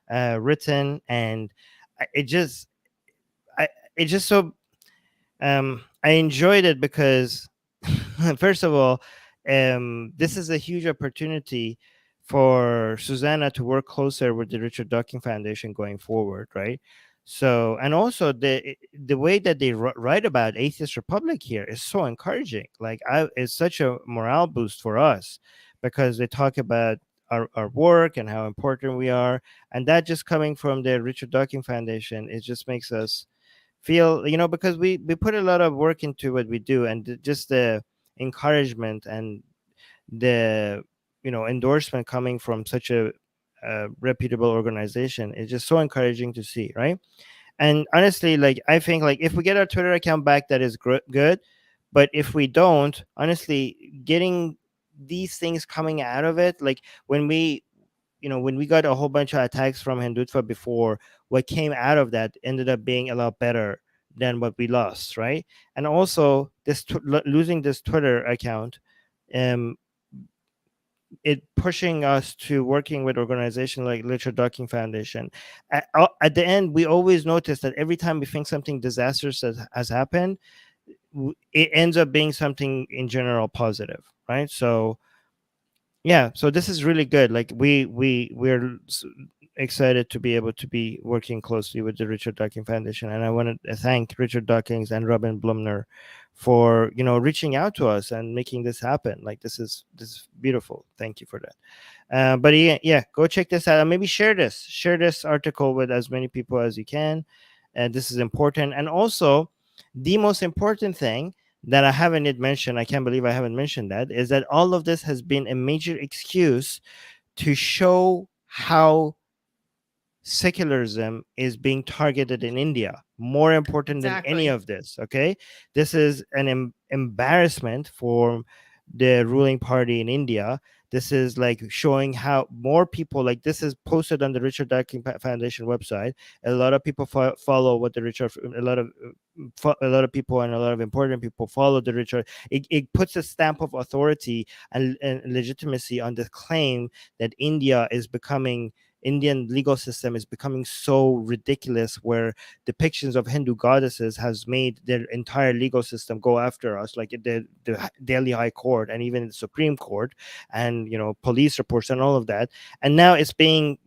written, and I- it just I it just so I enjoyed it because first of all, this is a huge opportunity for Susanna to work closer with the Richard Dawkins Foundation going forward, right? So, and also the way that they write about Atheist Republic here is so encouraging. Like, it's such a morale boost for us because they talk about our work and how important we are, and that just coming from the Richard Dawkins Foundation, it just makes us feel, because we put a lot of work into what we do, and just the encouragement and the endorsement coming from such a reputable organization is just so encouraging to see, right? And honestly, like, I think, like, if we get our Twitter account back, that is good, but if we don't, honestly, getting these things coming out of it, like, when we got a whole bunch of attacks from Hindutva before, what came out of that ended up being a lot better than what we lost, right? And also, losing this Twitter account, um, it pushing us to working with organizations like Richard Dawkins Foundation. At the end, we always notice that every time we think something disastrous has happened, it ends up being something in general positive, right? So yeah, so this is really good. Like, we're excited to be able to be working closely with the Richard Dawkins Foundation, and I want to thank Richard Dawkins and Robin Blumner for reaching out to us and making this happen. Like, this is beautiful. Thank you for that. But yeah, go check this out, and maybe share this article with as many people as you can. And this is important. And also, the most important thing that I haven't yet mentioned, I can't believe I haven't mentioned that, is that all of this has been a major excuse to show how secularism is being targeted in India, more important than any Exactly. of this. Okay, this is an embarrassment for the ruling party in India. This is like showing how more people, like, this is posted on the Richard Dawkins Foundation website. A lot of people follow what the Richard, a lot of people and a lot of important people follow the Richard. It puts a stamp of authority and legitimacy on the claim that Indian legal system is becoming so ridiculous, where depictions of Hindu goddesses has made their entire legal system go after us, like the Delhi High Court and even the Supreme Court, and police reports and all of that. And now it's being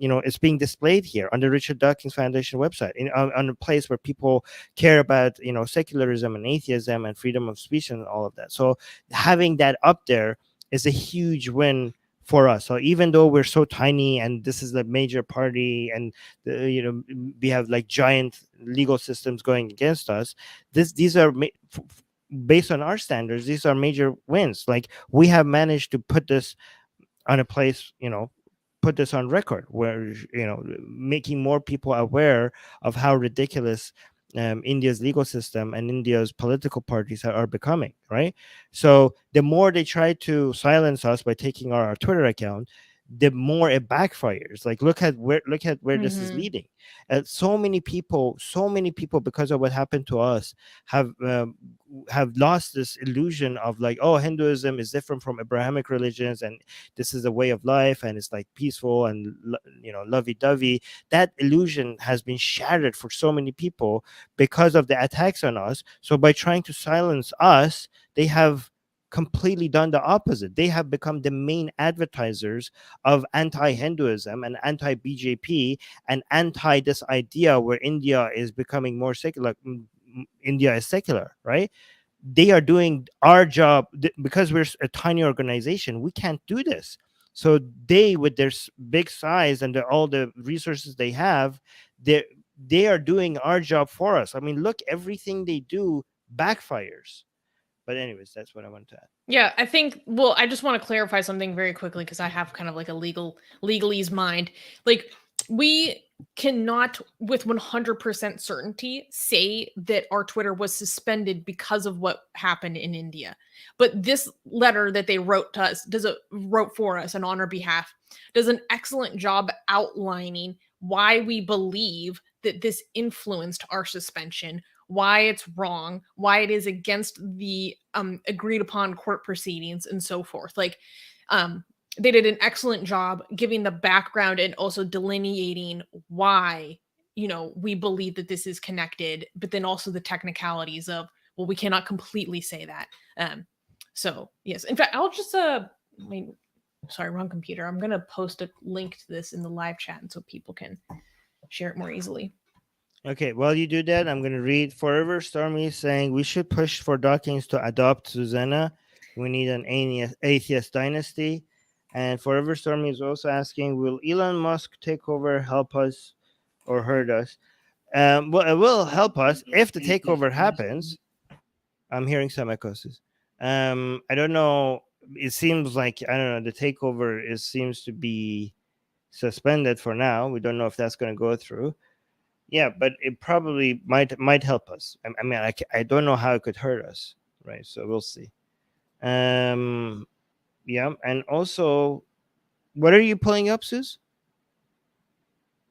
displayed here on the Richard Dawkins Foundation website, on a place where people care about secularism and atheism and freedom of speech and all of that. So having that up there is a huge win for us. So even though we're so tiny and this is a major party, and we have like giant legal systems going against us, these are based on our standards, these are major wins. Like, we have managed to put this on a place, put this on record, where making more people aware of how ridiculous India's legal system and India's political parties are becoming, right? So the more they try to silence us by taking our Twitter account, the more it backfires. Like, look at where this is Mm-hmm. leading. So many people, because of what happened to us, have lost this illusion of, like, oh, Hinduism is different from Abrahamic religions, and this is a way of life, and it's like peaceful and lovey-dovey. That illusion has been shattered for so many people because of the attacks on us. So by trying to silence us, they have completely done the opposite. They have become the main advertisers of anti-Hinduism and anti-BJP and anti this idea where India is becoming more secular. India is secular, right? They are doing our job because we're a tiny organization. We can't do this. So they, with their big size and all the resources they have, they are doing our job for us. I mean, look, everything they do backfires. But anyways, that's what I want to add. Yeah, I think, well, I just want to clarify something very quickly because I have kind of like a legalese mind. Like, we cannot with 100% certainty say that our Twitter was suspended because of what happened in India. But this letter that they wrote to us, wrote for us and on our behalf, does an excellent job outlining why we believe that this influenced our suspension, why it's wrong, why it is against the agreed upon court proceedings, and so forth. Like, they did an excellent job giving the background and also delineating why, we believe that this is connected, but then also the technicalities of, well, we cannot completely say that. So yes, in fact, I'll just wait, sorry, wrong computer. I'm gonna post a link to this in the live chat so people can share it more easily. Okay, while you do that, I'm going to read Forever Stormy saying we should push for Dawkins to adopt Susanna. We need an atheist dynasty. And Forever Stormy is also asking, will Elon Musk take over, help us, or hurt us? Well, it will help us if the takeover happens. I'm hearing some echoes. I don't know. It seems like, I don't know, the takeover seems to be suspended for now. We don't know if that's going to go through. Yeah, but it probably might help us. I mean, I don't know how it could hurt us, right? So we'll see. Yeah, and also, what are you pulling up, Sus?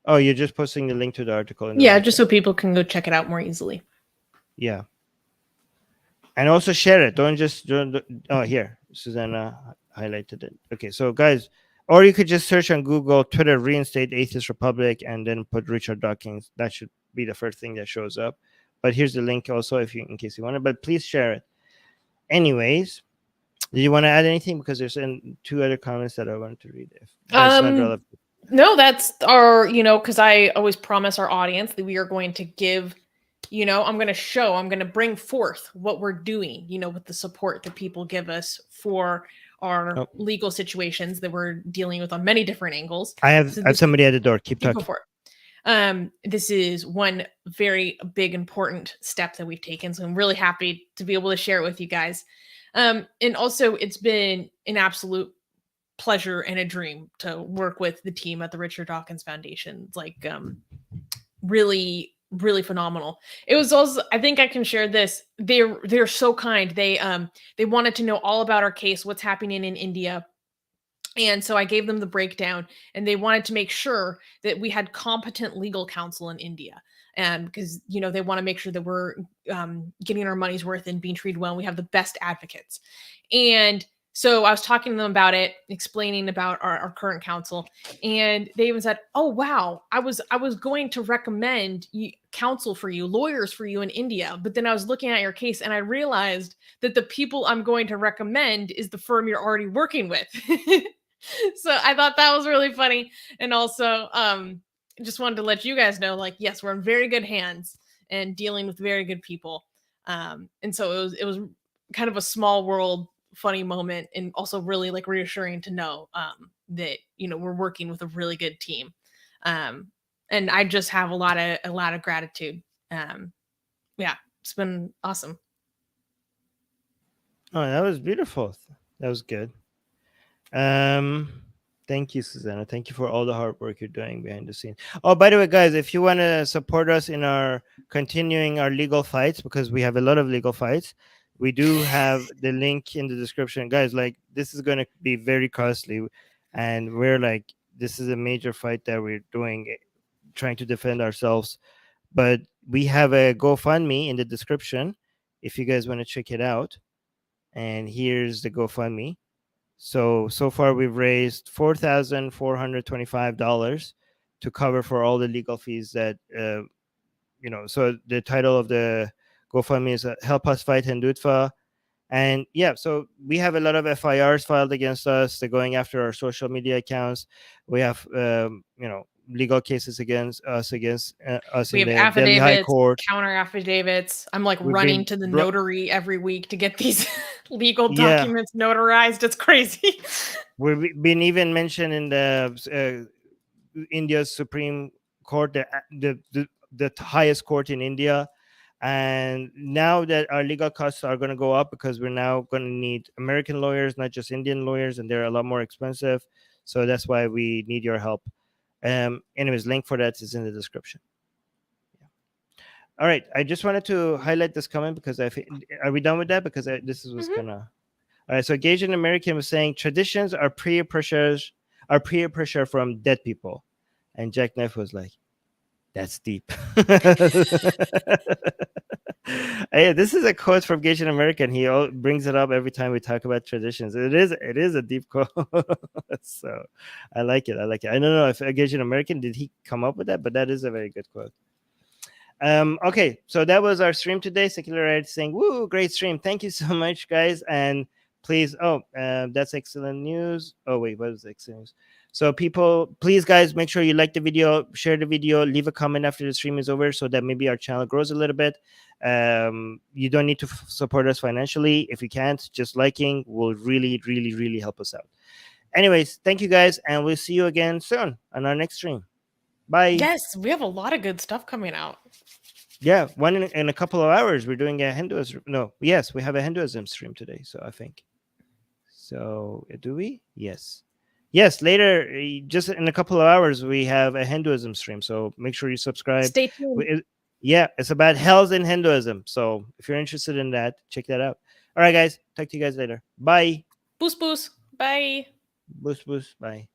Oh, you're just posting the link to the article. Yeah, just so people can go check it out more easily. Yeah, and also share it. Don't just oh, here, Susanna highlighted it. Okay, so guys, or you could just search on Google Twitter reinstate Atheist Republic and then put Richard Dawkins. That should be the first thing that shows up. But here's the link also if you, in case you want it. But please share it. Anyways, do you want to add anything? Because there's two other comments that I wanted to read. If that's not relevant. No, that's our, because I always promise our audience that we are going to give, I'm going to bring forth what we're doing, with the support that people give us for our legal situations that we're dealing with on many different angles. I have somebody at the door. Keep talking. Go for it. This is one very big, important step that we've taken. So I'm really happy to be able to share it with you guys. And also, it's been an absolute pleasure and a dream to work with the team at the Richard Dawkins Foundation. It's like really, really phenomenal. It was also, I think I can share this. They're so kind. They wanted to know all about our case, what's happening in India. And so I gave them the breakdown, and they wanted to make sure that we had competent legal counsel in India. Because, they want to make sure that we're getting our money's worth and being treated well. And we have the best advocates. And so I was talking to them about it, explaining about our current counsel. And they even said, oh, wow, I was going to recommend counsel for you, lawyers for you in India. But then I was looking at your case and I realized that the people I'm going to recommend is the firm you're already working with. So I thought that was really funny. And also, just wanted to let you guys know, like, yes, we're in very good hands and dealing with very good people. And so it was kind of a small world, funny moment, and also really like reassuring to know that we're working with a really good team. And I just have a lot of gratitude. Yeah, it's been awesome. Oh, that was beautiful. That was good. Thank you, Susanna. Thank you for all the hard work you're doing behind the scenes. Oh, by the way, guys, if you want to support us in our continuing our legal fights, because we have a lot of legal fights, we do have the link in the description. Guys, like, this is going to be very costly. And we're like, this is a major fight that we're doing, trying to defend ourselves. But we have a GoFundMe in the description if you guys want to check it out. And here's the GoFundMe. So far we've raised $4,425 to cover for all the legal fees that so the title of the GoFundMe is Help Us Fight Hindutva. And yeah, so we have a lot of FIRs filed against us. They're going after our social media accounts. We have legal cases against us We in have the Delhi High affidavits, Court. counter affidavits. I'm like We've running been to the notary every week to get these legal yeah, documents notarized. It's crazy. we've been even mentioned in the India's Supreme Court, the highest court in India. And now that our legal costs are going to go up because we're now going to need American lawyers, not just Indian lawyers, and they're a lot more expensive. So that's why we need your help. Anyways, link for that is in the description. All right, I just wanted to highlight this comment because are we done with that? Because this was kind of all right. So Asian American was saying traditions are peer pressure from dead people, and Jack Neff was like, "That's deep." Hey, this is a quote from Asian American. He brings it up every time we talk about traditions. It is a deep quote. So I like it. I don't know if Asian American did he come up with that, but that is a very good quote. Okay, so that was our stream today. Secular Ed saying, "Woo, great stream! Thank you so much, guys." And please, that's excellent news. Oh wait, what is excellent news? So people, please, guys, make sure you like the video, share the video, leave a comment after the stream is over, so that maybe our channel grows a little bit. You don't need to support us financially. If you can't, just liking will really, really, really help us out. Anyways, thank you guys, and we'll see you again soon on our next stream. Bye. Yes, we have a lot of good stuff coming out. Yeah, one in a couple of hours. We're doing a Hinduism. No, yes, we have a Hinduism stream today. So I think. So do we? Yes. Yes, later, just in a couple of hours, we have a Hinduism stream. So make sure you subscribe. Stay tuned. Yeah, it's about hells in Hinduism. So if you're interested in that, check that out. All right, guys. Talk to you guys later. Bye. Boos boos. Bye. Boos boos. Bye.